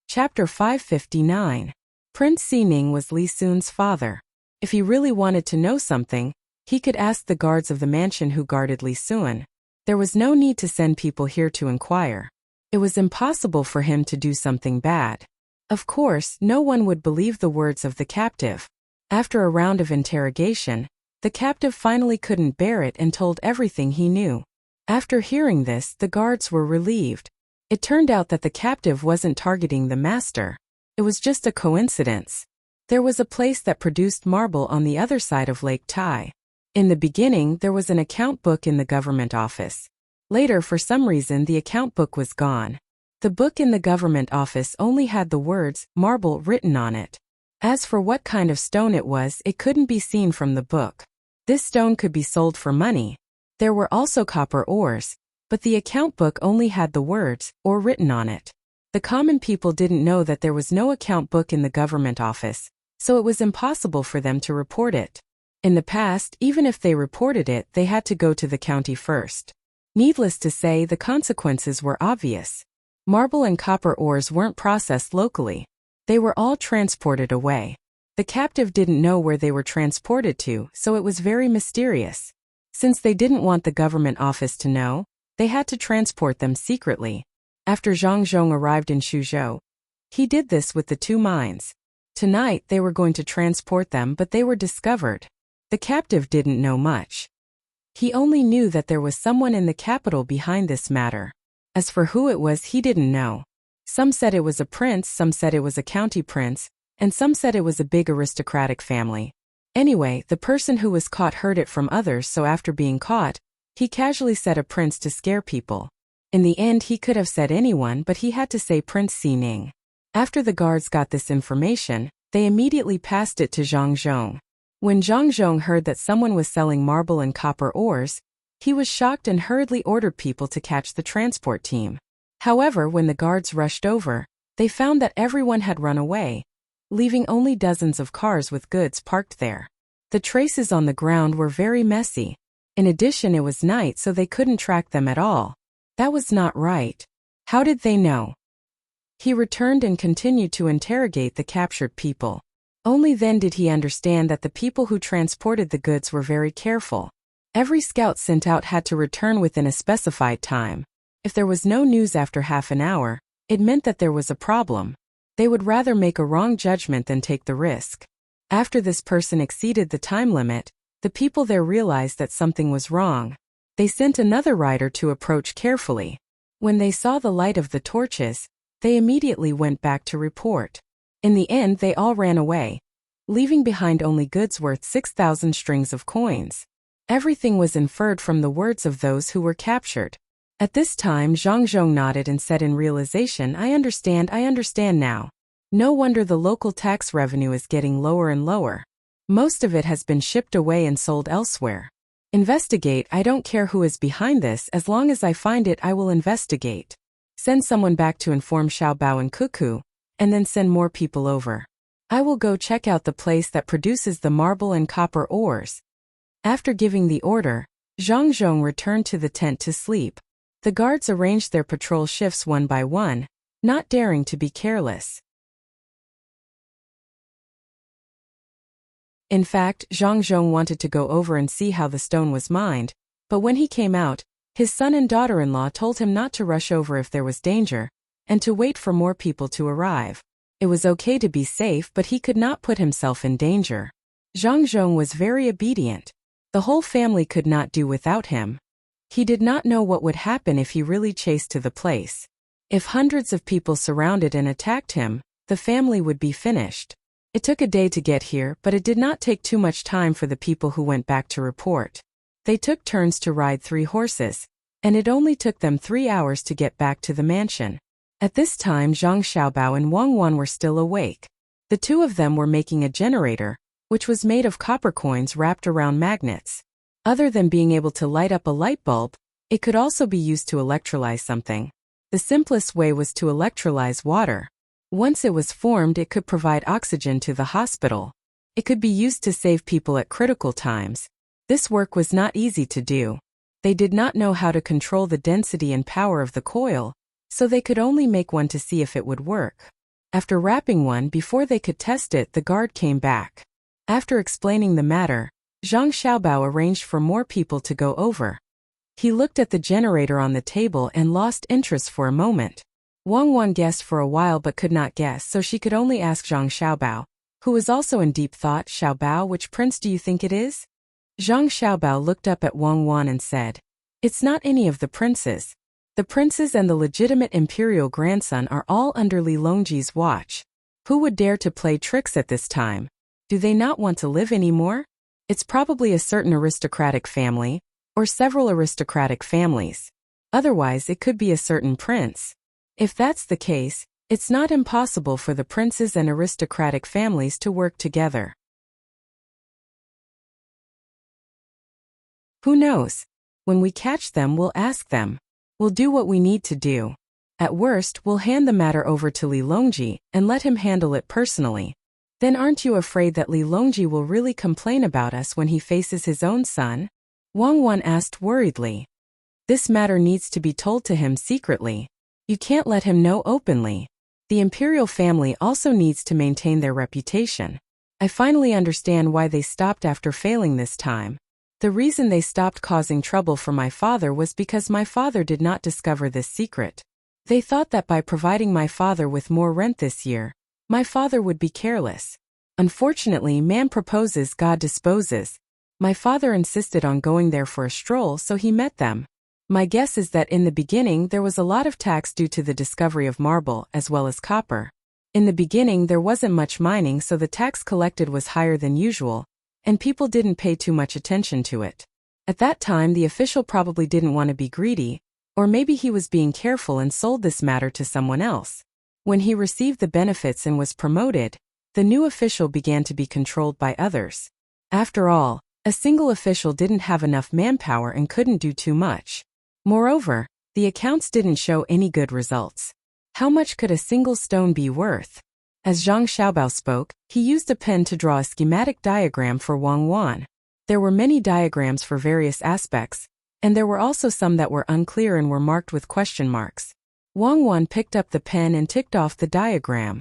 Chapter 559. Prince Xining was Li Sun's father. If he really wanted to know something, he could ask the guards of the mansion who guarded Li Sun. There was no need to send people here to inquire. It was impossible for him to do something bad. Of course, no one would believe the words of the captive. After a round of interrogation, the captive finally couldn't bear it and told everything he knew. After hearing this, the guards were relieved. It turned out that the captive wasn't targeting the master. It was just a coincidence. There was a place that produced marble on the other side of Lake Tai. In the beginning, there was an account book in the government office. Later, for some reason, the account book was gone. The book in the government office only had the words, marble, written on it. As for what kind of stone it was, it couldn't be seen from the book. This stone could be sold for money. There were also copper ores, but the account book only had the words, or written on it. The common people didn't know that there was no account book in the government office, so it was impossible for them to report it. In the past, even if they reported it, they had to go to the county first. Needless to say, the consequences were obvious. Marble and copper ores weren't processed locally. They were all transported away. The captive didn't know where they were transported to, so it was very mysterious. Since they didn't want the government office to know, they had to transport them secretly. After Zhang Zhong arrived in Suzhou, he did this with the 2 mines. Tonight they were going to transport them, but they were discovered. The captive didn't know much. He only knew that there was someone in the capital behind this matter. As for who it was, he didn't know. Some said it was a prince, some said it was a county prince, and some said it was a big aristocratic family. Anyway, the person who was caught heard it from others, so after being caught, he casually said a prince to scare people. In the end, he could have said anyone, but he had to say Prince Xining. After the guards got this information, they immediately passed it to Zhang Zhong. When Zhang Zhong heard that someone was selling marble and copper ores, he was shocked and hurriedly ordered people to catch the transport team. However, when the guards rushed over, they found that everyone had run away, leaving only dozens of cars with goods parked there. The traces on the ground were very messy. In addition, it was night, so they couldn't track them at all. That was not right. How did they know? He returned and continued to interrogate the captured people. Only then did he understand that the people who transported the goods were very careful. Every scout sent out had to return within a specified time. If there was no news after half an hour, it meant that there was a problem. They would rather make a wrong judgment than take the risk. After this person exceeded the time limit, the people there realized that something was wrong. They sent another rider to approach carefully. When they saw the light of the torches, they immediately went back to report. In the end, they all ran away, leaving behind only goods worth 6,000 strings of coins. Everything was inferred from the words of those who were captured. At this time, Zhang Zhong nodded and said in realization, I understand now. No wonder the local tax revenue is getting lower and lower. Most of it has been shipped away and sold elsewhere. Investigate, I don't care who is behind this, as long as I find it I will investigate. Send someone back to inform Xiaobao and Cuckoo, and then send more people over. I will go check out the place that produces the marble and copper ores. After giving the order, Zhang Zhong returned to the tent to sleep. The guards arranged their patrol shifts one by one, not daring to be careless. In fact, Zhang Zhong wanted to go over and see how the stone was mined, but when he came out, his son and daughter-in-law told him not to rush over if there was danger, and to wait for more people to arrive. It was okay to be safe, but he could not put himself in danger. Zhang Zhong was very obedient. The whole family could not do without him. He did not know what would happen if he really chased to the place. If hundreds of people surrounded and attacked him, the family would be finished. It took a day to get here, but it did not take too much time for the people who went back to report. They took turns to ride 3 horses, and it only took them 3 hours to get back to the mansion. At this time, Zhang Xiaobao and Wang Wan were still awake. The 2 of them were making a generator, which was made of copper coins wrapped around magnets. Other than being able to light up a light bulb, it could also be used to electrolyze something. The simplest way was to electrolyze water. Once it was formed, it could provide oxygen to the hospital. It could be used to save people at critical times. This work was not easy to do. They did not know how to control the density and power of the coil, so they could only make one to see if it would work. After wrapping one, before they could test it, the guard came back. After explaining the matter, Zhang Xiaobao arranged for more people to go over. He looked at the generator on the table and lost interest for a moment. Wang Wan guessed for a while but could not guess, so she could only ask Zhang Xiaobao, who was also in deep thought. Xiaobao, which prince do you think it is? Zhang Xiaobao looked up at Wang Wan and said, It's not any of the princes. The princes and the legitimate imperial grandson are all under Li Longji's watch. Who would dare to play tricks at this time? Do they not want to live anymore? It's probably a certain aristocratic family, or several aristocratic families. Otherwise it could be a certain prince. If that's the case, it's not impossible for the princes and aristocratic families to work together. Who knows? When we catch them, we'll ask them. We'll do what we need to do. At worst, we'll hand the matter over to Li Longji and let him handle it personally. Then aren't you afraid that Li Longji will really complain about us when he faces his own son? Wang Wan asked worriedly. This matter needs to be told to him secretly. You can't let him know openly. The imperial family also needs to maintain their reputation. I finally understand why they stopped after failing this time. The reason they stopped causing trouble for my father was because my father did not discover this secret. They thought that by providing my father with more rent this year, my father would be careless. Unfortunately, man proposes, God disposes. My father insisted on going there for a stroll, so he met them. My guess is that in the beginning there was a lot of tax due to the discovery of marble as well as copper. In the beginning there wasn't much mining, so the tax collected was higher than usual, and people didn't pay too much attention to it. At that time the official probably didn't want to be greedy, or maybe he was being careful and sold this matter to someone else. When he received the benefits and was promoted, the new official began to be controlled by others. After all, a single official didn't have enough manpower and couldn't do too much. Moreover, the accounts didn't show any good results. How much could a single stone be worth? As Zhang Xiaobao spoke, he used a pen to draw a schematic diagram for Wang Wan. There were many diagrams for various aspects, and there were also some that were unclear and were marked with question marks. Wang Wan picked up the pen and ticked off the diagram.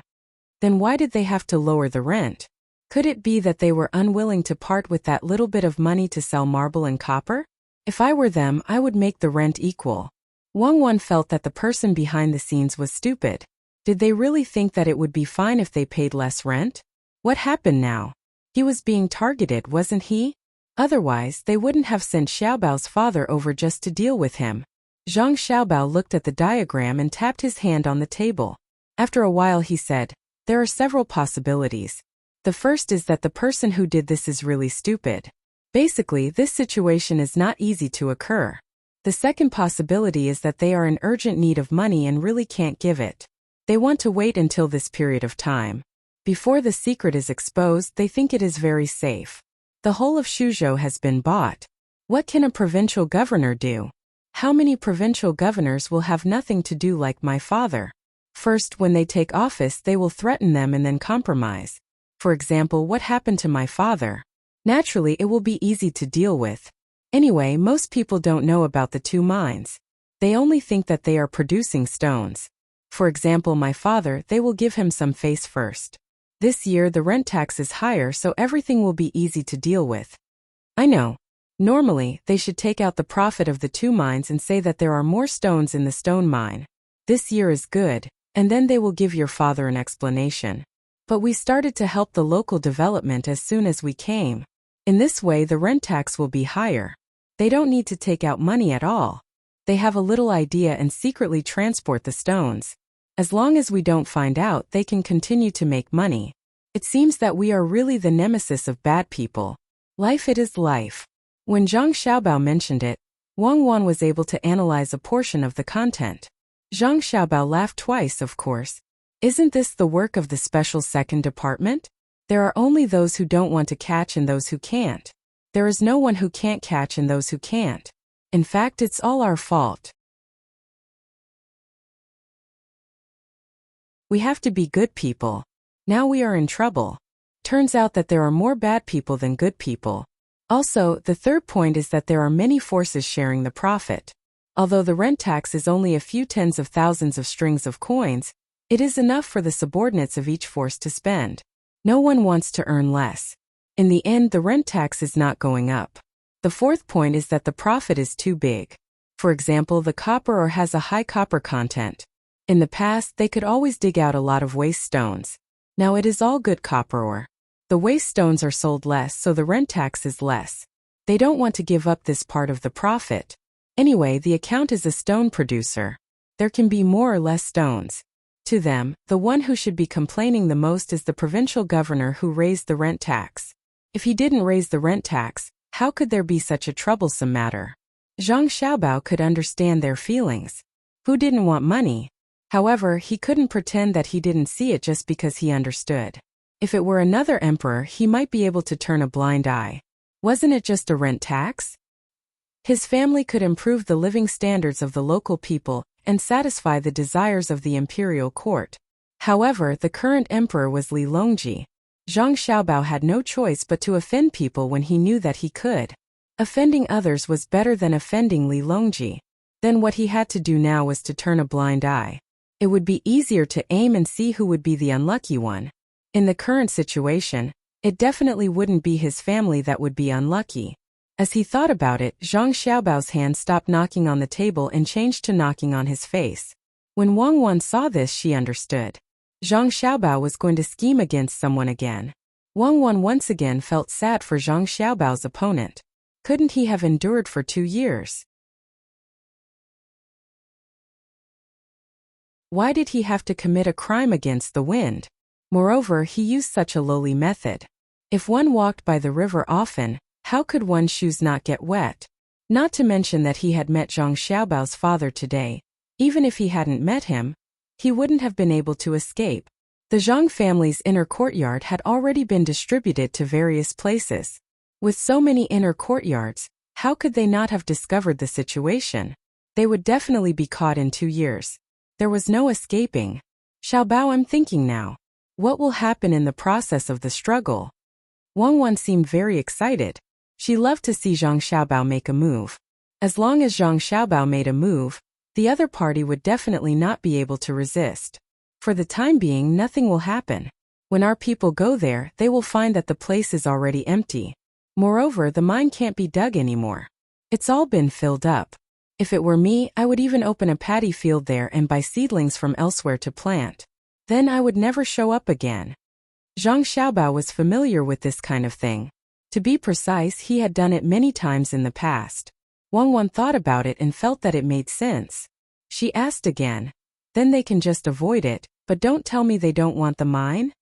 Then why did they have to lower the rent? Could it be that they were unwilling to part with that little bit of money to sell marble and copper? If I were them, I would make the rent equal. Wang Wan felt that the person behind the scenes was stupid. Did they really think that it would be fine if they paid less rent? What happened now? He was being targeted, wasn't he? Otherwise, they wouldn't have sent Xiaobao's father over just to deal with him. Zhang Xiaobao looked at the diagram and tapped his hand on the table. After a while he said, there are several possibilities. The first is that the person who did this is really stupid. Basically, this situation is not easy to occur. The second possibility is that they are in urgent need of money and really can't give it. They want to wait until this period of time. Before the secret is exposed, they think it is very safe. The whole of Shuzhou has been bought. What can a provincial governor do? How many provincial governors will have nothing to do like my father? First, when they take office, they will threaten them and then compromise. For example, what happened to my father? Naturally, it will be easy to deal with. Anyway, most people don't know about the two mines. They only think that they are producing stones. For example, my father, they will give him some face first. This year the rent tax is higher, so everything will be easy to deal with. I know. Normally, they should take out the profit of the two mines and say that there are more stones in the stone mine. This year is good, and then they will give your father an explanation. But we started to help the local development as soon as we came. In this way the rent tax will be higher. They don't need to take out money at all. They have a little idea and secretly transport the stones. As long as we don't find out, they can continue to make money. It seems that we are really the nemesis of bad people. Life, it is life. When Zhang Xiaobao mentioned it, Wang Wan was able to analyze a portion of the content. Zhang Xiaobao laughed twice, of course. Isn't this the work of the special second department? There are only those who don't want to catch and those who can't. There is no one who can't catch and those who can't. In fact, it's all our fault. We have to be good people. Now we are in trouble. Turns out that there are more bad people than good people. Also, the third point is that there are many forces sharing the profit. Although the rent tax is only a few tens of thousands of strings of coins, it is enough for the subordinates of each force to spend. No one wants to earn less. In the end, the rent tax is not going up. The fourth point is that the profit is too big. For example, the copper ore has a high copper content. In the past, they could always dig out a lot of waste stones. Now it is all good copper ore. The waste stones are sold less, so the rent tax is less. They don't want to give up this part of the profit. Anyway, the account is a stone producer. There can be more or less stones. To them, the one who should be complaining the most is the provincial governor who raised the rent tax. If he didn't raise the rent tax, how could there be such a troublesome matter? Zhang Xiaobao could understand their feelings. Who didn't want money? However, he couldn't pretend that he didn't see it just because he understood. If it were another emperor, he might be able to turn a blind eye. Wasn't it just a rent tax? His family could improve the living standards of the local people and satisfy the desires of the imperial court. However, the current emperor was Li Longji. Zhang Xiaobao had no choice but to offend people when he knew that he could. Offending others was better than offending Li Longji. Then what he had to do now was to turn a blind eye. It would be easier to aim and see who would be the unlucky one. In the current situation, it definitely wouldn't be his family that would be unlucky. As he thought about it, Zhang Xiaobao's hand stopped knocking on the table and changed to knocking on his face. When Wang Wan saw this, she understood. Zhang Xiaobao was going to scheme against someone again. Wang Wan once again felt sad for Zhang Xiaobao's opponent. Couldn't he have endured for 2 years? Why did he have to commit a crime against the wind? Moreover, he used such a lowly method. If one walked by the river often, how could one's shoes not get wet? Not to mention that he had met Zhang Xiaobao's father today. Even if he hadn't met him, he wouldn't have been able to escape. The Zhang family's inner courtyard had already been distributed to various places. With so many inner courtyards, how could they not have discovered the situation? They would definitely be caught in 2 years. There was no escaping. Xiaobao, I'm thinking now. What will happen in the process of the struggle? Wang Wan seemed very excited. She loved to see Zhang Xiaobao make a move. As long as Zhang Xiaobao made a move, the other party would definitely not be able to resist. For the time being, nothing will happen. When our people go there, they will find that the place is already empty. Moreover, the mine can't be dug anymore. It's all been filled up. If it were me, I would even open a paddy field there and buy seedlings from elsewhere to plant. Then I would never show up again. Zhang Xiaobao was familiar with this kind of thing. To be precise, he had done it many times in the past. Wang Wan thought about it and felt that it made sense. She asked again. Then they can just avoid it, but don't tell me they don't want the mine?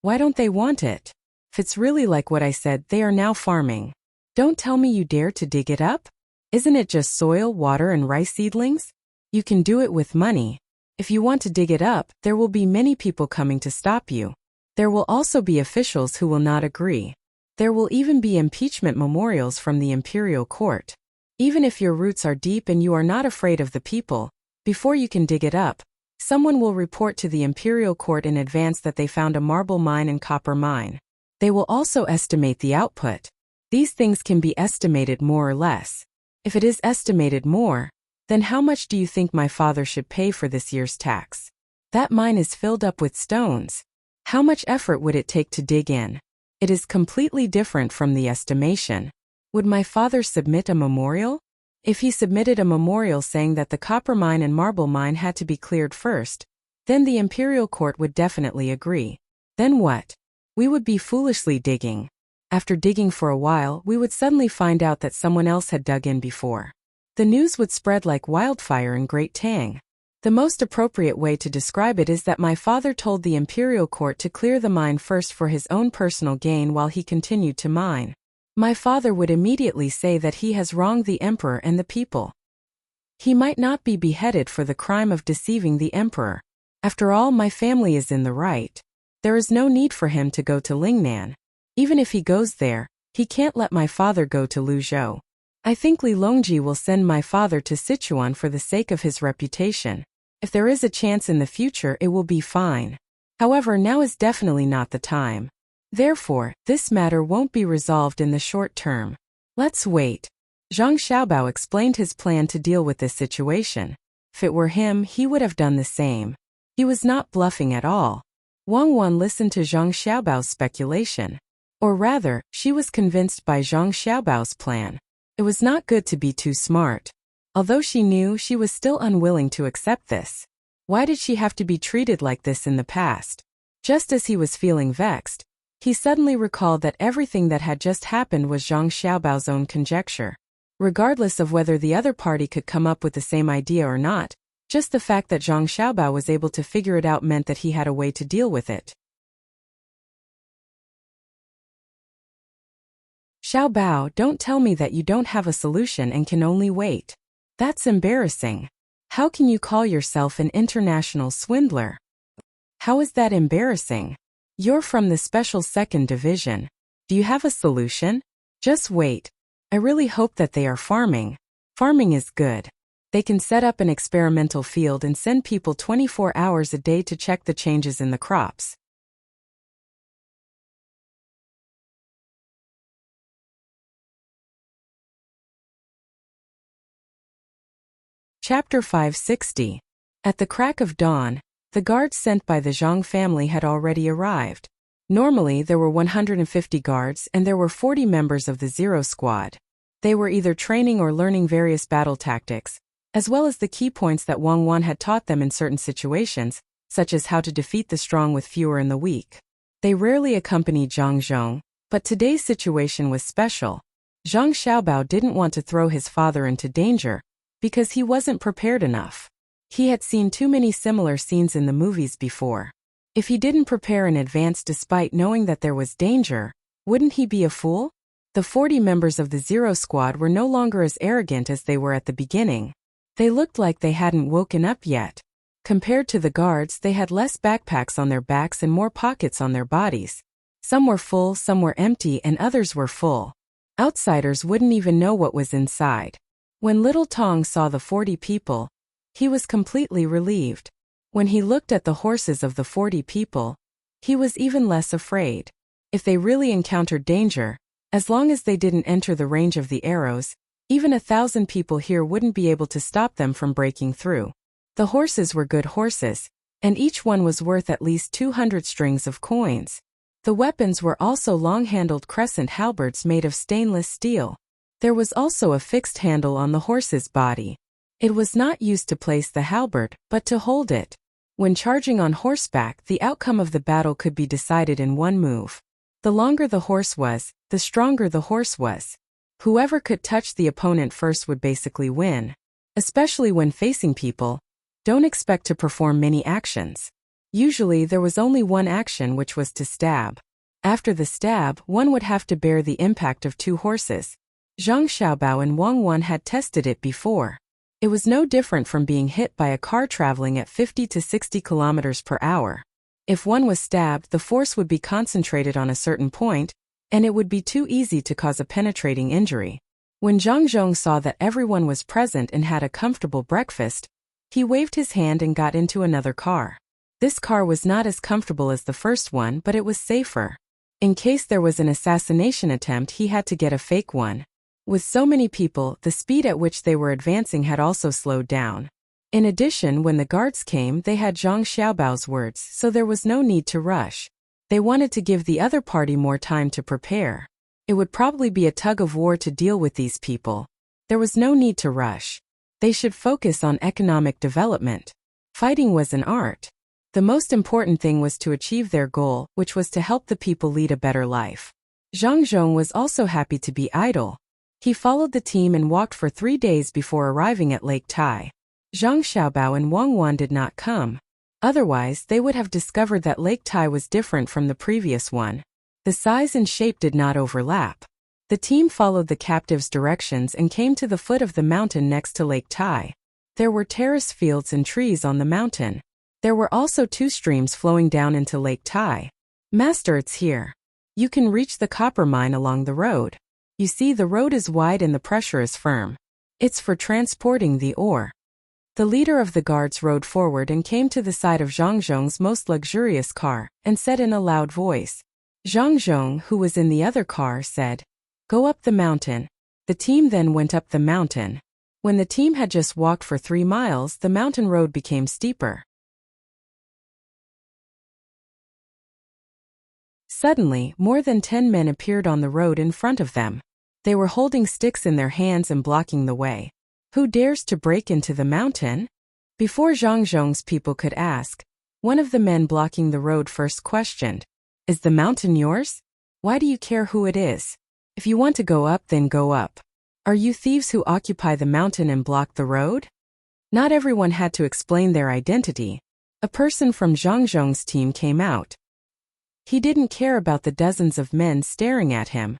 Why don't they want it? If it's really like what I said, they are now farming. Don't tell me you dare to dig it up? Isn't it just soil, water, and rice seedlings? You can do it with money. If you want to dig it up, there will be many people coming to stop you. There will also be officials who will not agree. There will even be impeachment memorials from the imperial court. Even if your roots are deep and you are not afraid of the people, before you can dig it up, someone will report to the imperial court in advance that they found a marble mine and copper mine. They will also estimate the output. These things can be estimated more or less. If it is estimated more, then how much do you think my father should pay for this year's tax? That mine is filled up with stones. How much effort would it take to dig in? It is completely different from the estimation. Would my father submit a memorial? If he submitted a memorial saying that the copper mine and marble mine had to be cleared first, then the imperial court would definitely agree. Then what? We would be foolishly digging. After digging for a while, we would suddenly find out that someone else had dug in before. The news would spread like wildfire in Great Tang. The most appropriate way to describe it is that my father told the imperial court to clear the mine first for his own personal gain while he continued to mine. My father would immediately say that he has wronged the emperor and the people. He might not be beheaded for the crime of deceiving the emperor. After all, my family is in the right. There is no need for him to go to Lingnan. Even if he goes there, he can't let my father go to Luzhou. I think Li Longji will send my father to Sichuan for the sake of his reputation. If there is a chance in the future, it will be fine. However, now is definitely not the time. Therefore, this matter won't be resolved in the short term. Let's wait. Zhang Xiaobao explained his plan to deal with this situation. If it were him, he would have done the same. He was not bluffing at all. Wang Wan listened to Zhang Xiaobao's speculation. Or rather, she was convinced by Zhang Xiaobao's plan. It was not good to be too smart. Although she knew, she was still unwilling to accept this. Why did she have to be treated like this in the past? Just as he was feeling vexed, he suddenly recalled that everything that had just happened was Zhang Xiaobao's own conjecture. Regardless of whether the other party could come up with the same idea or not, just the fact that Zhang Xiaobao was able to figure it out meant that he had a way to deal with it. Xiao Bao, don't tell me that you don't have a solution and can only wait. That's embarrassing. How can you call yourself an international swindler? How is that embarrassing? You're from the Special Second Division. Do you have a solution? Just wait. I really hope that they are farming. Farming is good. They can set up an experimental field and send people 24 hours a day to check the changes in the crops. Chapter 560. At the crack of dawn, the guards sent by the Zhang family had already arrived. Normally there were 150 guards and there were 40 members of the Zero Squad. They were either training or learning various battle tactics, as well as the key points that Wang Wan had taught them in certain situations, such as how to defeat the strong with fewer and the weak. They rarely accompanied Zhang Zhong, but today's situation was special. Zhang Xiaobao didn't want to throw his father into danger, because he wasn't prepared enough. He had seen too many similar scenes in the movies before. If he didn't prepare in advance despite knowing that there was danger, wouldn't he be a fool? The 40 members of the Zero Squad were no longer as arrogant as they were at the beginning. They looked like they hadn't woken up yet. Compared to the guards, they had less backpacks on their backs and more pockets on their bodies. Some were full, some were empty, and others were full. Outsiders wouldn't even know what was inside. When little Tang saw the 40 people, he was completely relieved. When he looked at the horses of the 40 people, he was even less afraid. If they really encountered danger, as long as they didn't enter the range of the arrows, even 1,000 people here wouldn't be able to stop them from breaking through. The horses were good horses, and each one was worth at least 200 strings of coins. The weapons were also long-handled crescent halberds made of stainless steel. There was also a fixed handle on the horse's body. It was not used to place the halberd, but to hold it. When charging on horseback, the outcome of the battle could be decided in one move. The longer the horse was, the stronger the horse was. Whoever could touch the opponent first would basically win. Especially when facing people, don't expect to perform many actions. Usually there was only one action, which was to stab. After the stab, one would have to bear the impact of two horses. Zhang Xiaobao and Wang Wan had tested it before. It was no different from being hit by a car traveling at 50 to 60 kilometers per hour. If one was stabbed, the force would be concentrated on a certain point, and it would be too easy to cause a penetrating injury. When Zhang Zhong saw that everyone was present and had a comfortable breakfast, he waved his hand and got into another car. This car was not as comfortable as the first one, but it was safer. In case there was an assassination attempt, he had to get a fake one. With so many people, the speed at which they were advancing had also slowed down. In addition, when the guards came, they had Zhang Xiaobao's words, so there was no need to rush. They wanted to give the other party more time to prepare. It would probably be a tug of war to deal with these people. There was no need to rush. They should focus on economic development. Fighting was an art. The most important thing was to achieve their goal, which was to help the people lead a better life. Zhang Zhong was also happy to be idle. He followed the team and walked for 3 days before arriving at Lake Tai. Zhang Xiaobao and Wang Wan did not come. Otherwise, they would have discovered that Lake Tai was different from the previous one. The size and shape did not overlap. The team followed the captive's directions and came to the foot of the mountain next to Lake Tai. There were terrace fields and trees on the mountain. There were also 2 streams flowing down into Lake Tai. Master, it's here. You can reach the copper mine along the road. You see, the road is wide and the pressure is firm. It's for transporting the ore. The leader of the guards rode forward and came to the side of Zhang Zhong's most luxurious car, and said in a loud voice. Zhang Zhong, who was in the other car, said, "Go up the mountain." The team then went up the mountain. When the team had just walked for 3 miles, the mountain road became steeper. Suddenly, more than 10 men appeared on the road in front of them. They were holding sticks in their hands and blocking the way. Who dares to break into the mountain? Before Zhang Zhong's people could ask, one of the men blocking the road first questioned, "Is the mountain yours? Why do you care who it is? If you want to go up, then go up. Are you thieves who occupy the mountain and block the road?" Not everyone had to explain their identity. A person from Zhang Zhong's team came out. He didn't care about the dozens of men staring at him.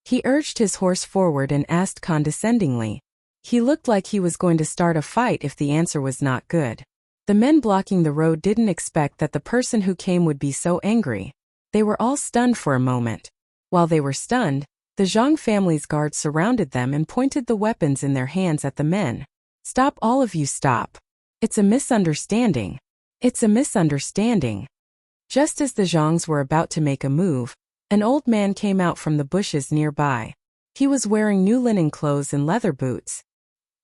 He urged his horse forward and asked condescendingly. He looked like he was going to start a fight if the answer was not good. The men blocking the road didn't expect that the person who came would be so angry. They were all stunned for a moment. While they were stunned, the Zhang family's guards surrounded them and pointed the weapons in their hands at the men. Stop, all of you, stop. It's a misunderstanding. It's a misunderstanding. Just as the Zhangs were about to make a move, an old man came out from the bushes nearby. He was wearing new linen clothes and leather boots.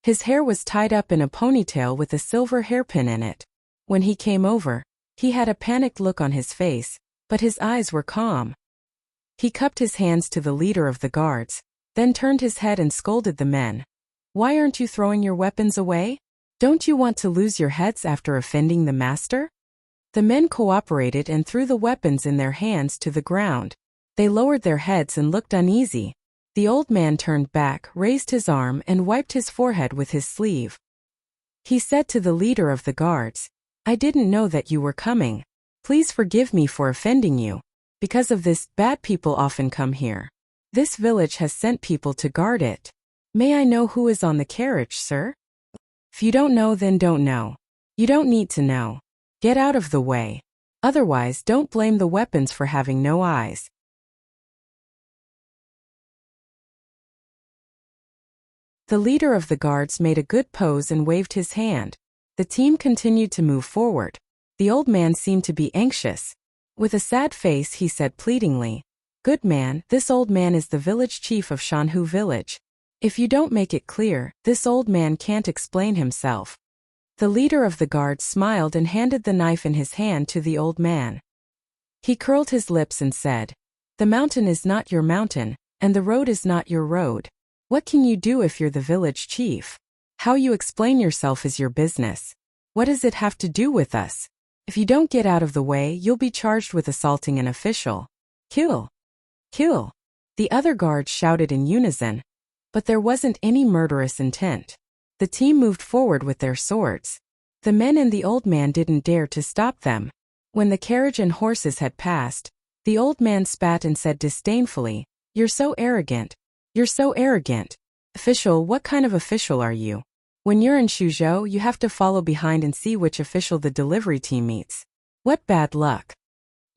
His hair was tied up in a ponytail with a silver hairpin in it. When he came over, he had a panicked look on his face, but his eyes were calm. He cupped his hands to the leader of the guards, then turned his head and scolded the men. Why aren't you throwing your weapons away? Don't you want to lose your heads after offending the master? The men cooperated and threw the weapons in their hands to the ground. They lowered their heads and looked uneasy. The old man turned back, raised his arm, and wiped his forehead with his sleeve. He said to the leader of the guards, I didn't know that you were coming. Please forgive me for offending you. Because of this, bad people often come here. This village has sent people to guard it. May I know who is on the carriage, sir? If you don't know, then don't know. You don't need to know. Get out of the way. Otherwise, don't blame the weapons for having no eyes. The leader of the guards made a good pose and waved his hand. The team continued to move forward. The old man seemed to be anxious. With a sad face, he said pleadingly, Good man, this old man is the village chief of Shanhu village. If you don't make it clear, this old man can't explain himself. The leader of the guards smiled and handed the knife in his hand to the old man. He curled his lips and said, The mountain is not your mountain, and the road is not your road. What can you do if you're the village chief? How you explain yourself is your business. What does it have to do with us? If you don't get out of the way, you'll be charged with assaulting an official. Kill! Kill! The other guards shouted in unison. But there wasn't any murderous intent. The team moved forward with their swords. The men and the old man didn't dare to stop them. When the carriage and horses had passed, the old man spat and said disdainfully, You're so arrogant. You're so arrogant. Official, what kind of official are you? When you're in Suzhou, you have to follow behind and see which official the delivery team meets. What bad luck.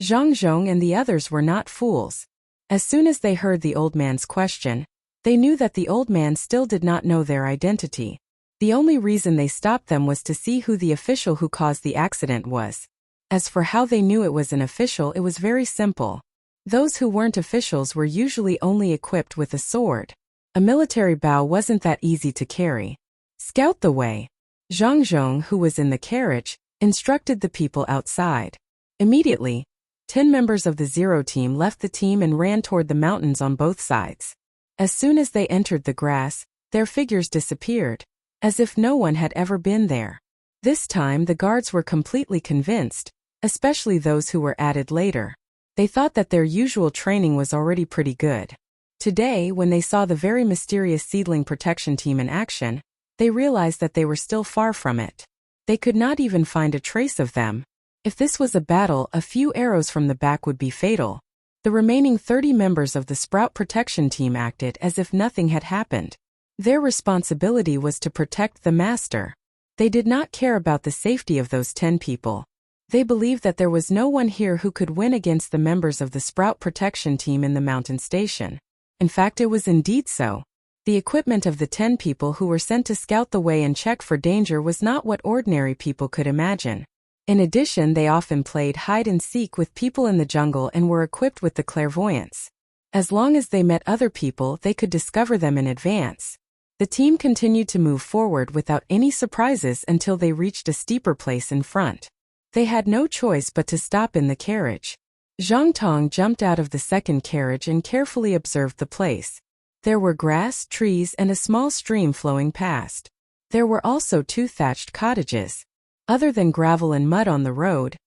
Zhang Zhong and the others were not fools. As soon as they heard the old man's question, they knew that the old man still did not know their identity. The only reason they stopped them was to see who the official who caused the accident was. As for how they knew it was an official, it was very simple. Those who weren't officials were usually only equipped with a sword. A military bow wasn't that easy to carry. Scout the way. Zhang Zhong, who was in the carriage, instructed the people outside. Immediately, 10 members of the Zero team left the team and ran toward the mountains on both sides. As soon as they entered the grass, their figures disappeared, as if no one had ever been there. This time the guards were completely convinced, especially those who were added later. They thought that their usual training was already pretty good. Today, when they saw the very mysterious seedling protection team in action, they realized that they were still far from it. They could not even find a trace of them. If this was a battle, a few arrows from the back would be fatal. The remaining 30 members of the Sprout protection team acted as if nothing had happened. Their responsibility was to protect the master. They did not care about the safety of those 10 people. They believed that there was no one here who could win against the members of the Sprout protection team in the mountain station. In fact, it was indeed so. The equipment of the 10 people who were sent to scout the way and check for danger was not what ordinary people could imagine. In addition, they often played hide and seek with people in the jungle and were equipped with the clairvoyance. As long as they met other people, they could discover them in advance. The team continued to move forward without any surprises until they reached a steeper place in front. They had no choice but to stop in the carriage. Zhang Tong jumped out of the second carriage and carefully observed the place. There were grass, trees, and a small stream flowing past. There were also 2 thatched cottages. Other than gravel and mud on the road,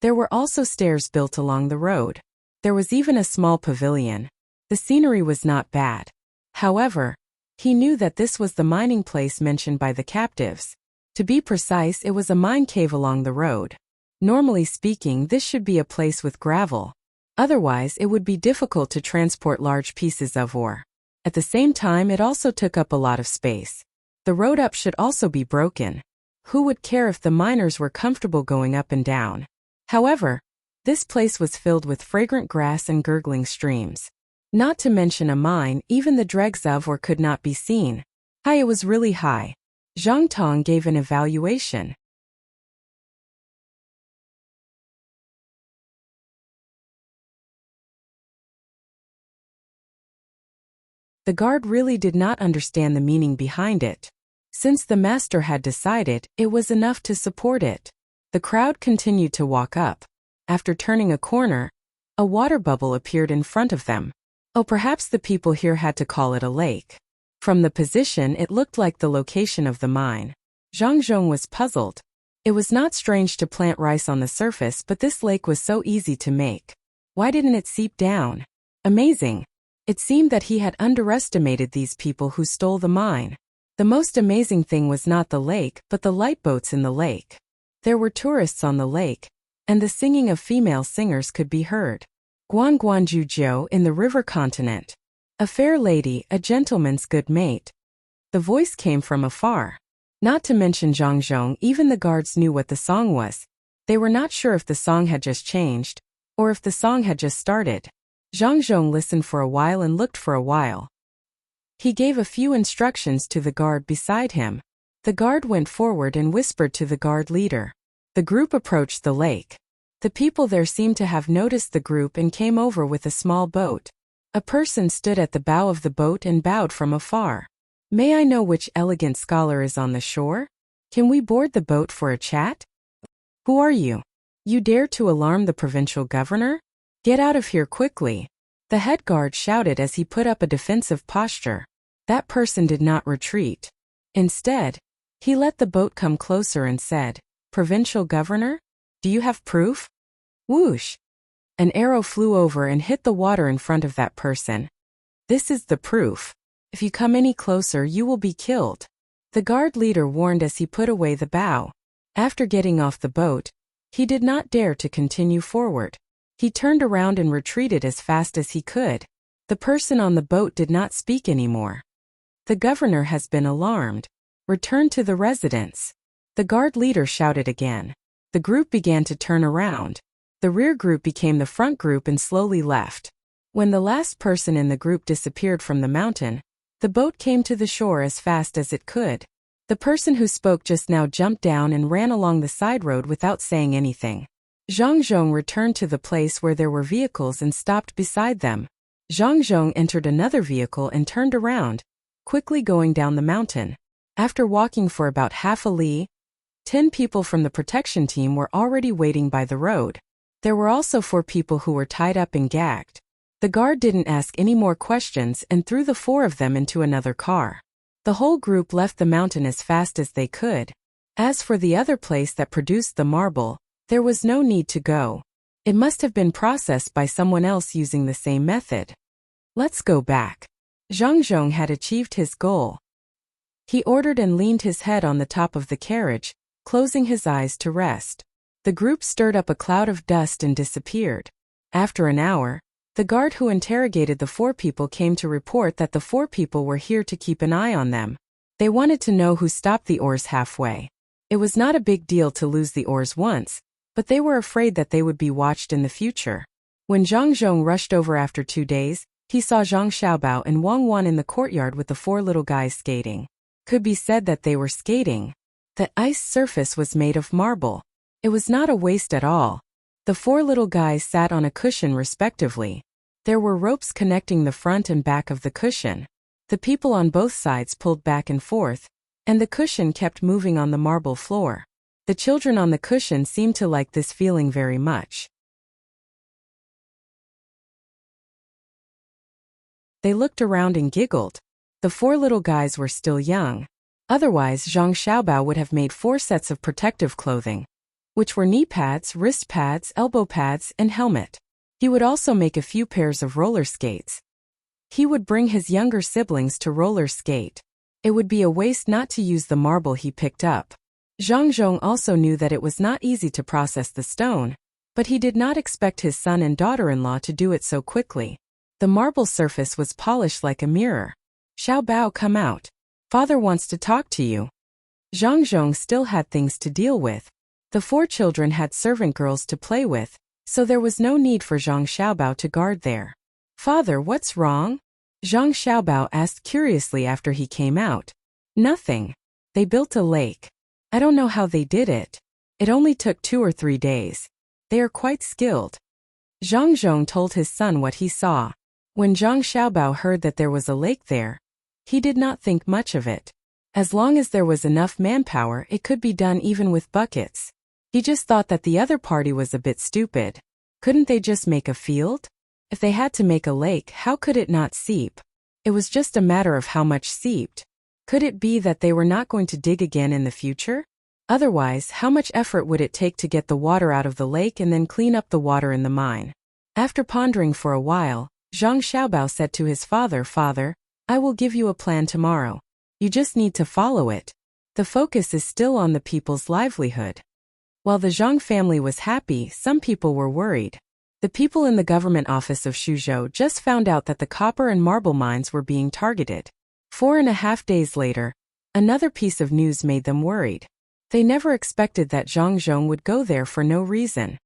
there were also stairs built along the road. There was even a small pavilion. The scenery was not bad. However, he knew that this was the mining place mentioned by the captives. To be precise, it was a mine cave along the road. Normally speaking, this should be a place with gravel. Otherwise, it would be difficult to transport large pieces of ore. At the same time, it also took up a lot of space. The road up should also be broken. Who would care if the miners were comfortable going up and down? However, this place was filled with fragrant grass and gurgling streams. Not to mention a mine, even the dregs of or could not be seen. High, it was really high. Zhang Tong gave an evaluation. The guard really did not understand the meaning behind it. Since the master had decided, it was enough to support it. The crowd continued to walk up. After turning a corner, a water bubble appeared in front of them. Oh, perhaps the people here had to call it a lake. From the position, it looked like the location of the mine. Zhang Zhong was puzzled. It was not strange to plant rice on the surface, but this lake was so easy to make. Why didn't it seep down? Amazing. It seemed that he had underestimated these people who stole the mine. The most amazing thing was not the lake, but the light boats in the lake. There were tourists on the lake, and the singing of female singers could be heard. Guan Guanju Jiu in the river continent. A fair lady, a gentleman's good mate. The voice came from afar. Not to mention Zhang Zhong, even the guards knew what the song was. They were not sure if the song had just changed, or if the song had just started. Zhang Zhong listened for a while and looked for a while. He gave a few instructions to the guard beside him. The guard went forward and whispered to the guard leader. The group approached the lake. The people there seemed to have noticed the group and came over with a small boat. A person stood at the bow of the boat and bowed from afar. May I know which elegant scholar is on the shore? Can we board the boat for a chat? Who are you? You dare to alarm the provincial governor? Get out of here quickly. The head guard shouted as he put up a defensive posture. That person did not retreat. Instead, he let the boat come closer and said, Provincial governor? Do you have proof? Whoosh! An arrow flew over and hit the water in front of that person. This is the proof. If you come any closer, you will be killed. The guard leader warned as he put away the bow. After getting off the boat, he did not dare to continue forward. He turned around and retreated as fast as he could. The person on the boat did not speak anymore. The governor has been alarmed. Return to the residence. The guard leader shouted again. The group began to turn around. The rear group became the front group and slowly left. When the last person in the group disappeared from the mountain, the boat came to the shore as fast as it could. The person who spoke just now jumped down and ran along the side road without saying anything. Zhang Zhong returned to the place where there were vehicles and stopped beside them. Zhang Zhong entered another vehicle and turned around, quickly going down the mountain. After walking for about half a li, 10 people from the protection team were already waiting by the road. There were also 4 people who were tied up and gagged. The guard didn't ask any more questions and threw the 4 of them into another car. The whole group left the mountain as fast as they could. As for the other place that produced the marble, there was no need to go. It must have been processed by someone else using the same method. Let's go back. Zhang Zhong had achieved his goal. He ordered and leaned his head on the top of the carriage, closing his eyes to rest. The group stirred up a cloud of dust and disappeared. After an hour, the guard who interrogated the 4 people came to report that the 4 people were here to keep an eye on them. They wanted to know who stopped the oars halfway. It was not a big deal to lose the oars once, but they were afraid that they would be watched in the future. When Zhang Zhong rushed over after 2 days, he saw Zhang Xiaobao and Wang Wan in the courtyard with the 4 little guys skating. Could be said that they were skating. The ice surface was made of marble. It was not a waste at all. The 4 little guys sat on a cushion respectively. There were ropes connecting the front and back of the cushion. The people on both sides pulled back and forth, and the cushion kept moving on the marble floor. The children on the cushion seemed to like this feeling very much. They looked around and giggled. The 4 little guys were still young. Otherwise, Zhang Xiaobao would have made 4 sets of protective clothing, which were knee pads, wrist pads, elbow pads, and helmet. He would also make a few pairs of roller skates. He would bring his younger siblings to roller skate. It would be a waste not to use the marble he picked up. Zhang Zhong also knew that it was not easy to process the stone, but he did not expect his son and daughter-in-law to do it so quickly. The marble surface was polished like a mirror. Xiao Bao, come out. Father wants to talk to you. Zhang Zhong still had things to deal with. The 4 children had servant girls to play with, so there was no need for Zhang Xiaobao to guard there. Father, what's wrong? Zhang Xiaobao asked curiously after he came out. Nothing. They built a lake. I don't know how they did it. It only took 2 or 3 days. They are quite skilled. Zhang Zhong told his son what he saw. When Zhang Xiaobao heard that there was a lake there, he did not think much of it. As long as there was enough manpower, it could be done even with buckets. He just thought that the other party was a bit stupid. Couldn't they just make a field? If they had to make a lake, how could it not seep? It was just a matter of how much seeped. Could it be that they were not going to dig again in the future? Otherwise, how much effort would it take to get the water out of the lake and then clean up the water in the mine? After pondering for a while, Zhang Xiaobao said to his father, Father, I will give you a plan tomorrow. You just need to follow it. The focus is still on the people's livelihood. While the Zhang family was happy, some people were worried. The people in the government office of Shuzhou just found out that the copper and marble mines were being targeted. 4.5 days later, another piece of news made them worried. They never expected that Zhang Zhong would go there for no reason.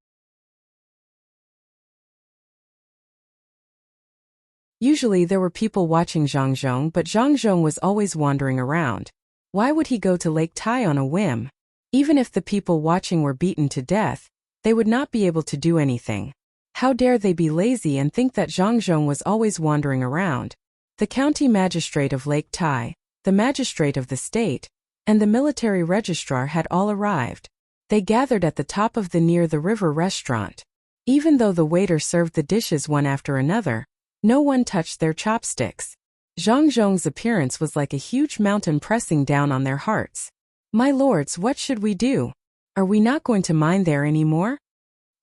Usually there were people watching Zhang Zhong, but Zhang Zhong was always wandering around. Why would he go to Lake Tai on a whim? Even if the people watching were beaten to death, they would not be able to do anything. How dare they be lazy and think that Zhang Zhong was always wandering around? The county magistrate of Lake Tai, the magistrate of the state, and the military registrar had all arrived. They gathered at the top of the near the river restaurant. Even though the waiter served the dishes one after another, no one touched their chopsticks. Zhang Zhong's appearance was like a huge mountain pressing down on their hearts. My lords, what should we do? Are we not going to mine there anymore?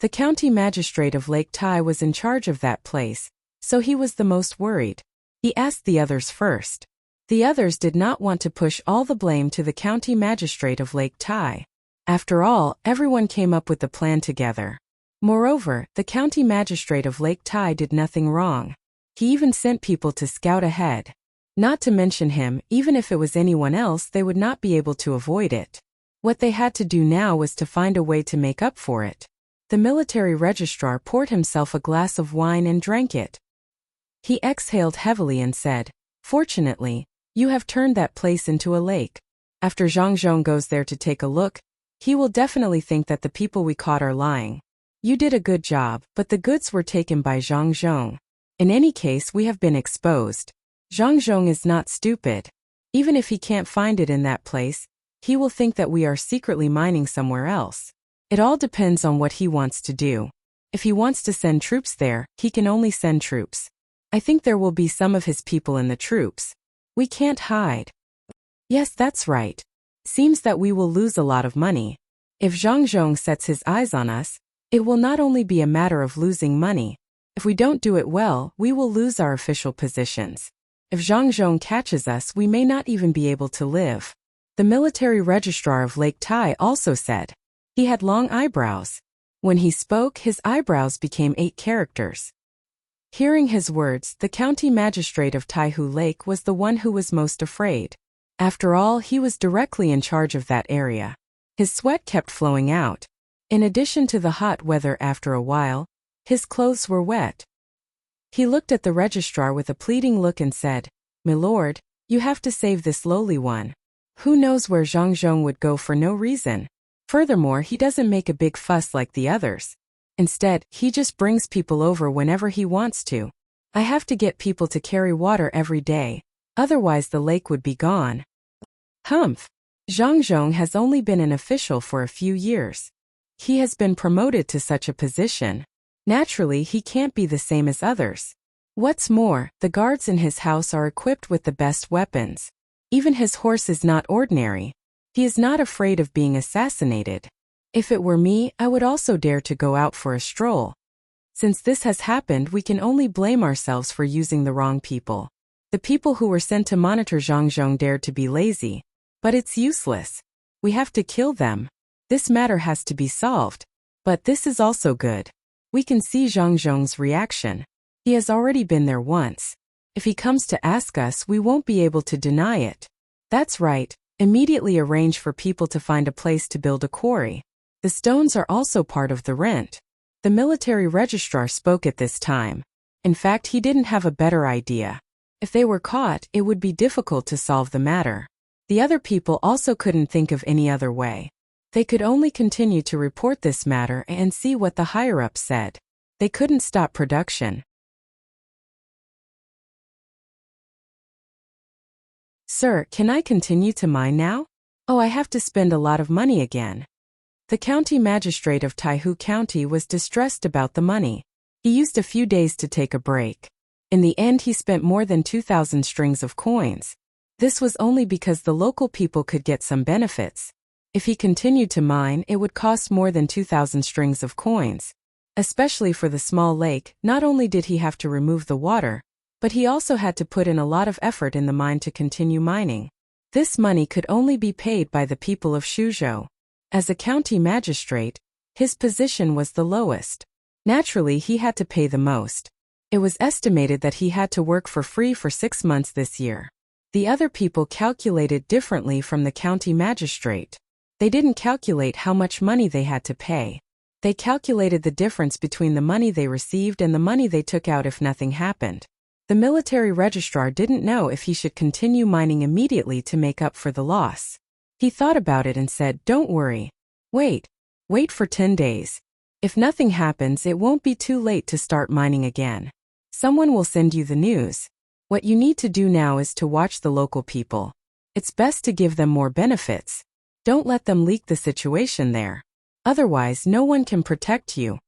The county magistrate of Lake Tai was in charge of that place, so he was the most worried. He asked the others first. The others did not want to push all the blame to the county magistrate of Lake Tai. After all, everyone came up with the plan together. Moreover, the county magistrate of Lake Tai did nothing wrong. He even sent people to scout ahead. Not to mention him, even if it was anyone else, they would not be able to avoid it. What they had to do now was to find a way to make up for it. The military registrar poured himself a glass of wine and drank it. He exhaled heavily and said, Fortunately, you have turned that place into a lake. After Zhang Zhong goes there to take a look, he will definitely think that the people we caught are lying. You did a good job, but the goods were taken by Zhang Zhong. In any case, we have been exposed. Zhang Zhong is not stupid. Even if he can't find it in that place, he will think that we are secretly mining somewhere else. It all depends on what he wants to do. If he wants to send troops there, he can only send troops. I think there will be some of his people in the troops. We can't hide. Yes, that's right. Seems that we will lose a lot of money. If Zhang Zhong sets his eyes on us, it will not only be a matter of losing money. If we don't do it well, we will lose our official positions. If Zhang Zhong catches us, we may not even be able to live. The military registrar of Lake Tai also said. He had long eyebrows. When he spoke, his eyebrows became 8 characters. Hearing his words, the county magistrate of Taihu Lake was the one who was most afraid. After all, he was directly in charge of that area. His sweat kept flowing out. In addition to the hot weather, after a while, his clothes were wet. He looked at the registrar with a pleading look and said, My lord, you have to save this lowly one. Who knows where Zhang Zhong would go for no reason? Furthermore, he doesn't make a big fuss like the others. Instead, he just brings people over whenever he wants to. I have to get people to carry water every day, otherwise the lake would be gone. Humph! Zhang Zhong has only been an official for a few years. He has been promoted to such a position. Naturally, he can't be the same as others. What's more, the guards in his house are equipped with the best weapons. Even his horse is not ordinary. He is not afraid of being assassinated. If it were me, I would also dare to go out for a stroll. Since this has happened, we can only blame ourselves for using the wrong people. The people who were sent to monitor Zhang Zhong dared to be lazy. But it's useless. We have to kill them. This matter has to be solved. But this is also good. We can see Zhang Zhong's reaction. He has already been there once. If he comes to ask us, we won't be able to deny it. That's right. Immediately arrange for people to find a place to build a quarry. The stones are also part of the rent. The military registrar spoke at this time. In fact, he didn't have a better idea. If they were caught, it would be difficult to solve the matter. The other people also couldn't think of any other way. They could only continue to report this matter and see what the higher-ups said. They couldn't stop production. Sir, can I continue to mine now? Oh, I have to spend a lot of money again. The county magistrate of Taihu County was distressed about the money. He used a few days to take a break. In the end, he spent more than 2,000 strings of coins. This was only because the local people could get some benefits. If he continued to mine, it would cost more than 2,000 strings of coins. Especially for the small lake, not only did he have to remove the water, but he also had to put in a lot of effort in the mine to continue mining. This money could only be paid by the people of Shuzhou. As a county magistrate, his position was the lowest. Naturally, he had to pay the most. It was estimated that he had to work for free for 6 months this year. The other people calculated differently from the county magistrate. They didn't calculate how much money they had to pay. They calculated the difference between the money they received and the money they took out if nothing happened. The military registrar didn't know if he should continue mining immediately to make up for the loss. He thought about it and said, "Don't worry. Wait for 10 days. If nothing happens, it won't be too late to start mining again. Someone will send you the news. What you need to do now is to watch the local people. It's best to give them more benefits. Don't let them leak the situation there. Otherwise, no one can protect you."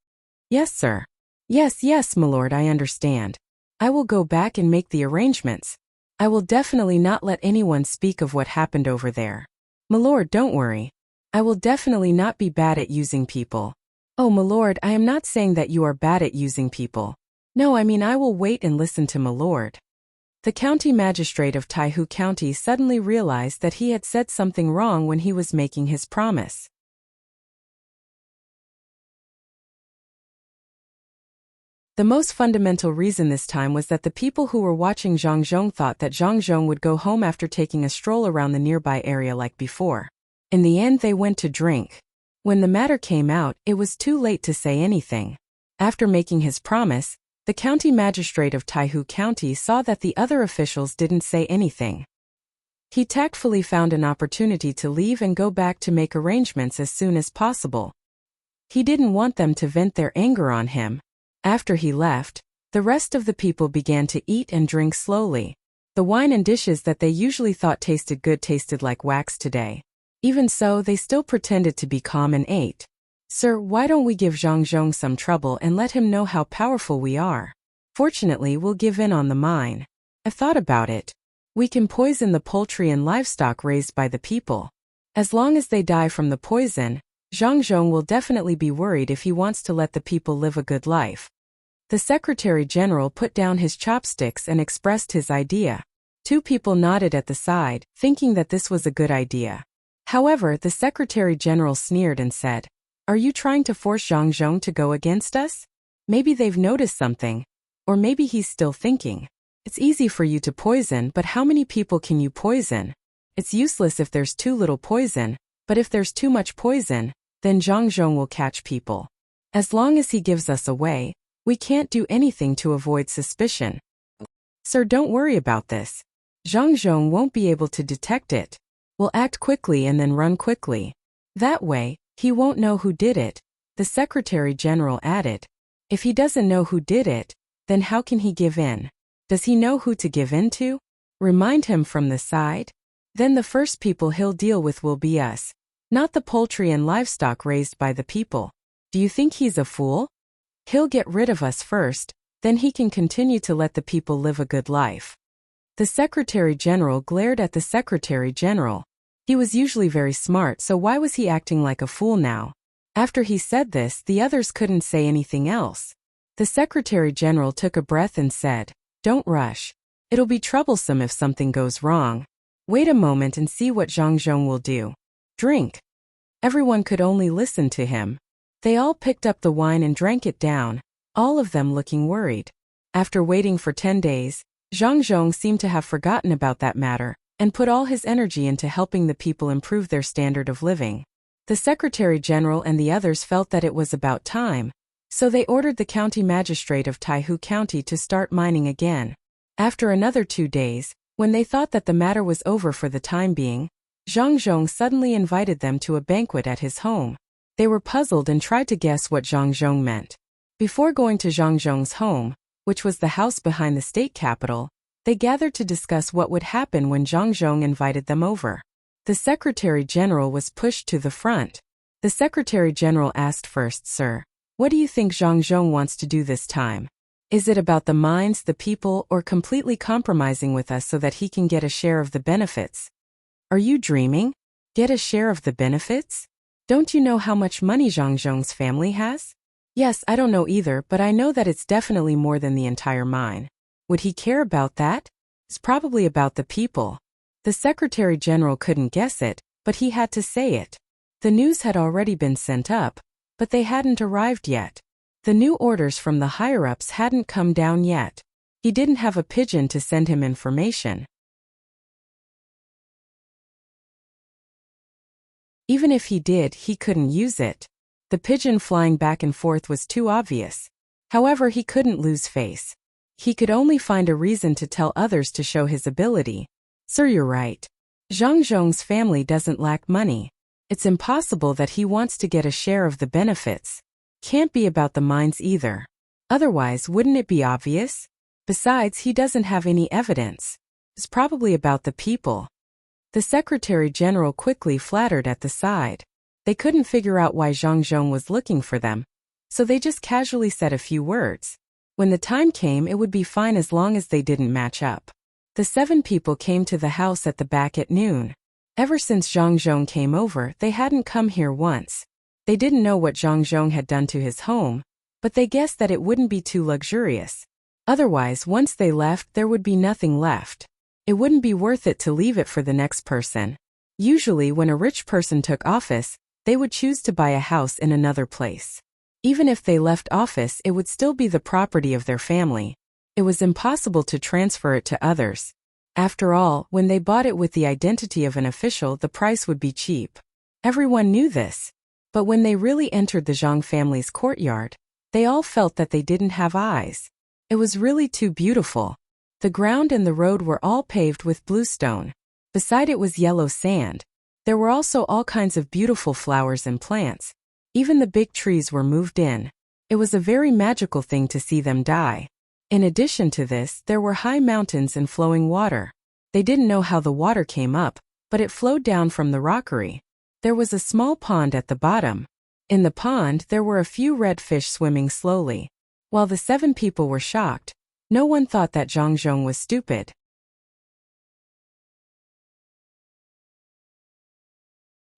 "Yes, sir. Yes, my lord, I understand. I will go back and make the arrangements. I will definitely not let anyone speak of what happened over there. My lord, don't worry. I will definitely not be bad at using people." "Oh, my lord, I am not saying that you are bad at using people. No, I mean I will wait and listen to my lord." The county magistrate of Taihu County suddenly realized that he had said something wrong when he was making his promise. The most fundamental reason this time was that the people who were watching Zhang Zhong thought that Zhang Zhong would go home after taking a stroll around the nearby area like before. In the end, they went to drink. When the matter came out, it was too late to say anything. After making his promise, the county magistrate of Taihu County saw that the other officials didn't say anything. He tactfully found an opportunity to leave and go back to make arrangements as soon as possible. He didn't want them to vent their anger on him. After he left, the rest of the people began to eat and drink slowly. The wine and dishes that they usually thought tasted good tasted like wax today. Even so, they still pretended to be calm and ate. "Sir, why don't we give Zhang Zhong some trouble and let him know how powerful we are? Fortunately, we'll give in on the mine. I've thought about it. We can poison the poultry and livestock raised by the people. As long as they die from the poison, Zhang Zhong will definitely be worried if he wants to let the people live a good life." The Secretary General put down his chopsticks and expressed his idea. 2 people nodded at the side, thinking that this was a good idea. However, the Secretary General sneered and said, "Are you trying to force Zhang Zhong to go against us? Maybe they've noticed something. Or maybe he's still thinking. It's easy for you to poison, but how many people can you poison? It's useless if there's too little poison, but if there's too much poison, then Zhang Zhong will catch people. As long as he gives us away, we can't do anything to avoid suspicion. Sir, don't worry about this. Zhang Zhong won't be able to detect it. We'll act quickly and then run quickly. That way, he won't know who did it," the Secretary General added. "If he doesn't know who did it, then how can he give in? Does he know who to give in to? Remind him from the side? Then the first people he'll deal with will be us, not the poultry and livestock raised by the people. Do you think he's a fool? He'll get rid of us first, then he can continue to let the people live a good life." The Secretary General glared at the Secretary General. He was usually very smart, so why was he acting like a fool now? After he said this, the others couldn't say anything else. The Secretary General took a breath and said, "Don't rush. It'll be troublesome if something goes wrong. Wait a moment and see what Zhang Zhong will do. Drink." Everyone could only listen to him. They all picked up the wine and drank it down, all of them looking worried. After waiting for 10 days, Zhang Zhong seemed to have forgotten about that matter and put all his energy into helping the people improve their standard of living. The Secretary General and the others felt that it was about time, so they ordered the county magistrate of Taihu County to start mining again. After another 2 days, when they thought that the matter was over for the time being, Zhang Zhong suddenly invited them to a banquet at his home. They were puzzled and tried to guess what Zhang Zhong meant. Before going to Zhang Zhong's home, which was the house behind the state capital, they gathered to discuss what would happen when Zhang Zhong invited them over. The Secretary General was pushed to the front. The Secretary General asked first, "Sir, what do you think Zhang Zhong wants to do this time? Is it about the mines, the people, or completely compromising with us so that he can get a share of the benefits?" "Are you dreaming? Get a share of the benefits? Don't you know how much money Zhang Zhong's family has?" "Yes, I don't know either, but I know that it's definitely more than the entire mine." "Would he care about that?" "It's probably about the people." The Secretary General couldn't guess it, but he had to say it. The news had already been sent up, but they hadn't arrived yet. The new orders from the higher-ups hadn't come down yet. He didn't have a pigeon to send him information. Even if he did, he couldn't use it. The pigeon flying back and forth was too obvious. However, he couldn't lose face. He could only find a reason to tell others to show his ability. "Sir, you're right. Zhang Zhong's family doesn't lack money. It's impossible that he wants to get a share of the benefits. Can't be about the mines either. Otherwise, wouldn't it be obvious? Besides, he doesn't have any evidence. It's probably about the people." The Secretary General quickly flattered at the side. They couldn't figure out why Zhang Zhong was looking for them, so they just casually said a few words. When the time came, it would be fine as long as they didn't match up. The 7 people came to the house at the back at noon. Ever since Zhang Zhong came over, they hadn't come here once. They didn't know what Zhang Zhong had done to his home, but they guessed that it wouldn't be too luxurious. Otherwise, once they left, there would be nothing left. It wouldn't be worth it to leave it for the next person. Usually, when a rich person took office, they would choose to buy a house in another place. Even if they left office, it would still be the property of their family. It was impossible to transfer it to others. After all, when they bought it with the identity of an official, the price would be cheap. Everyone knew this. But when they really entered the Zhang family's courtyard, they all felt that they didn't have eyes. It was really too beautiful. The ground and the road were all paved with blue stone. Beside it was yellow sand. There were also all kinds of beautiful flowers and plants. Even the big trees were moved in. It was a very magical thing to see them die. In addition to this, there were high mountains and flowing water. They didn't know how the water came up, but it flowed down from the rockery. There was a small pond at the bottom. In the pond, there were a few red fish swimming slowly. While the 7 people were shocked, no one thought that Zhang Zhong was stupid.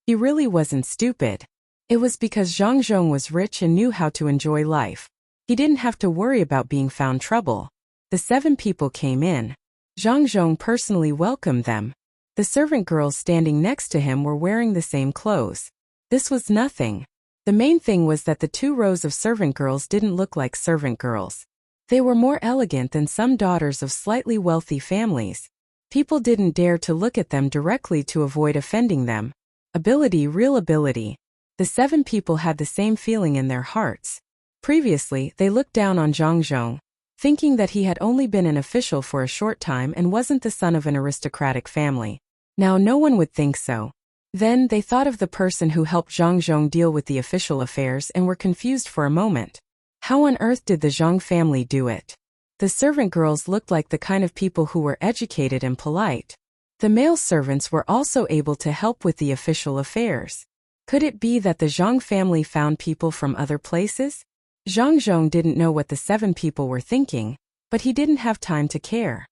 He really wasn't stupid. It was because Zhang Zhong was rich and knew how to enjoy life. He didn't have to worry about being found trouble. The 7 people came in. Zhang Zhong personally welcomed them. The servant girls standing next to him were wearing the same clothes. This was nothing. The main thing was that the 2 rows of servant girls didn't look like servant girls. They were more elegant than some daughters of slightly wealthy families. People didn't dare to look at them directly to avoid offending them. Ability, real ability. The 7 people had the same feeling in their hearts. Previously, they looked down on Zhang Zhong, thinking that he had only been an official for a short time and wasn't the son of an aristocratic family. Now no one would think so. Then they thought of the person who helped Zhang Zhong deal with the official affairs and were confused for a moment. How on earth did the Zhang family do it? The servant girls looked like the kind of people who were educated and polite. The male servants were also able to help with the official affairs. Could it be that the Zhang family found people from other places? Zhang Zhong didn't know what the 7 people were thinking, but he didn't have time to care.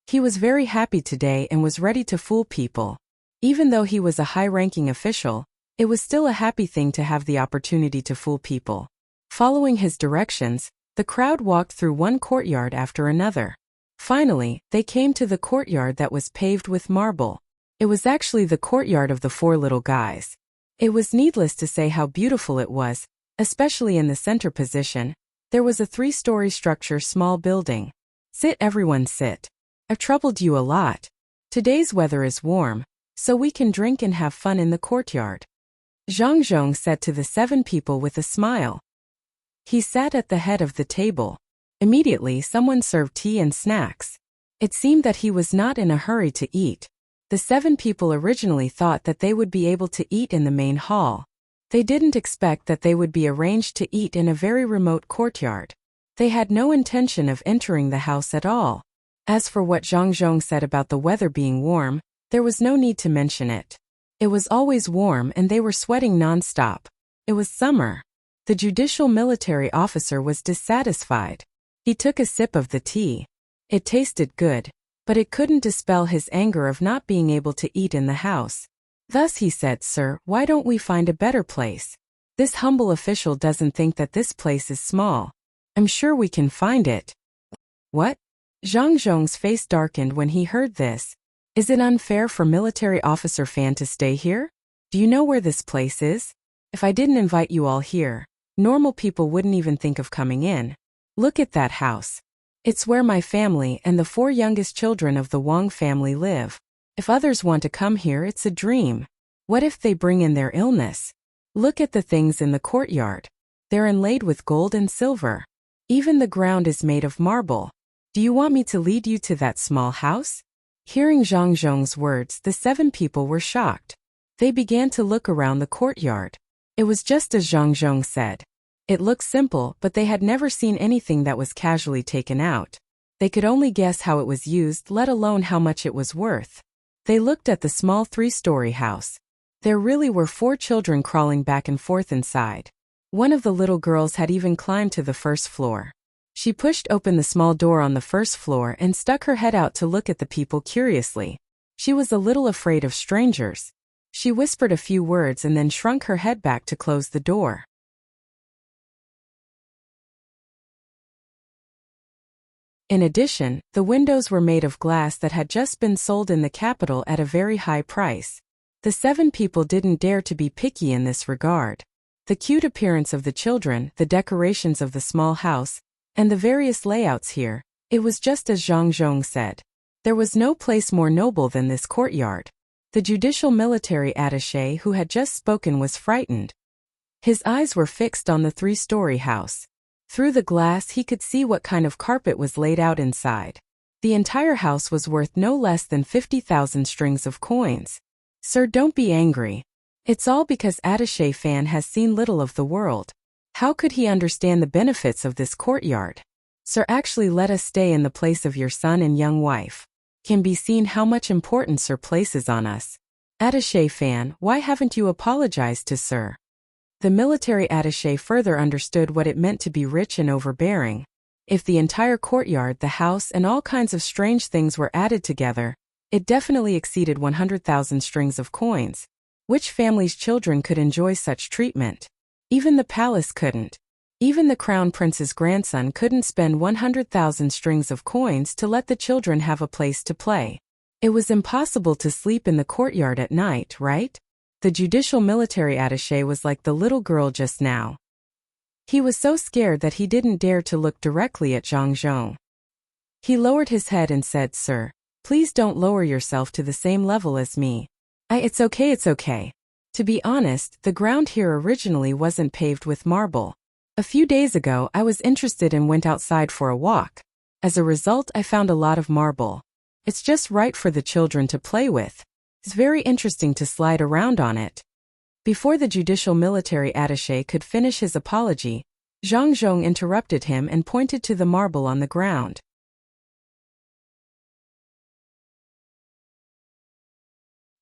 He was very happy today and was ready to fool people. Even though he was a high-ranking official, it was still a happy thing to have the opportunity to fool people. Following his directions, the crowd walked through one courtyard after another. Finally, they came to the courtyard that was paved with marble. It was actually the courtyard of the 4 little guys. It was needless to say how beautiful it was, especially in the center position. There was a 3-story structure, small building. Sit, everyone, sit. I've troubled you a lot. Today's weather is warm, so we can drink and have fun in the courtyard, Zhang Zhong said to the 7 people with a smile. He sat at the head of the table. Immediately someone served tea and snacks. It seemed that he was not in a hurry to eat. The 7 people originally thought that they would be able to eat in the main hall. They didn't expect that they would be arranged to eat in a very remote courtyard. They had no intention of entering the house at all. As for what Zhang Zhong said about the weather being warm, there was no need to mention it. It was always warm and they were sweating non-stop. It was summer. The judicial military officer was dissatisfied. He took a sip of the tea. It tasted good, but it couldn't dispel his anger of not being able to eat in the house. Thus he said, "Sir, why don't we find a better place? This humble official doesn't think that this place is small. I'm sure we can find it." What? Zhang Zhong's face darkened when he heard this. Is it unfair for military officer Fan to stay here? Do you know where this place is? If I didn't invite you all here, normal people wouldn't even think of coming in. Look at that house. It's where my family and the 4 youngest children of the Wang family live. If others want to come here, it's a dream. What if they bring in their illness? Look at the things in the courtyard. They're inlaid with gold and silver. Even the ground is made of marble. Do you want me to lead you to that small house? Hearing Zhang Zhong's words, the 7 people were shocked. They began to look around the courtyard. It was just as Zhang Zhong said. It looked simple, but they had never seen anything that was casually taken out. They could only guess how it was used, let alone how much it was worth. They looked at the small 3-story house. There really were 4 children crawling back and forth inside. One of the little girls had even climbed to the first floor. She pushed open the small door on the first floor and stuck her head out to look at the people curiously. She was a little afraid of strangers. She whispered a few words and then shrunk her head back to close the door. In addition, the windows were made of glass that had just been sold in the capital at a very high price. The 7 people didn't dare to be picky in this regard. The cute appearance of the children, the decorations of the small house, and the various layouts here, it was just as Zhang Zhong said. There was no place more noble than this courtyard. The judicial military attaché who had just spoken was frightened. His eyes were fixed on the 3-story house. Through the glass he could see what kind of carpet was laid out inside. The entire house was worth no less than 50,000 strings of coins. Sir, don't be angry. It's all because attaché Fan has seen little of the world. How could he understand the benefits of this courtyard? Sir, actually let us stay in the place of your son and young wife. Can be seen how much importance Sir places on us. Attaché Fan, why haven't you apologized to Sir? The military attaché further understood what it meant to be rich and overbearing. If the entire courtyard, the house, and all kinds of strange things were added together, it definitely exceeded 100,000 strings of coins. Which family's children could enjoy such treatment? Even the palace couldn't. Even the crown prince's grandson couldn't spend 100,000 strings of coins to let the children have a place to play. It was impossible to sleep in the courtyard at night, right? The judicial military attaché was like the little girl just now. He was so scared that he didn't dare to look directly at Zhang Zhong. He lowered his head and said, "Sir, please don't lower yourself to the same level as me. It's okay. To be honest, the ground here originally wasn't paved with marble. A few days ago I was interested and went outside for a walk. As a result, I found a lot of marble. It's just right for the children to play with. It's very interesting to slide around on it." Before the judicial military attaché could finish his apology, Zhang Zhong interrupted him and pointed to the marble on the ground.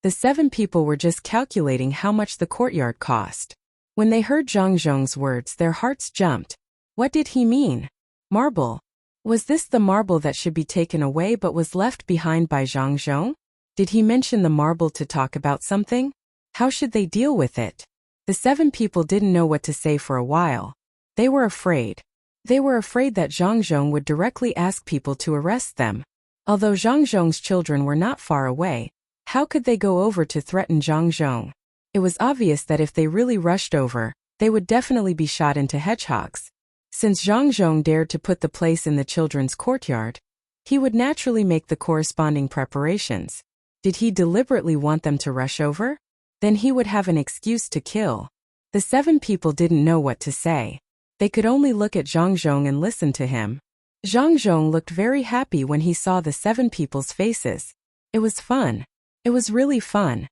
The 7 people were just calculating how much the courtyard cost. When they heard Zhang Zhong's words, their hearts jumped. What did he mean? Marble? Was this the marble that should be taken away but was left behind by Zhang Zhong? Did he mention the marble to talk about something? How should they deal with it? The 7 people didn't know what to say for a while. They were afraid. They were afraid that Zhang Zhong would directly ask people to arrest them. Although Zhang Zhong's children were not far away, how could they go over to threaten Zhang Zhong? It was obvious that if they really rushed over, they would definitely be shot into hedgehogs. Since Zhang Zhong dared to put the place in the children's courtyard, he would naturally make the corresponding preparations. Did he deliberately want them to rush over? Then he would have an excuse to kill. The 7 people didn't know what to say. They could only look at Zhang Zhong and listen to him. Zhang Zhong looked very happy when he saw the 7 people's faces. It was fun. It was really fun.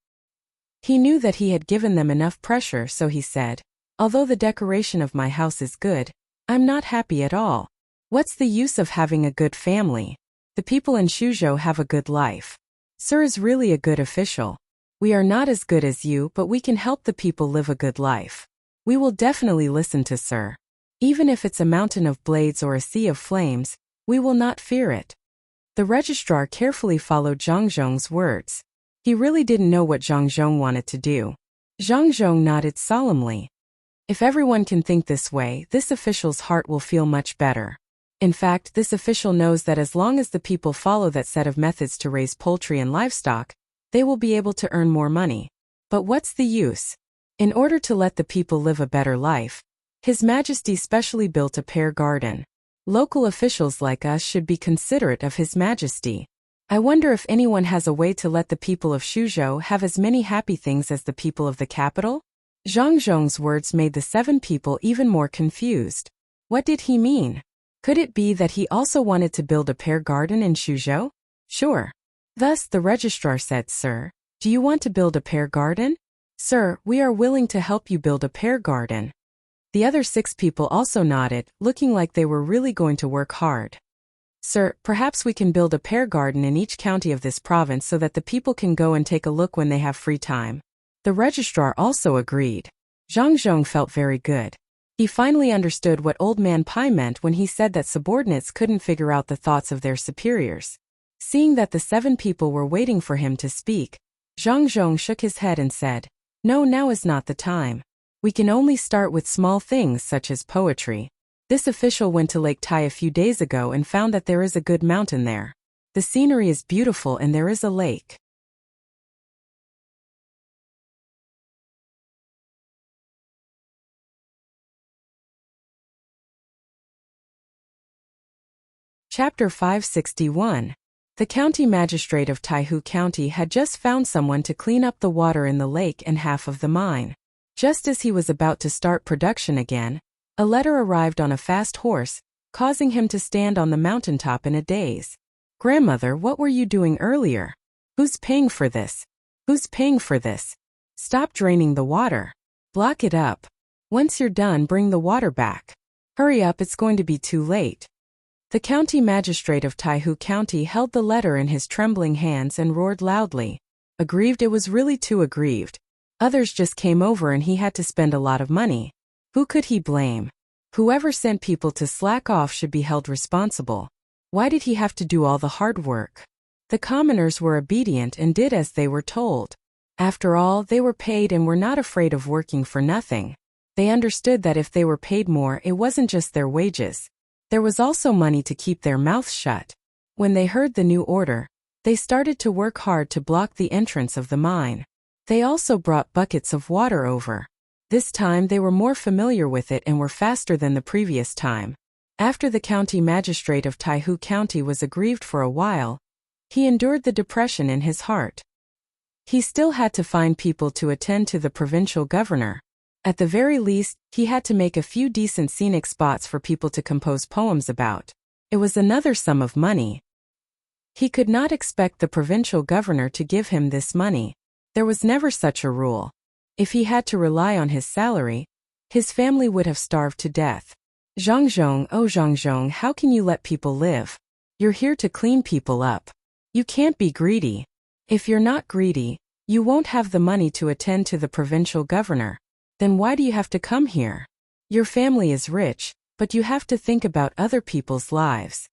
He knew that he had given them enough pressure, so he said, "Although the decoration of my house is good, I'm not happy at all. What's the use of having a good family? The people in Shuzhou have a good life. Sir is really a good official. We are not as good as you, but we can help the people live a good life. We will definitely listen to Sir. Even if it's a mountain of blades or a sea of flames, we will not fear it." The registrar carefully followed Zhang Zhong's words. He really didn't know what Zhang Zhong wanted to do. Zhang Zhong nodded solemnly. If everyone can think this way, this official's heart will feel much better. In fact, this official knows that as long as the people follow that set of methods to raise poultry and livestock, they will be able to earn more money. But what's the use? In order to let the people live a better life, His Majesty specially built a pear garden. Local officials like us should be considerate of His Majesty. I wonder if anyone has a way to let the people of Shuzhou have as many happy things as the people of the capital? Zhang Zhong's words made the 7 people even more confused. What did he mean? Could it be that he also wanted to build a pear garden in Shuzhou? Sure. Thus the registrar said, "Sir, do you want to build a pear garden?" "Sir, we are willing to help you build a pear garden." The other 6 people also nodded, looking like they were really going to work hard. "Sir, perhaps we can build a pear garden in each county of this province so that the people can go and take a look when they have free time." The registrar also agreed. Zhang Zhong felt very good. He finally understood what Old Man Pai meant when he said that subordinates couldn't figure out the thoughts of their superiors. Seeing that the 7 people were waiting for him to speak, Zhang Zhong shook his head and said, "No, now is not the time. We can only start with small things such as poetry. This official went to Lake Tai a few days ago and found that there is a good mountain there. The scenery is beautiful and there is a lake." Chapter 561. The county magistrate of Taihu County had just found someone to clean up the water in the lake and half of the mine. Just as he was about to start production again, a letter arrived on a fast horse, causing him to stand on the mountaintop in a daze. "Grandmother, what were you doing earlier? Who's paying for this? Who's paying for this? Stop draining the water. Block it up. Once you're done, bring the water back. Hurry up, it's going to be too late." The county magistrate of Taihu County held the letter in his trembling hands and roared loudly. Aggrieved, it was really too aggrieved. Others just came over and he had to spend a lot of money. Who could he blame? Whoever sent people to slack off should be held responsible. Why did he have to do all the hard work? The commoners were obedient and did as they were told. After all, they were paid and were not afraid of working for nothing. They understood that if they were paid more, it wasn't just their wages. There was also money to keep their mouths shut. When they heard the new order, they started to work hard to block the entrance of the mine. They also brought buckets of water over. This time they were more familiar with it and were faster than the previous time. After the county magistrate of Taihu County was aggrieved for a while, he endured the depression in his heart. He still had to find people to attend to the provincial governor. At the very least, he had to make a few decent scenic spots for people to compose poems about. It was another sum of money. He could not expect the provincial governor to give him this money. There was never such a rule. If he had to rely on his salary, his family would have starved to death. "Zhang Zhong, oh Zhang Zhong, how can you let people live? You're here to clean people up. You can't be greedy. If you're not greedy, you won't have the money to attend to the provincial governor. Then why do you have to come here? Your family is rich, but you have to think about other people's lives."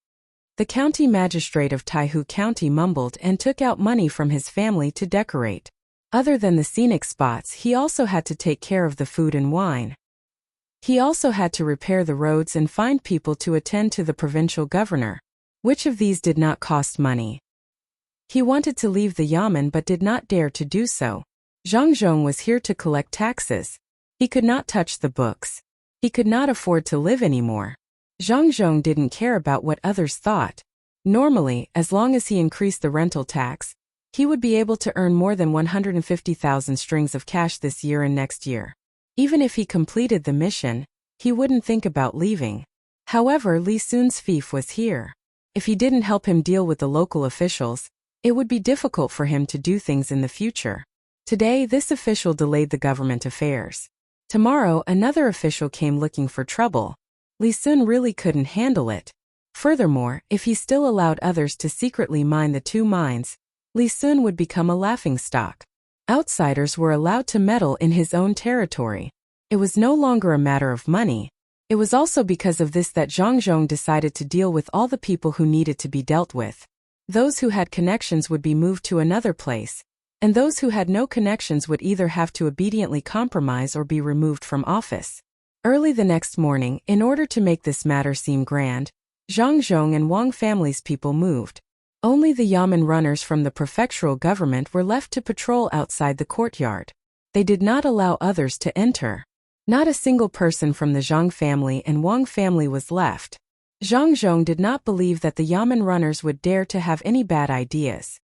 The county magistrate of Taihu County mumbled and took out money from his family to decorate. Other than the scenic spots, he also had to take care of the food and wine. He also had to repair the roads and find people to attend to the provincial governor. Which of these did not cost money? He wanted to leave the yamen but did not dare to do so. Zhang Zhong was here to collect taxes. He could not touch the books. He could not afford to live anymore. Zhang Zhong didn't care about what others thought. Normally, as long as he increased the rental tax, he would be able to earn more than 150,000 strings of cash this year and next year. Even if he completed the mission, he wouldn't think about leaving. However, Li Sun's fief was here. If he didn't help him deal with the local officials, it would be difficult for him to do things in the future. Today, this official delayed the government affairs. Tomorrow, another official came looking for trouble. Li Sun really couldn't handle it. Furthermore, if he still allowed others to secretly mine the two mines, Li Sun would become a laughingstock. Outsiders were allowed to meddle in his own territory. It was no longer a matter of money. It was also because of this that Zhang Zhong decided to deal with all the people who needed to be dealt with. Those who had connections would be moved to another place, and those who had no connections would either have to obediently compromise or be removed from office. Early the next morning, in order to make this matter seem grand, Zhang Zhong and Wang family's people moved. Only the yamen runners from the prefectural government were left to patrol outside the courtyard. They did not allow others to enter. Not a single person from the Zhang family and Wang family was left. Zhang Zhong did not believe that the yamen runners would dare to have any bad ideas.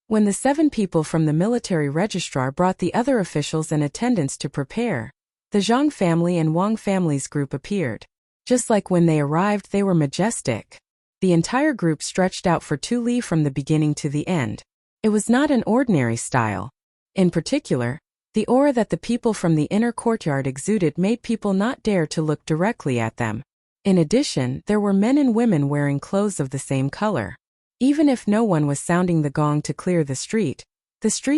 When the 7 people from the military registrar brought the other officials and attendants to prepare, the Zhang family and Wang family's group appeared. Just like when they arrived, they were majestic. The entire group stretched out for 2 li from the beginning to the end. It was not an ordinary style. In particular, the aura that the people from the inner courtyard exuded made people not dare to look directly at them. In addition, there were men and women wearing clothes of the same color. Even if no one was sounding the gong to clear the street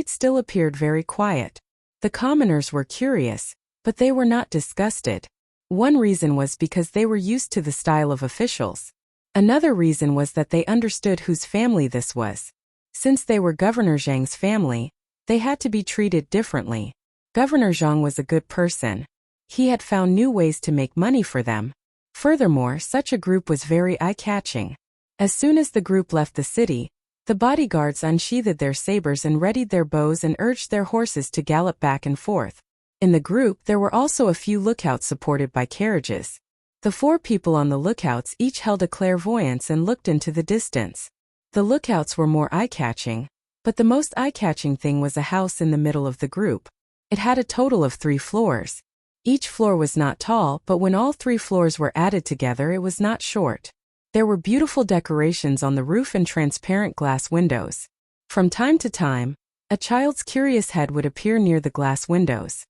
still appeared very quiet. The commoners were curious, but they were not disgusted. One reason was because they were used to the style of officials. Another reason was that they understood whose family this was. Since they were Governor Zhang's family, they had to be treated differently. Governor Zhang was a good person. He had found new ways to make money for them. Furthermore, such a group was very eye-catching. As soon as the group left the city, the bodyguards unsheathed their sabers and readied their bows and urged their horses to gallop back and forth. In the group, there were also a few lookouts supported by carriages. The 4 people on the lookouts each held a clairvoyance and looked into the distance. The lookouts were more eye-catching, but the most eye-catching thing was a house in the middle of the group. It had a total of 3 floors. Each floor was not tall, but when all 3 floors were added together, it was not short. There were beautiful decorations on the roof and transparent glass windows. From time to time, a child's curious head would appear near the glass windows.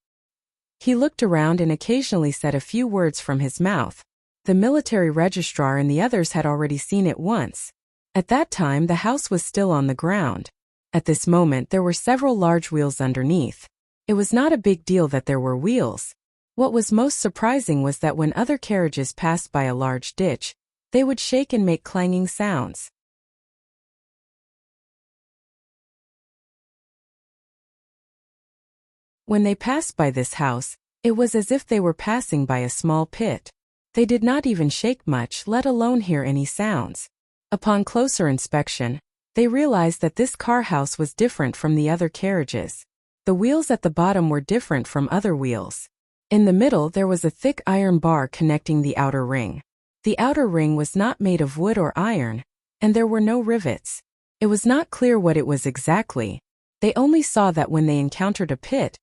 He looked around and occasionally said a few words from his mouth. The military registrar and the others had already seen it once. At that time, the house was still on the ground. At this moment, there were several large wheels underneath. It was not a big deal that there were wheels. What was most surprising was that when other carriages passed by a large ditch, they would shake and make clanging sounds. When they passed by this house, it was as if they were passing by a small pit. They did not even shake much, let alone hear any sounds. Upon closer inspection, they realized that this car house was different from the other carriages. The wheels at the bottom were different from other wheels. In the middle, there was a thick iron bar connecting the outer ring. The outer ring was not made of wood or iron, and there were no rivets. It was not clear what it was exactly. They only saw that when they encountered a pit,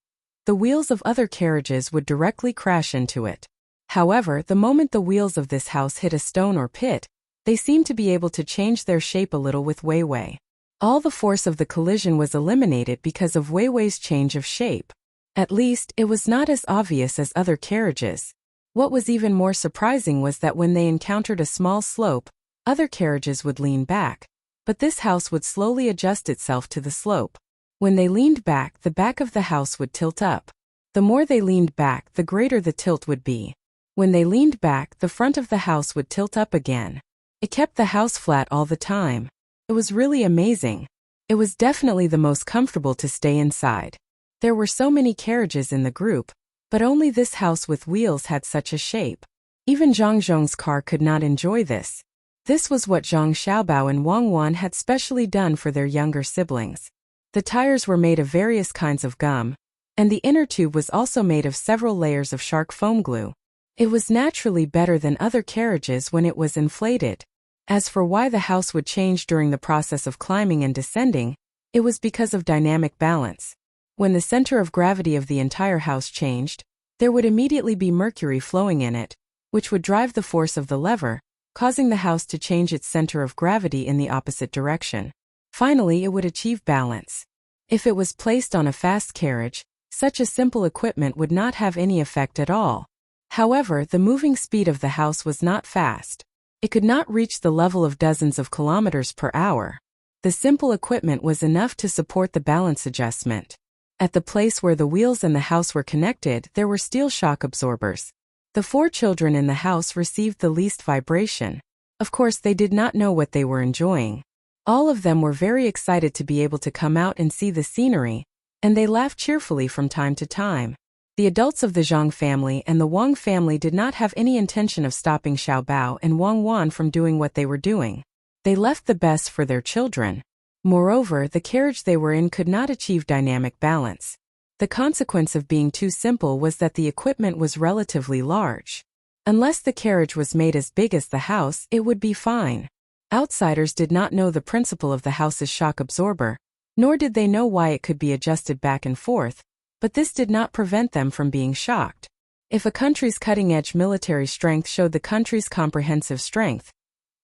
the wheels of other carriages would directly crash into it. However, the moment the wheels of this house hit a stone or pit, they seemed to be able to change their shape a little with Weiwei. All the force of the collision was eliminated because of Weiwei's change of shape. At least, it was not as obvious as other carriages. What was even more surprising was that when they encountered a small slope, other carriages would lean back, but this house would slowly adjust itself to the slope. When they leaned back, the back of the house would tilt up. The more they leaned back, the greater the tilt would be. When they leaned back, the front of the house would tilt up again. It kept the house flat all the time. It was really amazing. It was definitely the most comfortable to stay inside. There were so many carriages in the group, but only this house with wheels had such a shape. Even Zhang Zhong's car could not enjoy this. This was what Zhang Xiaobao and Wang Wan had specially done for their younger siblings. The tires were made of various kinds of gum, and the inner tube was also made of several layers of shark foam glue. It was naturally better than other carriages when it was inflated. As for why the house would change during the process of climbing and descending, it was because of dynamic balance. When the center of gravity of the entire house changed, there would immediately be mercury flowing in it, which would drive the force of the lever, causing the house to change its center of gravity in the opposite direction. Finally, it would achieve balance. If it was placed on a fast carriage, such a simple equipment would not have any effect at all. However, the moving speed of the house was not fast. It could not reach the level of dozens of kilometers per hour. The simple equipment was enough to support the balance adjustment. At the place where the wheels and the house were connected, there were steel shock absorbers. The 4 children in the house received the least vibration. Of course, they did not know what they were enjoying. All of them were very excited to be able to come out and see the scenery, and they laughed cheerfully from time to time. The adults of the Zhang family and the Wang family did not have any intention of stopping Xiaobao and Wang Wan from doing what they were doing. They left the best for their children. Moreover, the carriage they were in could not achieve dynamic balance. The consequence of being too simple was that the equipment was relatively large. Unless the carriage was made as big as the house, it would be fine. Outsiders did not know the principle of the house's shock absorber, nor did they know why it could be adjusted back and forth, but this did not prevent them from being shocked. If a country's cutting-edge military strength showed the country's comprehensive strength,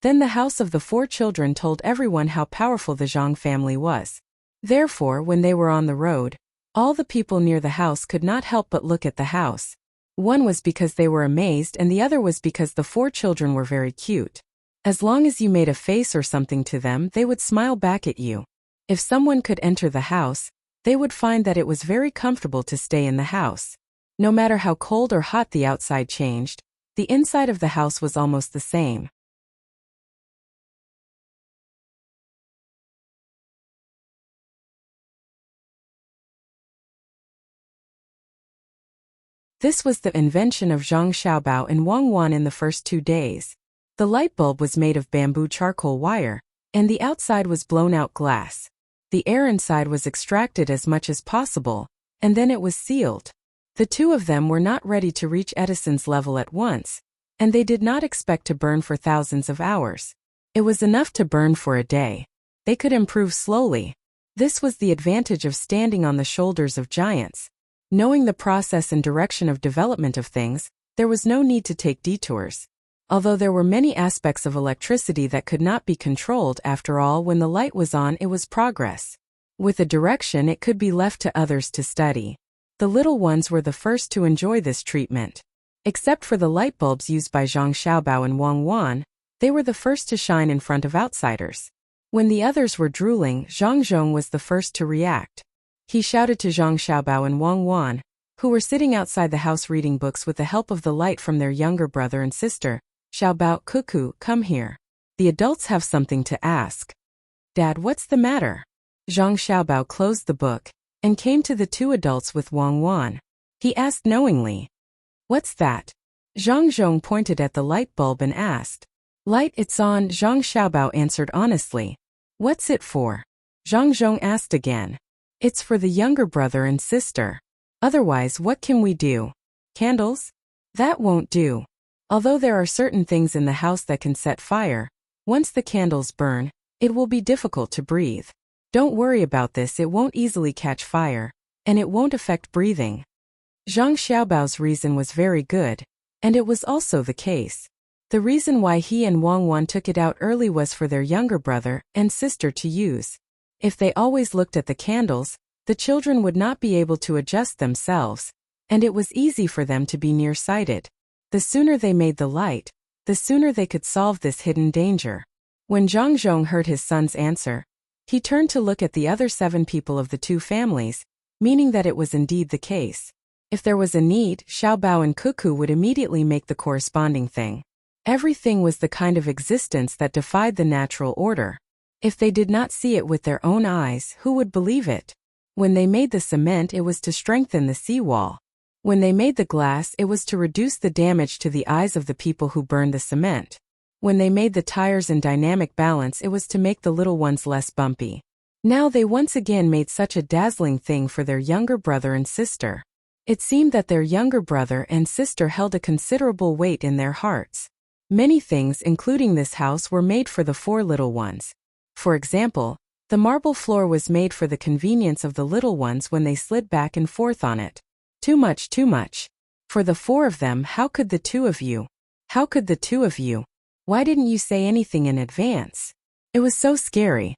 then the house of the 4 children told everyone how powerful the Zhang family was. Therefore, when they were on the road, all the people near the house could not help but look at the house. One was because they were amazed and the other was because the 4 children were very cute. As long as you made a face or something to them, they would smile back at you. If someone could enter the house, they would find that it was very comfortable to stay in the house. No matter how cold or hot the outside changed, the inside of the house was almost the same. This was the invention of Zhang Xiaobao and Wang Wan in the first 2 days. The light bulb was made of bamboo charcoal wire, and the outside was blown-out glass. The air inside was extracted as much as possible, and then it was sealed. The 2 of them were not ready to reach Edison's level at once, and they did not expect to burn for thousands of hours. It was enough to burn for a day. They could improve slowly. This was the advantage of standing on the shoulders of giants. Knowing the process and direction of development of things, there was no need to take detours. Although there were many aspects of electricity that could not be controlled, after all, when the light was on, it was progress. With a direction, it could be left to others to study. The little ones were the first to enjoy this treatment. Except for the light bulbs used by Zhang Xiaobao and Wang Wan, they were the first to shine in front of outsiders. When the others were drooling, Zhang Zhong was the first to react. He shouted to Zhang Xiaobao and Wang Wan, who were sitting outside the house reading books with the help of the light from their younger brother and sister, "Xiaobao, Cuckoo, come here. The adults have something to ask." "Dad, what's the matter?" Zhang Xiaobao closed the book and came to the 2 adults with Wang Wan. He asked knowingly, "What's that?" Zhang Zhong pointed at the light bulb and asked. "Light, it's on," Zhang Xiaobao answered honestly. "What's it for?" Zhang Zhong asked again. "It's for the younger brother and sister. Otherwise, what can we do? Candles? That won't do. Although there are certain things in the house that can set fire, once the candles burn, it will be difficult to breathe. Don't worry about this, it won't easily catch fire, and it won't affect breathing." Zhang Xiaobao's reason was very good, and it was also the case. The reason why he and Wang Wan took it out early was for their younger brother and sister to use. If they always looked at the candles, the children would not be able to adjust themselves, and it was easy for them to be nearsighted. The sooner they made the light, the sooner they could solve this hidden danger. When Zhang Zhong heard his son's answer, he turned to look at the other 7 people of the 2 families, meaning that it was indeed the case. If there was a need, Xiaobao and Cuckoo would immediately make the corresponding thing. Everything was the kind of existence that defied the natural order. If they did not see it with their own eyes, who would believe it? When they made the cement, it was to strengthen the seawall. When they made the glass, it was to reduce the damage to the eyes of the people who burned the cement. When they made the tires in dynamic balance, it was to make the little ones less bumpy. Now they once again made such a dazzling thing for their younger brother and sister. It seemed that their younger brother and sister held a considerable weight in their hearts. Many things, including this house, were made for the four little ones. For example, the marble floor was made for the convenience of the little ones when they slid back and forth on it. Too much, too much. For the four of them, how could the two of you? How could the two of you? Why didn't you say anything in advance? It was so scary.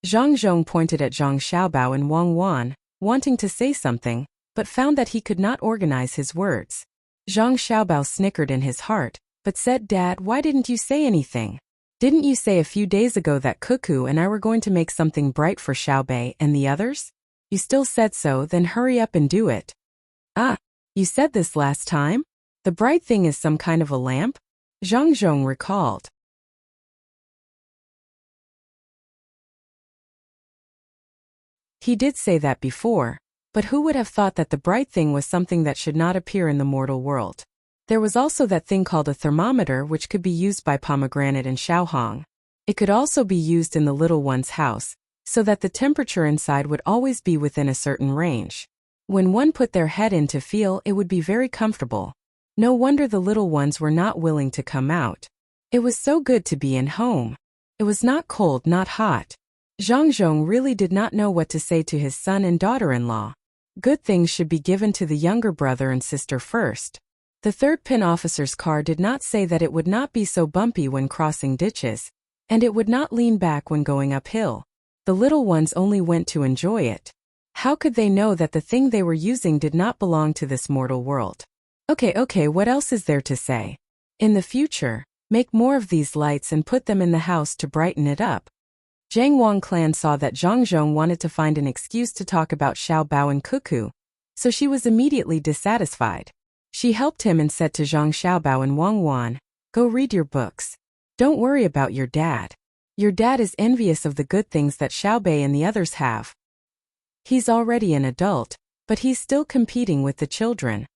Zhang Zhong pointed at Zhang Xiaobao and Wang Wan, wanting to say something, but found that he could not organize his words. Zhang Xiaobao snickered in his heart, but said, "Dad, why didn't you say anything? Didn't you say a few days ago that Cuckoo and I were going to make something bright for Xiaobei and the others? You still said so, then hurry up and do it." "Ah, you said this last time? The bright thing is some kind of a lamp?" Zhang Zhong recalled. He did say that before, but who would have thought that the bright thing was something that should not appear in the mortal world? There was also that thing called a thermometer, which could be used by Pomegranate and Xiaohong. It could also be used in the little one's house, so that the temperature inside would always be within a certain range. When one put their head in to feel, it would be very comfortable. No wonder the little ones were not willing to come out. It was so good to be in home. It was not cold, not hot. Zhang Zhong really did not know what to say to his son and daughter-in-law. Good things should be given to the younger brother and sister first. The third pin officer's car did not say that it would not be so bumpy when crossing ditches, and it would not lean back when going uphill. The little ones only went to enjoy it. How could they know that the thing they were using did not belong to this mortal world? Okay, what else is there to say? In the future, make more of these lights and put them in the house to brighten it up. Zhang Wang clan saw that Zhang Zhong wanted to find an excuse to talk about Xiao Bao and Cuckoo, so she was immediately dissatisfied. She helped him and said to Zhang Xiaobao and Wang Wan, "Go read your books. Don't worry about your dad. Your dad is envious of the good things that Xiaobei and the others have. He's already an adult, but he's still competing with the children."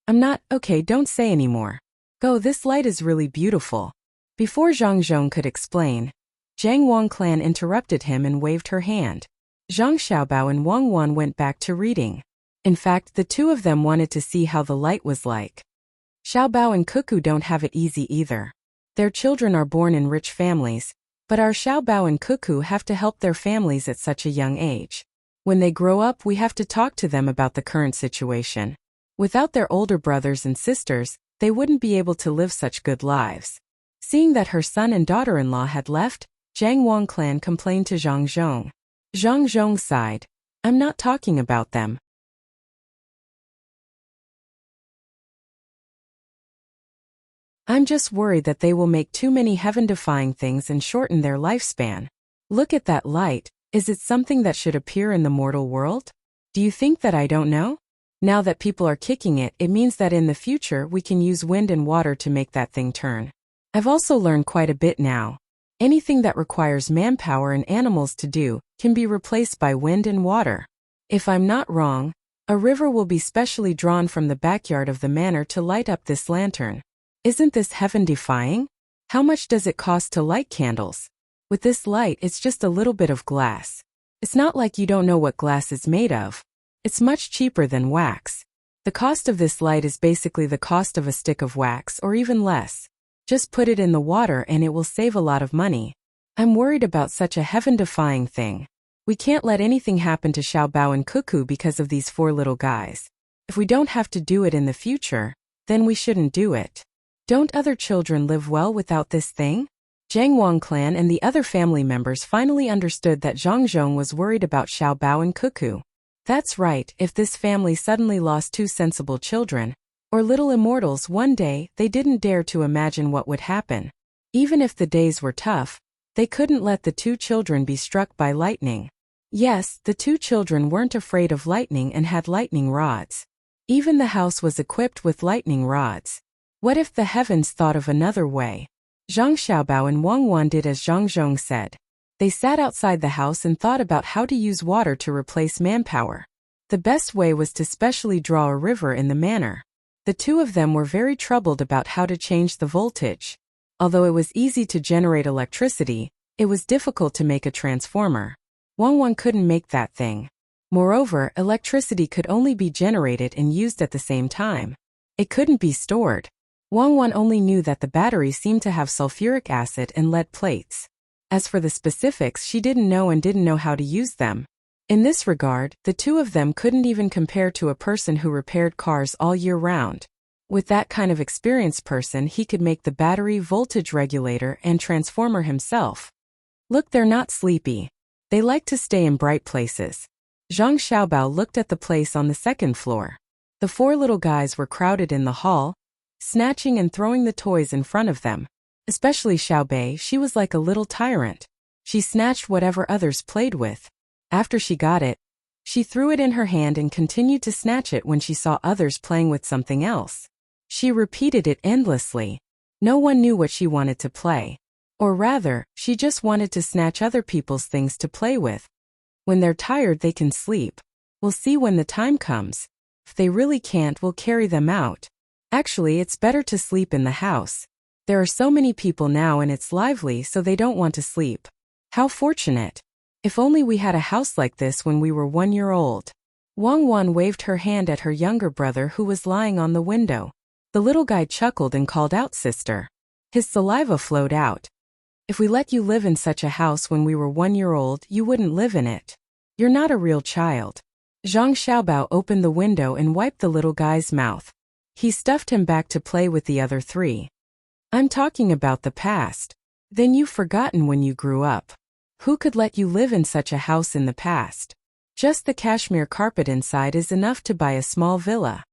"I'm not, okay, don't say anymore. Go, this light is really beautiful." Before Zhang Zhong could explain, Zhang Wang clan interrupted him and waved her hand. Zhang Xiaobao and Wang Wan went back to reading. In fact, the two of them wanted to see how the light was like. Xiaobao and Cuckoo don't have it easy either. Their children are born in rich families, but our Xiaobao and Cuckoo have to help their families at such a young age. When they grow up, we have to talk to them about the current situation. Without their older brothers and sisters, they wouldn't be able to live such good lives. Seeing that her son and daughter-in-law had left, Zhang Wang clan complained to Zhang Zhong. Zhang Zhong sighed. "I'm not talking about them. I'm just worried that they will make too many heaven-defying things and shorten their lifespan. Look at that light. Is it something that should appear in the mortal world? Do you think that I don't know? Now that people are kicking it, it means that in the future we can use wind and water to make that thing turn. I've also learned quite a bit now. Anything that requires manpower and animals to do can be replaced by wind and water. If I'm not wrong, a river will be specially drawn from the backyard of the manor to light up this lantern. Isn't this heaven-defying? How much does it cost to light candles? With this light, it's just a little bit of glass. It's not like you don't know what glass is made of. It's much cheaper than wax. The cost of this light is basically the cost of a stick of wax or even less. Just put it in the water and it will save a lot of money. I'm worried about such a heaven-defying thing. We can't let anything happen to Xiao Bao and Cuckoo because of these four little guys. If we don't have to do it in the future, then we shouldn't do it. Don't other children live well without this thing? Zhang Wang clan and the other family members finally understood that Zhang Zhong was worried about Xiao Bao and Cuckoo. That's right, if this family suddenly lost two sensible children, or little immortals one day, they didn't dare to imagine what would happen. Even if the days were tough, they couldn't let the two children be struck by lightning. Yes, the two children weren't afraid of lightning and had lightning rods. Even the house was equipped with lightning rods. What if the heavens thought of another way? Zhang Xiaobao and Wang Wan did as Zhang Zhong said. They sat outside the house and thought about how to use water to replace manpower. The best way was to specially draw a river in the manor. The two of them were very troubled about how to change the voltage. Although it was easy to generate electricity, it was difficult to make a transformer. Wang couldn't make that thing. Moreover, electricity could only be generated and used at the same time. It couldn't be stored. Wang only knew that the battery seemed to have sulfuric acid and lead plates. As for the specifics, she didn't know how to use them. In this regard, the two of them couldn't even compare to a person who repaired cars all year round. With that kind of experienced person, he could make the battery, voltage regulator, and transformer himself. Look, they're not sleepy. They like to stay in bright places. Zhang Xiaobao looked at the place on the second floor. The four little guys were crowded in the hall, snatching and throwing the toys in front of them. Especially Xiaobei, she was like a little tyrant. She snatched whatever others played with. After she got it, she threw it in her hand and continued to snatch it when she saw others playing with something else. She repeated it endlessly. No one knew what she wanted to play. Or rather, she just wanted to snatch other people's things to play with. When they're tired, they can sleep. We'll see when the time comes. If they really can't, we'll carry them out. Actually, it's better to sleep in the house. There are so many people now and it's lively, so they don't want to sleep. How fortunate. If only we had a house like this when we were 1 year old. Wang waved her hand at her younger brother who was lying on the window. The little guy chuckled and called out, "Sister." His saliva flowed out. If we let you live in such a house when we were 1 year old, you wouldn't live in it. You're not a real child. Zhang Xiaobao opened the window and wiped the little guy's mouth. He stuffed him back to play with the other three. I'm talking about the past. Then you've forgotten when you grew up. Who could let you live in such a house in the past? Just the cashmere carpet inside is enough to buy a small villa.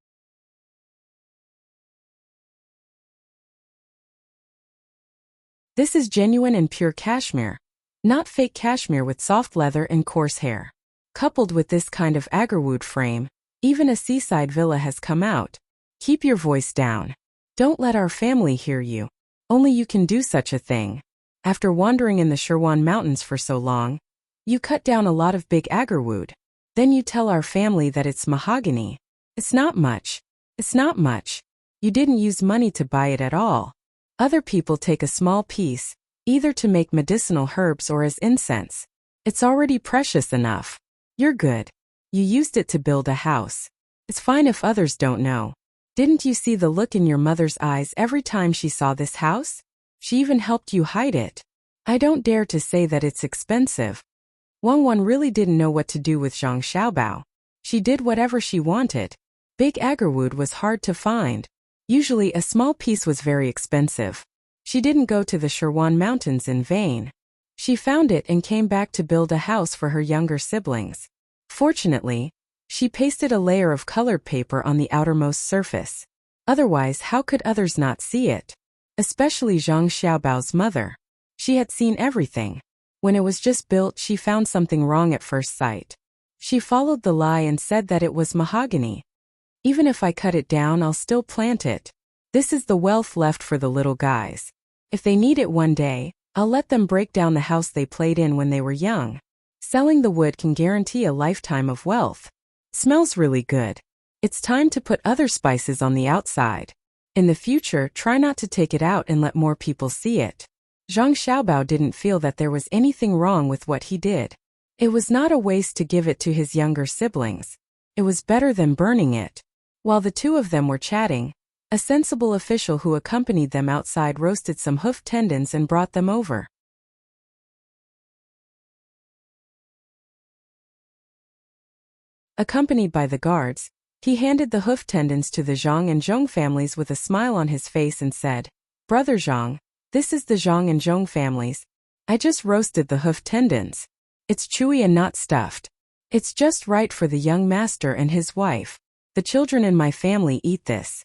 This is genuine and pure cashmere, not fake cashmere with soft leather and coarse hair. Coupled with this kind of agarwood frame, even a seaside villa has come out. Keep your voice down. Don't let our family hear you. Only you can do such a thing. After wandering in the Sherwan Mountains for so long, you cut down a lot of big agarwood. Then you tell our family that it's mahogany. It's not much. It's not much. You didn't use money to buy it at all. Other people take a small piece, either to make medicinal herbs or as incense. It's already precious enough. You're good. You used it to build a house. It's fine if others don't know. Didn't you see the look in your mother's eyes every time she saw this house? She even helped you hide it. I don't dare to say that it's expensive. Wang really didn't know what to do with Zhang Xiaobao. She did whatever she wanted. Big agarwood was hard to find. Usually a small piece was very expensive. She didn't go to the Sherwan Mountains in vain. She found it and came back to build a house for her younger siblings. Fortunately, she pasted a layer of colored paper on the outermost surface. Otherwise, how could others not see it? Especially Zhang Xiaobao's mother. She had seen everything. When it was just built, she found something wrong at first sight. She followed the lie and said that it was mahogany. Even if I cut it down, I'll still plant it. This is the wealth left for the little guys. If they need it one day, I'll let them break down the house they played in when they were young. Selling the wood can guarantee a lifetime of wealth. Smells really good. It's time to put other spices on the outside. In the future, try not to take it out and let more people see it. Zhang Xiaobao didn't feel that there was anything wrong with what he did. It was not a waste to give it to his younger siblings. It was better than burning it. While the two of them were chatting, a sensible official who accompanied them outside roasted some hoof tendons and brought them over. Accompanied by the guards, he handed the hoof tendons to the Zhang and Zhong families with a smile on his face and said, "Brother Zhang, this is the Zhang and Zhong families. I just roasted the hoof tendons. It's chewy and not stuffed. It's just right for the young master and his wife. The children in my family eat this."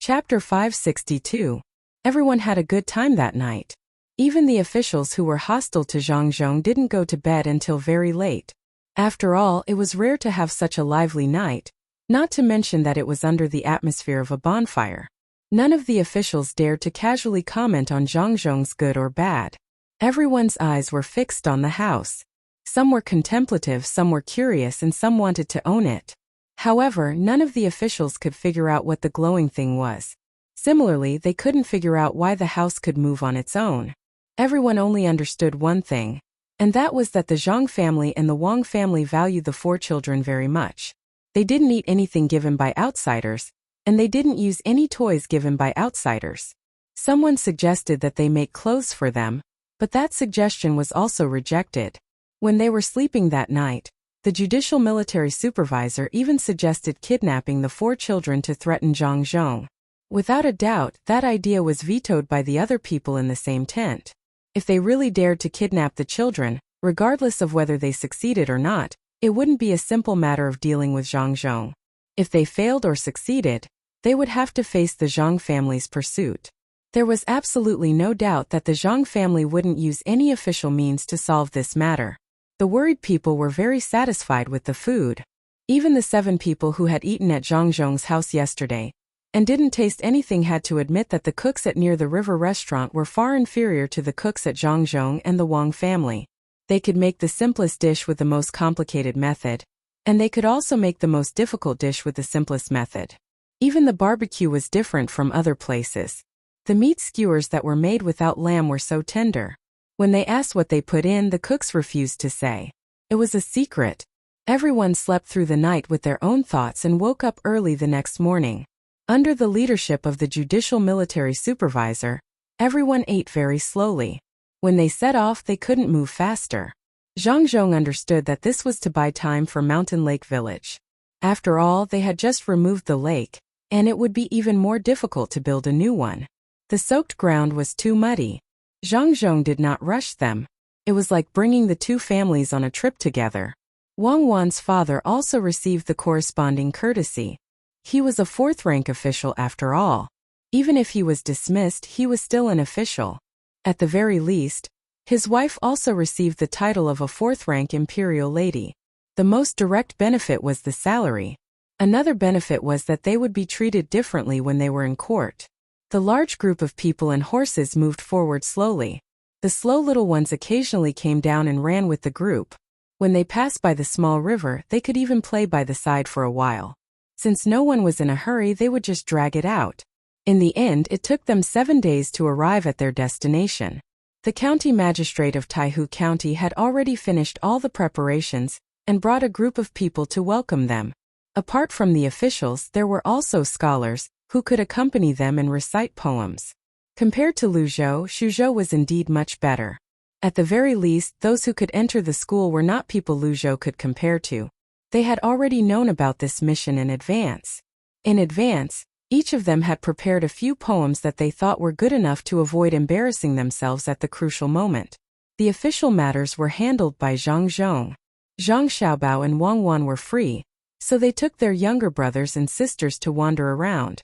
Chapter 562. Everyone had a good time that night. Even the officials who were hostile to Zhang Zhong didn't go to bed until very late. After all, it was rare to have such a lively night, not to mention that it was under the atmosphere of a bonfire. None of the officials dared to casually comment on Zhang Zhong's good or bad. Everyone's eyes were fixed on the house. Some were contemplative, some were curious, and some wanted to own it. However, none of the officials could figure out what the glowing thing was. Similarly, they couldn't figure out why the house could move on its own. Everyone only understood one thing, and that was that the Zhang family and the Wang family valued the 4 children very much. They didn't eat anything given by outsiders, and they didn't use any toys given by outsiders. Someone suggested that they make clothes for them, but that suggestion was also rejected. When they were sleeping that night, the judicial military supervisor even suggested kidnapping the 4 children to threaten Zhang Zhong. Without a doubt, that idea was vetoed by the other people in the same tent. If they really dared to kidnap the children, regardless of whether they succeeded or not, it wouldn't be a simple matter of dealing with Zhang Zhong. If they failed or succeeded, they would have to face the Zhang family's pursuit. There was absolutely no doubt that the Zhang family wouldn't use any official means to solve this matter. The worried people were very satisfied with the food. Even the 7 people who had eaten at Zhang Zhong's house yesterday and didn't taste anything had to admit that the cooks at Near the River restaurant were far inferior to the cooks at Zhang Zhong and the Wang family. They could make the simplest dish with the most complicated method, and they could also make the most difficult dish with the simplest method. Even the barbecue was different from other places. The meat skewers that were made without lamb were so tender. When they asked what they put in, the cooks refused to say. It was a secret. Everyone slept through the night with their own thoughts and woke up early the next morning. Under the leadership of the judicial military supervisor, everyone ate very slowly. When they set off, they couldn't move faster. Zhang Zhong understood that this was to buy time for Mountain Lake Village. After all, they had just removed the lake, and it would be even more difficult to build a new one. The soaked ground was too muddy. Zhang Zhong did not rush them. It was like bringing the 2 families on a trip together. Wang Wan's father also received the corresponding courtesy. He was a 4th-rank official after all. Even if he was dismissed, he was still an official. At the very least, his wife also received the title of a 4th-rank imperial lady. The most direct benefit was the salary. Another benefit was that they would be treated differently when they were in court. The large group of people and horses moved forward slowly. The slow little ones occasionally came down and ran with the group. When they passed by the small river, they could even play by the side for a while. Since no one was in a hurry, they would just drag it out. In the end, it took them 7 days to arrive at their destination. The county magistrate of Taihu County had already finished all the preparations and brought a group of people to welcome them. Apart from the officials, there were also scholars who could accompany them and recite poems. Compared to Luzhou, Shuzhou was indeed much better. At the very least, those who could enter the school were not people Luzhou could compare to. They had already known about this mission in advance. In advance, each of them had prepared a few poems that they thought were good enough to avoid embarrassing themselves at the crucial moment. The official matters were handled by Zhang Zhong. Zhang Xiaobao and Wang Wan were free, so they took their younger brothers and sisters to wander around.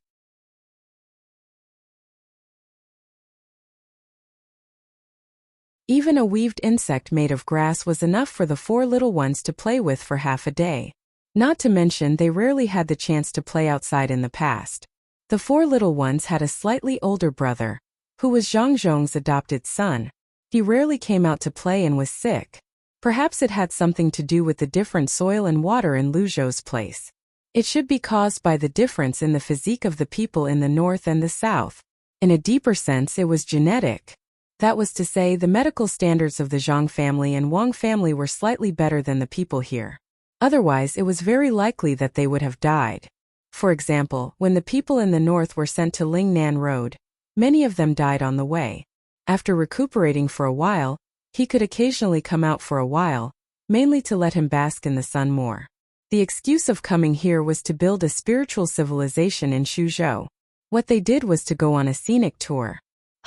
Even a weaved insect made of grass was enough for the 4 little ones to play with for half a day. Not to mention they rarely had the chance to play outside in the past. The 4 little ones had a slightly older brother, who was Zhang Zhong's adopted son. He rarely came out to play and was sick. Perhaps it had something to do with the different soil and water in Luzhou's place. It should be caused by the difference in the physique of the people in the north and the south. In a deeper sense, it was genetic. That was to say, the medical standards of the Zhang family and Wang family were slightly better than the people here. Otherwise, it was very likely that they would have died. For example, when the people in the north were sent to Lingnan Road, many of them died on the way. After recuperating for a while, he could occasionally come out for a while, mainly to let him bask in the sun more. The excuse of coming here was to build a spiritual civilization in Shuzhou. What they did was to go on a scenic tour.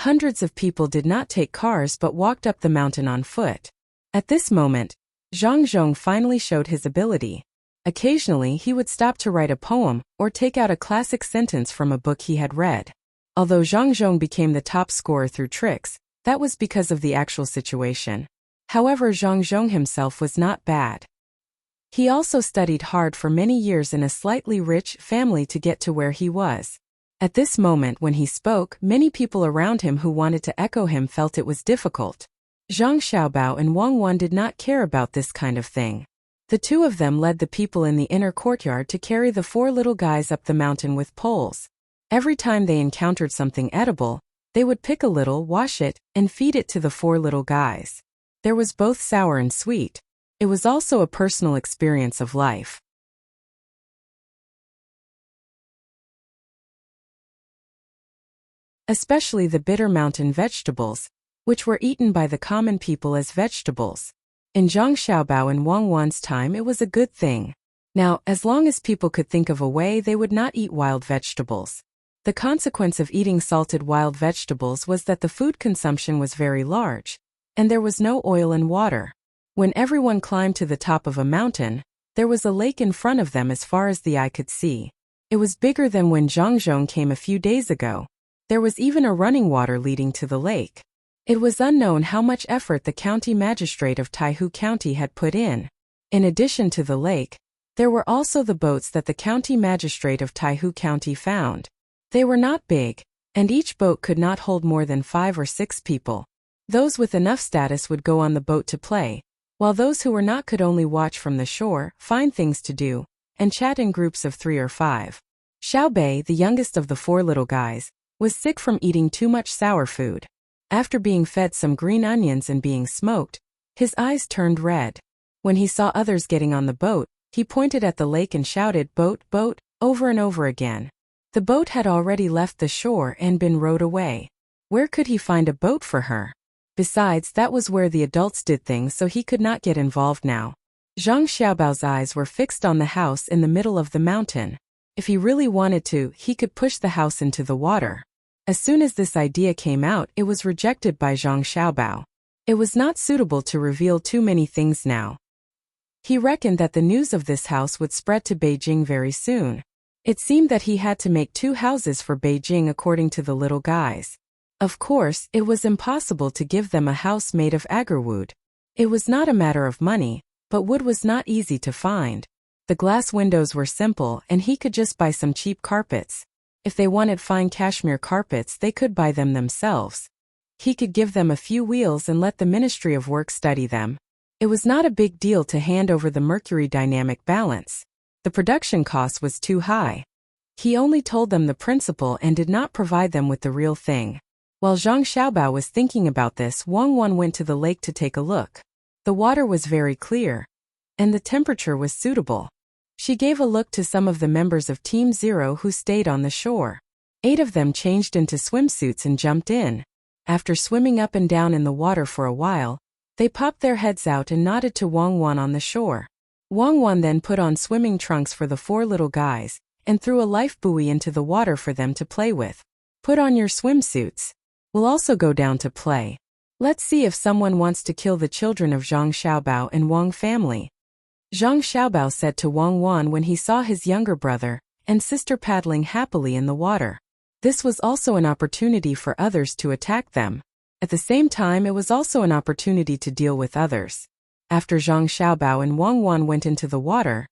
Hundreds of people did not take cars but walked up the mountain on foot. At this moment, Zhang Zhong finally showed his ability. Occasionally, he would stop to write a poem or take out a classic sentence from a book he had read. Although Zhang Zhong became the top scorer through tricks, that was because of the actual situation. However, Zhang Zhong himself was not bad. He also studied hard for many years in a slightly rich family to get to where he was. At this moment when he spoke, many people around him who wanted to echo him felt it was difficult. Zhang Xiaobao and Wang Wan did not care about this kind of thing. The two of them led the people in the inner courtyard to carry the four little guys up the mountain with poles. Every time they encountered something edible, they would pick a little, wash it, and feed it to the four little guys. There was both sour and sweet. It was also a personal experience of life. Especially the bitter mountain vegetables, which were eaten by the common people as vegetables. In Zhang Xiaobao and Wang Wan's time it was a good thing. Now, as long as people could think of a way they would not eat wild vegetables. The consequence of eating salted wild vegetables was that the food consumption was very large, and there was no oil and water. When everyone climbed to the top of a mountain, there was a lake in front of them as far as the eye could see. It was bigger than when Zhang came a few days ago. There was even a running water leading to the lake. It was unknown how much effort the county magistrate of Taihu County had put in. In addition to the lake, there were also the boats that the county magistrate of Taihu County found. They were not big, and each boat could not hold more than 5 or 6 people. Those with enough status would go on the boat to play, while those who were not could only watch from the shore, find things to do, and chat in groups of 3 or 5. Xiaobei, the youngest of the 4 little guys, was sick from eating too much sour food. After being fed some green onions and being smoked, his eyes turned red. When he saw others getting on the boat, he pointed at the lake and shouted, "Boat, boat," over and over again. The boat had already left the shore and been rowed away. Where could he find a boat for her? Besides, that was where the adults did things, so he could not get involved now. Zhang Xiaobao's eyes were fixed on the house in the middle of the mountain. If he really wanted to, he could push the house into the water. As soon as this idea came out, it was rejected by Zhang Xiaobao. It was not suitable to reveal too many things now. He reckoned that the news of this house would spread to Beijing very soon. It seemed that he had to make 2 houses for Beijing according to the little guys. Of course, it was impossible to give them a house made of agarwood. It was not a matter of money, but wood was not easy to find. The glass windows were simple and he could just buy some cheap carpets. If they wanted fine cashmere carpets, they could buy them themselves. He could give them a few wheels and let the Ministry of Work study them. It was not a big deal to hand over the mercury dynamic balance. The production cost was too high. He only told them the principle and did not provide them with the real thing. While Zhang Xiaobao was thinking about this, Wang Wan went to the lake to take a look. The water was very clear, and the temperature was suitable. She gave a look to some of the members of Team 0 who stayed on the shore. 8 of them changed into swimsuits and jumped in. After swimming up and down in the water for a while, they popped their heads out and nodded to Wang Wan on the shore. Wang Wan then put on swimming trunks for the 4 little guys, and threw a life buoy into the water for them to play with. "Put on your swimsuits. We'll also go down to play. Let's see if someone wants to kill the children of Zhang Xiaobao and Wang family." Zhang Xiaobao said to Wang Wan when he saw his younger brother and sister paddling happily in the water. This was also an opportunity for others to attack them. At the same time, it was also an opportunity to deal with others. After Zhang Xiaobao and Wang Wan went into the water,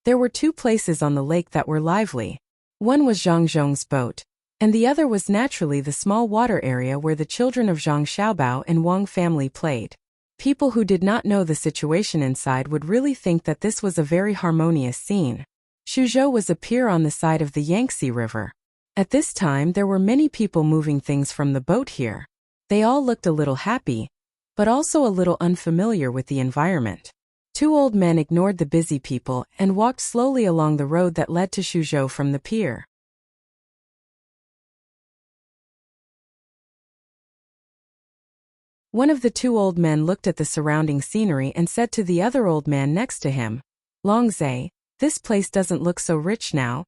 there were 2 places on the lake that were lively. One was Zhang Zhong's boat, and the other was naturally the small water area where the children of Zhang Xiaobao and Wang family played. People who did not know the situation inside would really think that this was a very harmonious scene. Shuzhou was a pier on the side of the Yangtze River. At this time there were many people moving things from the boat here. They all looked a little happy, but also a little unfamiliar with the environment. 2 old men ignored the busy people and walked slowly along the road that led to Shuzhou from the pier. One of the 2 old men looked at the surrounding scenery and said to the other old man next to him, "Longzhe, this place doesn't look so rich now.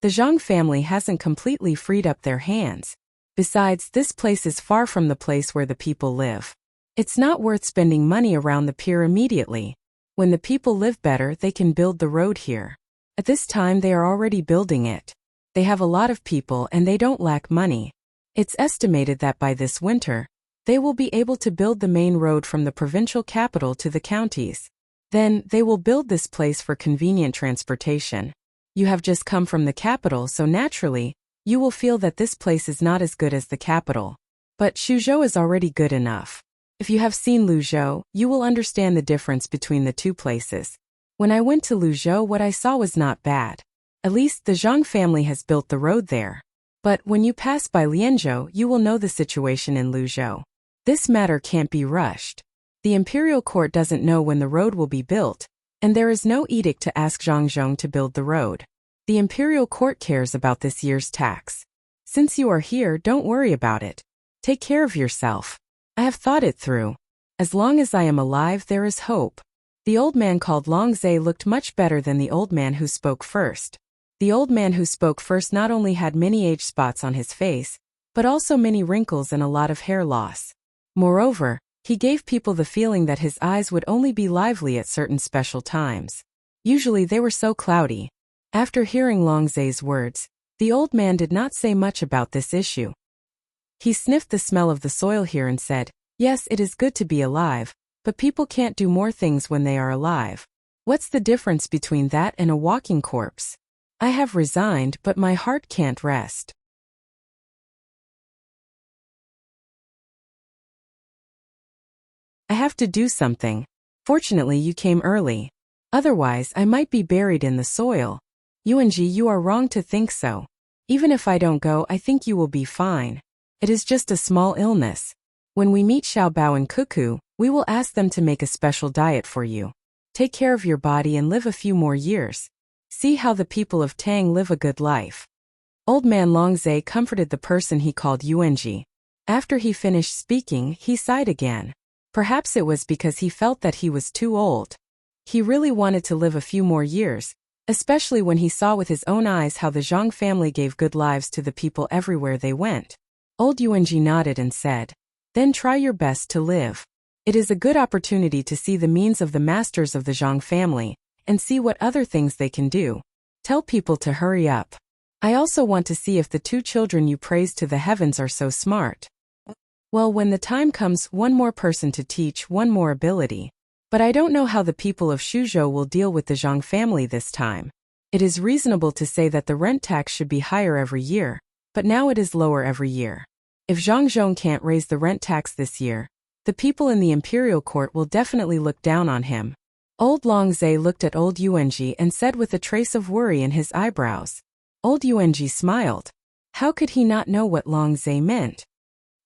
The Zhang family hasn't completely freed up their hands. Besides, this place is far from the place where the people live. It's not worth spending money around the pier immediately. When the people live better, they can build the road here. At this time they are already building it. They have a lot of people and they don't lack money. It's estimated that by this winter, they will be able to build the main road from the provincial capital to the counties. Then, they will build this place for convenient transportation. You have just come from the capital, so naturally, you will feel that this place is not as good as the capital. But Shuzhou is already good enough. If you have seen Luzhou, you will understand the difference between the 2 places. When I went to Luzhou, what I saw was not bad. At least the Zhang family has built the road there. But when you pass by Lianzhou, you will know the situation in Luzhou. This matter can't be rushed. The imperial court doesn't know when the road will be built, and there is no edict to ask Zhangzhong to build the road. The imperial court cares about this year's tax. Since you are here, don't worry about it. Take care of yourself. I have thought it through. As long as I am alive, there is hope. The old man called Long Zhe looked much better than the old man who spoke first. The old man who spoke first not only had many age spots on his face, but also many wrinkles and a lot of hair loss. Moreover, he gave people the feeling that his eyes would only be lively at certain special times. Usually they were so cloudy. After hearing Long Zhe's words, the old man did not say much about this issue. He sniffed the smell of the soil here and said, "Yes, it is good to be alive, but people can't do more things when they are alive. What's the difference between that and a walking corpse? I have resigned, but my heart can't rest." I have to do something. Fortunately, you came early. Otherwise, I might be buried in the soil. Yuanji, you are wrong to think so. Even if I don't go, I think you will be fine. It is just a small illness. When we meet Xiaobao and Cuckoo, we will ask them to make a special diet for you. Take care of your body and live a few more years. See how the people of Tang live a good life. Old man Long Zhe comforted the person he called Yuanji. After he finished speaking, he sighed again. Perhaps it was because he felt that he was too old. He really wanted to live a few more years, especially when he saw with his own eyes how the Zhang family gave good lives to the people everywhere they went. Old Yuanji nodded and said, "Then try your best to live. It is a good opportunity to see the means of the masters of the Zhang family, and see what other things they can do. Tell people to hurry up. I also want to see if the two children you praised to the heavens are so smart. Well, when the time comes, one more person to teach, one more ability. But I don't know how the people of Shuzhou will deal with the Zhang family this time. It is reasonable to say that the rent tax should be higher every year, but now it is lower every year. If Zhangzhong can't raise the rent tax this year, the people in the imperial court will definitely look down on him." Old Long Zhe looked at old Yuanji and said with a trace of worry in his eyebrows. Old Yuanji smiled. How could he not know what Long Zhe meant?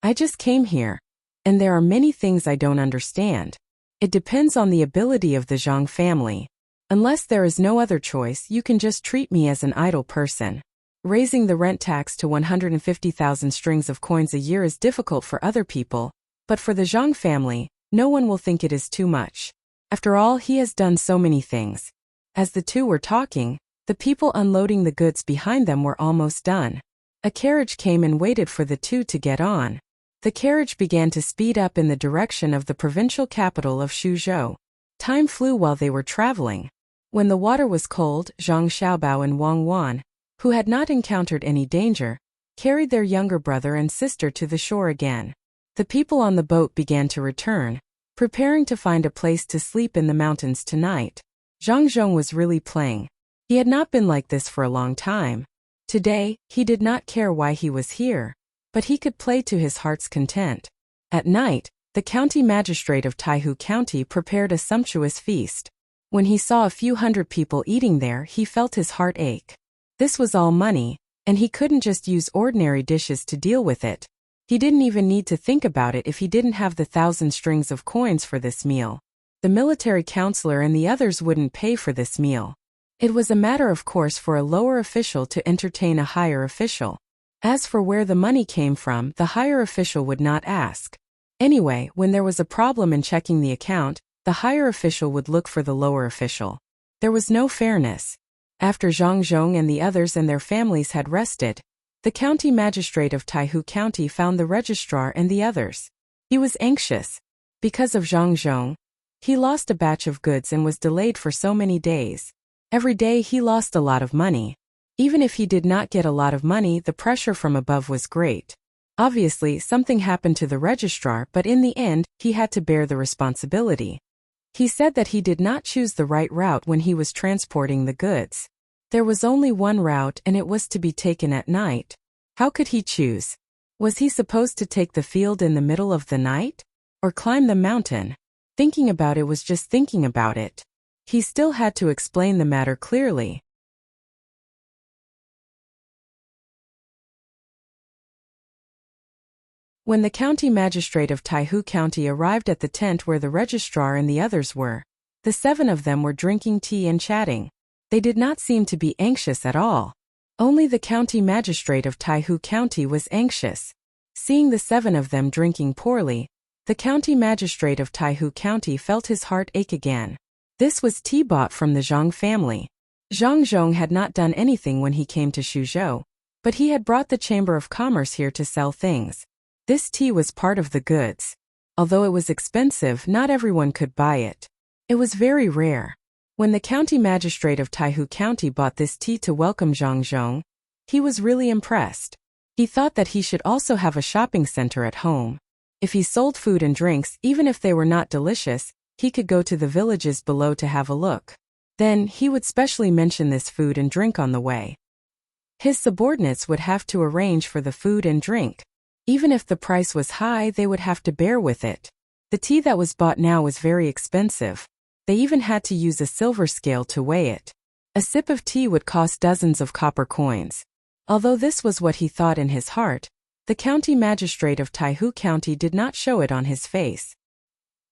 "I just came here, and there are many things I don't understand. It depends on the ability of the Zhang family. Unless there is no other choice, you can just treat me as an idle person. Raising the rent tax to 150,000 strings of coins a year is difficult for other people, but for the Zhang family, no one will think it is too much. After all, he has done so many things." As the two were talking, the people unloading the goods behind them were almost done. A carriage came and waited for the two to get on. The carriage began to speed up in the direction of the provincial capital of Shuzhou. Time flew while they were traveling. When the water was cold, Zhang Xiaobao and Wang Wan, who had not encountered any danger, carried their younger brother and sister to the shore again. The people on the boat began to return, preparing to find a place to sleep in the mountains tonight. Zhangzhong was really playing. He had not been like this for a long time. Today, he did not care why he was here, but he could play to his heart's content. At night, the county magistrate of Taihu County prepared a sumptuous feast. When he saw a few hundred people eating there, he felt his heart ache. This was all money, and he couldn't just use ordinary dishes to deal with it. He didn't even need to think about it if he didn't have the 1,000 strings of coins for this meal. The military counselor and the others wouldn't pay for this meal. It was a matter of course for a lower official to entertain a higher official. As for where the money came from, the higher official would not ask. Anyway, when there was a problem in checking the account, the higher official would look for the lower official. There was no fairness. After Zhang Zhong and the others and their families had rested, the county magistrate of Taihu County found the registrar and the others. He was anxious. Because of Zhang Zhong, he lost a batch of goods and was delayed for so many days. Every day he lost a lot of money. Even if he did not get a lot of money, the pressure from above was great. Obviously, something happened to the registrar, but in the end, he had to bear the responsibility. He said that he did not choose the right route when he was transporting the goods. There was only one route and it was to be taken at night. How could he choose? Was he supposed to take the field in the middle of the night? Or climb the mountain? Thinking about it was just thinking about it. He still had to explain the matter clearly. When the county magistrate of Taihu County arrived at the tent where the registrar and the others were, the 7 of them were drinking tea and chatting. They did not seem to be anxious at all. Only the county magistrate of Taihu County was anxious. Seeing the 7 of them drinking poorly, the county magistrate of Taihu County felt his heart ache again. This was tea bought from the Zhang family. Zhang Zhong had not done anything when he came to Suzhou, but he had brought the Chamber of Commerce here to sell things. This tea was part of the goods. Although it was expensive, not everyone could buy it. It was very rare. When the county magistrate of Taihu County bought this tea to welcome Zhang Zhong, he was really impressed. He thought that he should also have a shopping center at home. If he sold food and drinks, even if they were not delicious, he could go to the villages below to have a look. Then, he would specially mention this food and drink on the way. His subordinates would have to arrange for the food and drink. Even if the price was high, they would have to bear with it. The tea that was bought now was very expensive. They even had to use a silver scale to weigh it. A sip of tea would cost dozens of copper coins. Although this was what he thought in his heart, the county magistrate of Taihu County did not show it on his face.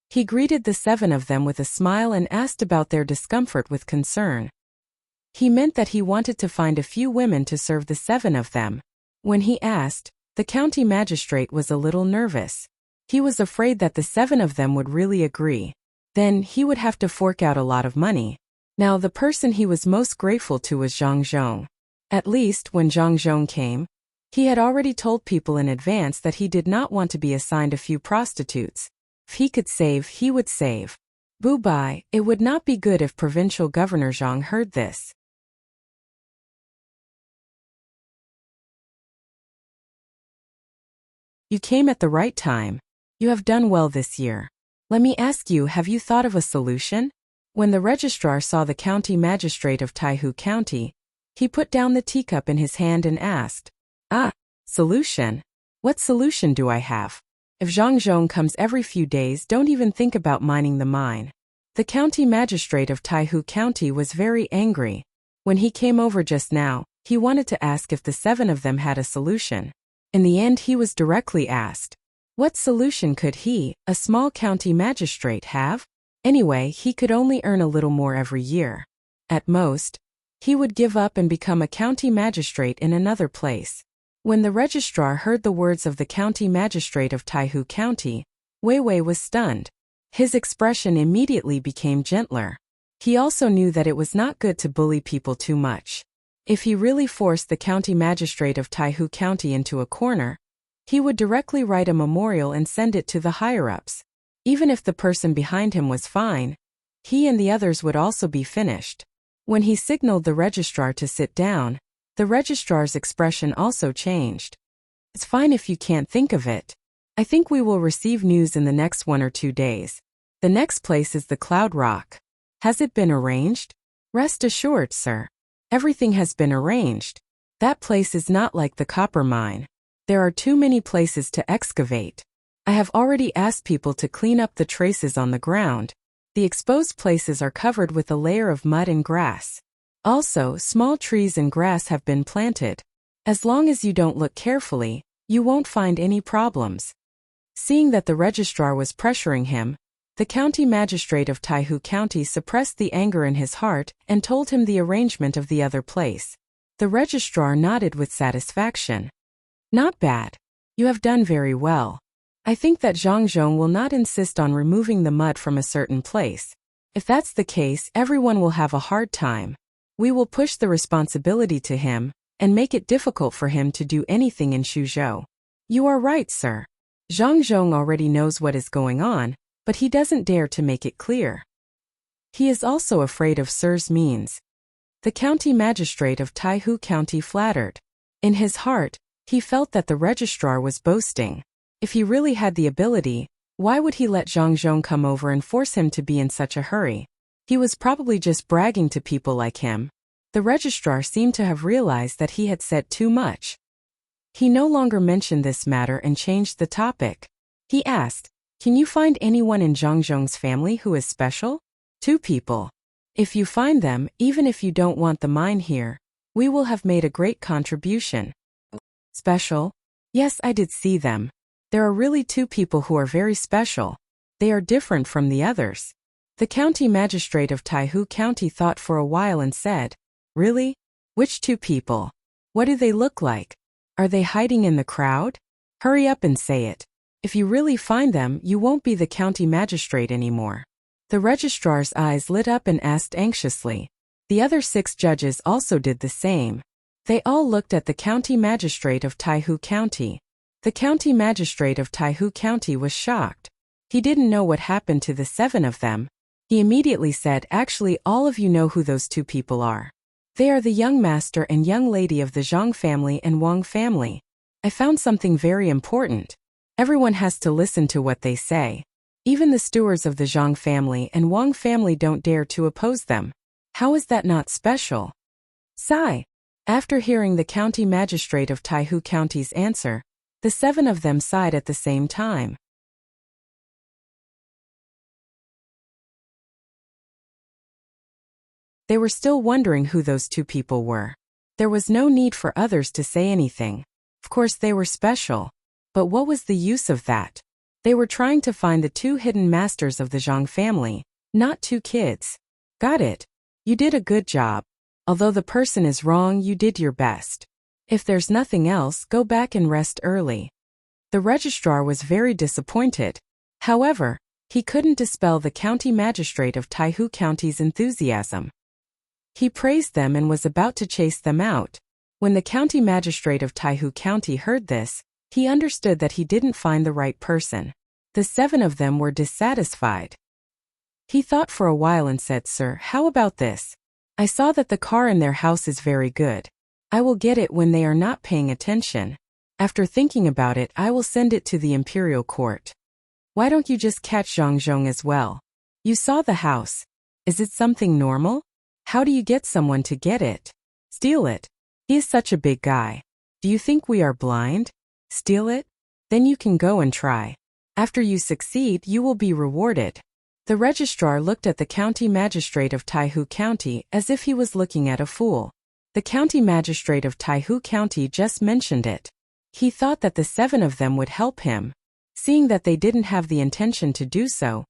He greeted the 7 of them with a smile and asked about their discomfort with concern. He meant that he wanted to find a few women to serve the 7 of them. When he asked, the county magistrate was a little nervous. He was afraid that the 7 of them would really agree. Then, he would have to fork out a lot of money. Now, the person he was most grateful to was Zhang Zhong. At least, when Zhang Zhong came, he had already told people in advance that he did not want to be assigned a few prostitutes. If he could save, he would save. Boo-bye, it would not be good if Provincial Governor Zhang heard this. You came at the right time. You have done well this year. Let me ask you, have you thought of a solution? When the registrar saw the county magistrate of Taihu County, he put down the teacup in his hand and asked, solution? What solution do I have? If Zhang Zhong comes every few days, don't even think about mining the mine. The county magistrate of Taihu County was very angry. When he came over just now, he wanted to ask if the 7 of them had a solution. In the end, he was directly asked, what solution could he, a small county magistrate, have? Anyway, he could only earn a little more every year. At most, he would give up and become a county magistrate in another place. When the registrar heard the words of the county magistrate of Taihu County, Wei Wei was stunned. His expression immediately became gentler. He also knew that it was not good to bully people too much. If he really forced the county magistrate of Taihu County into a corner, he would directly write a memorial and send it to the higher-ups. Even if the person behind him was fine, he and the others would also be finished. When he signaled the registrar to sit down, the registrar's expression also changed. It's fine if you can't think of it. I think we will receive news in the next 1 or 2 days. The next place is the Cloud Rock. Has it been arranged? Rest assured, sir. Everything has been arranged. That place is not like the copper mine. There are too many places to excavate. I have already asked people to clean up the traces on the ground. The exposed places are covered with a layer of mud and grass. Also, small trees and grass have been planted. As long as you don't look carefully, you won't find any problems. Seeing that the registrar was pressuring him, the county magistrate of Taihu County suppressed the anger in his heart and told him the arrangement of the other place. The registrar nodded with satisfaction. Not bad. You have done very well. I think that Zhang Zhong will not insist on removing the mud from a certain place. If that's the case, everyone will have a hard time. We will push the responsibility to him and make it difficult for him to do anything in Suzhou. You are right, sir. Zhang Zhong already knows what is going on, but he doesn't dare to make it clear. He is also afraid of Sir's means. The county magistrate of Taihu County flattered. In his heart, he felt that the registrar was boasting. If he really had the ability, why would he let Zhang Zhong come over and force him to be in such a hurry? He was probably just bragging to people like him. The registrar seemed to have realized that he had said too much. He no longer mentioned this matter and changed the topic. He asked, can you find anyone in Zhang Zhong's family who is special? 2 people. If you find them, even if you don't want the mine here, we will have made a great contribution. Special? Yes, I did see them. There are really two people who are very special. They are different from the others. The county magistrate of Taihu County thought for a while and said, Really? Which two people? What do they look like? Are they hiding in the crowd? Hurry up and say it. If you really find them, you won't be the county magistrate anymore. The registrar's eyes lit up and asked anxiously. The other 6 judges also did the same. They all looked at the county magistrate of Taihu County. The county magistrate of Taihu County was shocked. He didn't know what happened to the 7 of them. He immediately said, Actually, all of you know who those 2 people are. They are the young master and young lady of the Zhang family and Wang family. I found something very important. Everyone has to listen to what they say. Even the stewards of the Zhang family and Wang family don't dare to oppose them. How is that not special? Sigh. After hearing the county magistrate of Taihu County's answer, the 7 of them sighed at the same time. They were still wondering who those 2 people were. There was no need for others to say anything. Of course they were special. But what was the use of that? They were trying to find the 2 hidden masters of the Zhang family, not 2 kids. Got it. You did a good job. Although the person is wrong, you did your best. If there's nothing else, go back and rest early. The registrar was very disappointed. However, he couldn't dispel the county magistrate of Taihu County's enthusiasm. He praised them and was about to chase them out. When the county magistrate of Taihu County heard this, he understood that he didn't find the right person. The 7 of them were dissatisfied. He thought for a while and said, Sir, how about this? I saw that the car in their house is very good. I will get it when they are not paying attention. After thinking about it, I will send it to the imperial court. Why don't you just catch Zhang Zhong as well? You saw the house. Is it something normal? How do you get someone to get it? Steal it. He is such a big guy. Do you think we are blind? Steal it? Then you can go and try. After you succeed, you will be rewarded. The registrar looked at the county magistrate of Taihu County as if he was looking at a fool. The county magistrate of Taihu County just mentioned it. He thought that the 7 of them would help him. Seeing that they didn't have the intention to do so,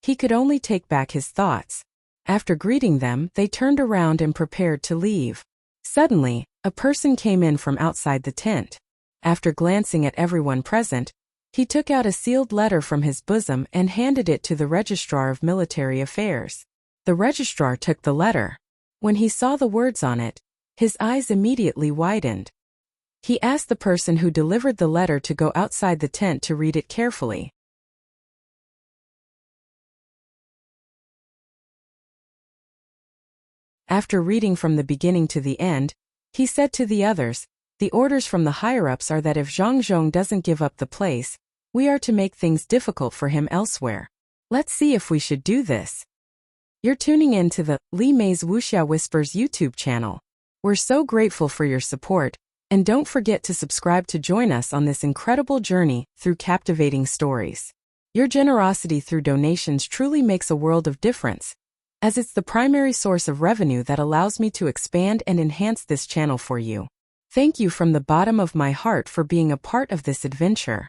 he could only take back his thoughts. After greeting them, they turned around and prepared to leave. Suddenly, a person came in from outside the tent. After glancing at everyone present, he took out a sealed letter from his bosom and handed it to the registrar of military affairs. The registrar took the letter. When he saw the words on it, his eyes immediately widened. He asked the person who delivered the letter to go outside the tent to read it carefully. After reading from the beginning to the end, he said to the others, The orders from the higher-ups are that if Zhang Zhong doesn't give up the place, we are to make things difficult for him elsewhere. Let's see if we should do this. You're tuning in to the Li Mei's Wuxia Whispers YouTube channel. We're so grateful for your support, and don't forget to subscribe to join us on this incredible journey through captivating stories. Your generosity through donations truly makes a world of difference, as it's the primary source of revenue that allows me to expand and enhance this channel for you. Thank you from the bottom of my heart for being a part of this adventure.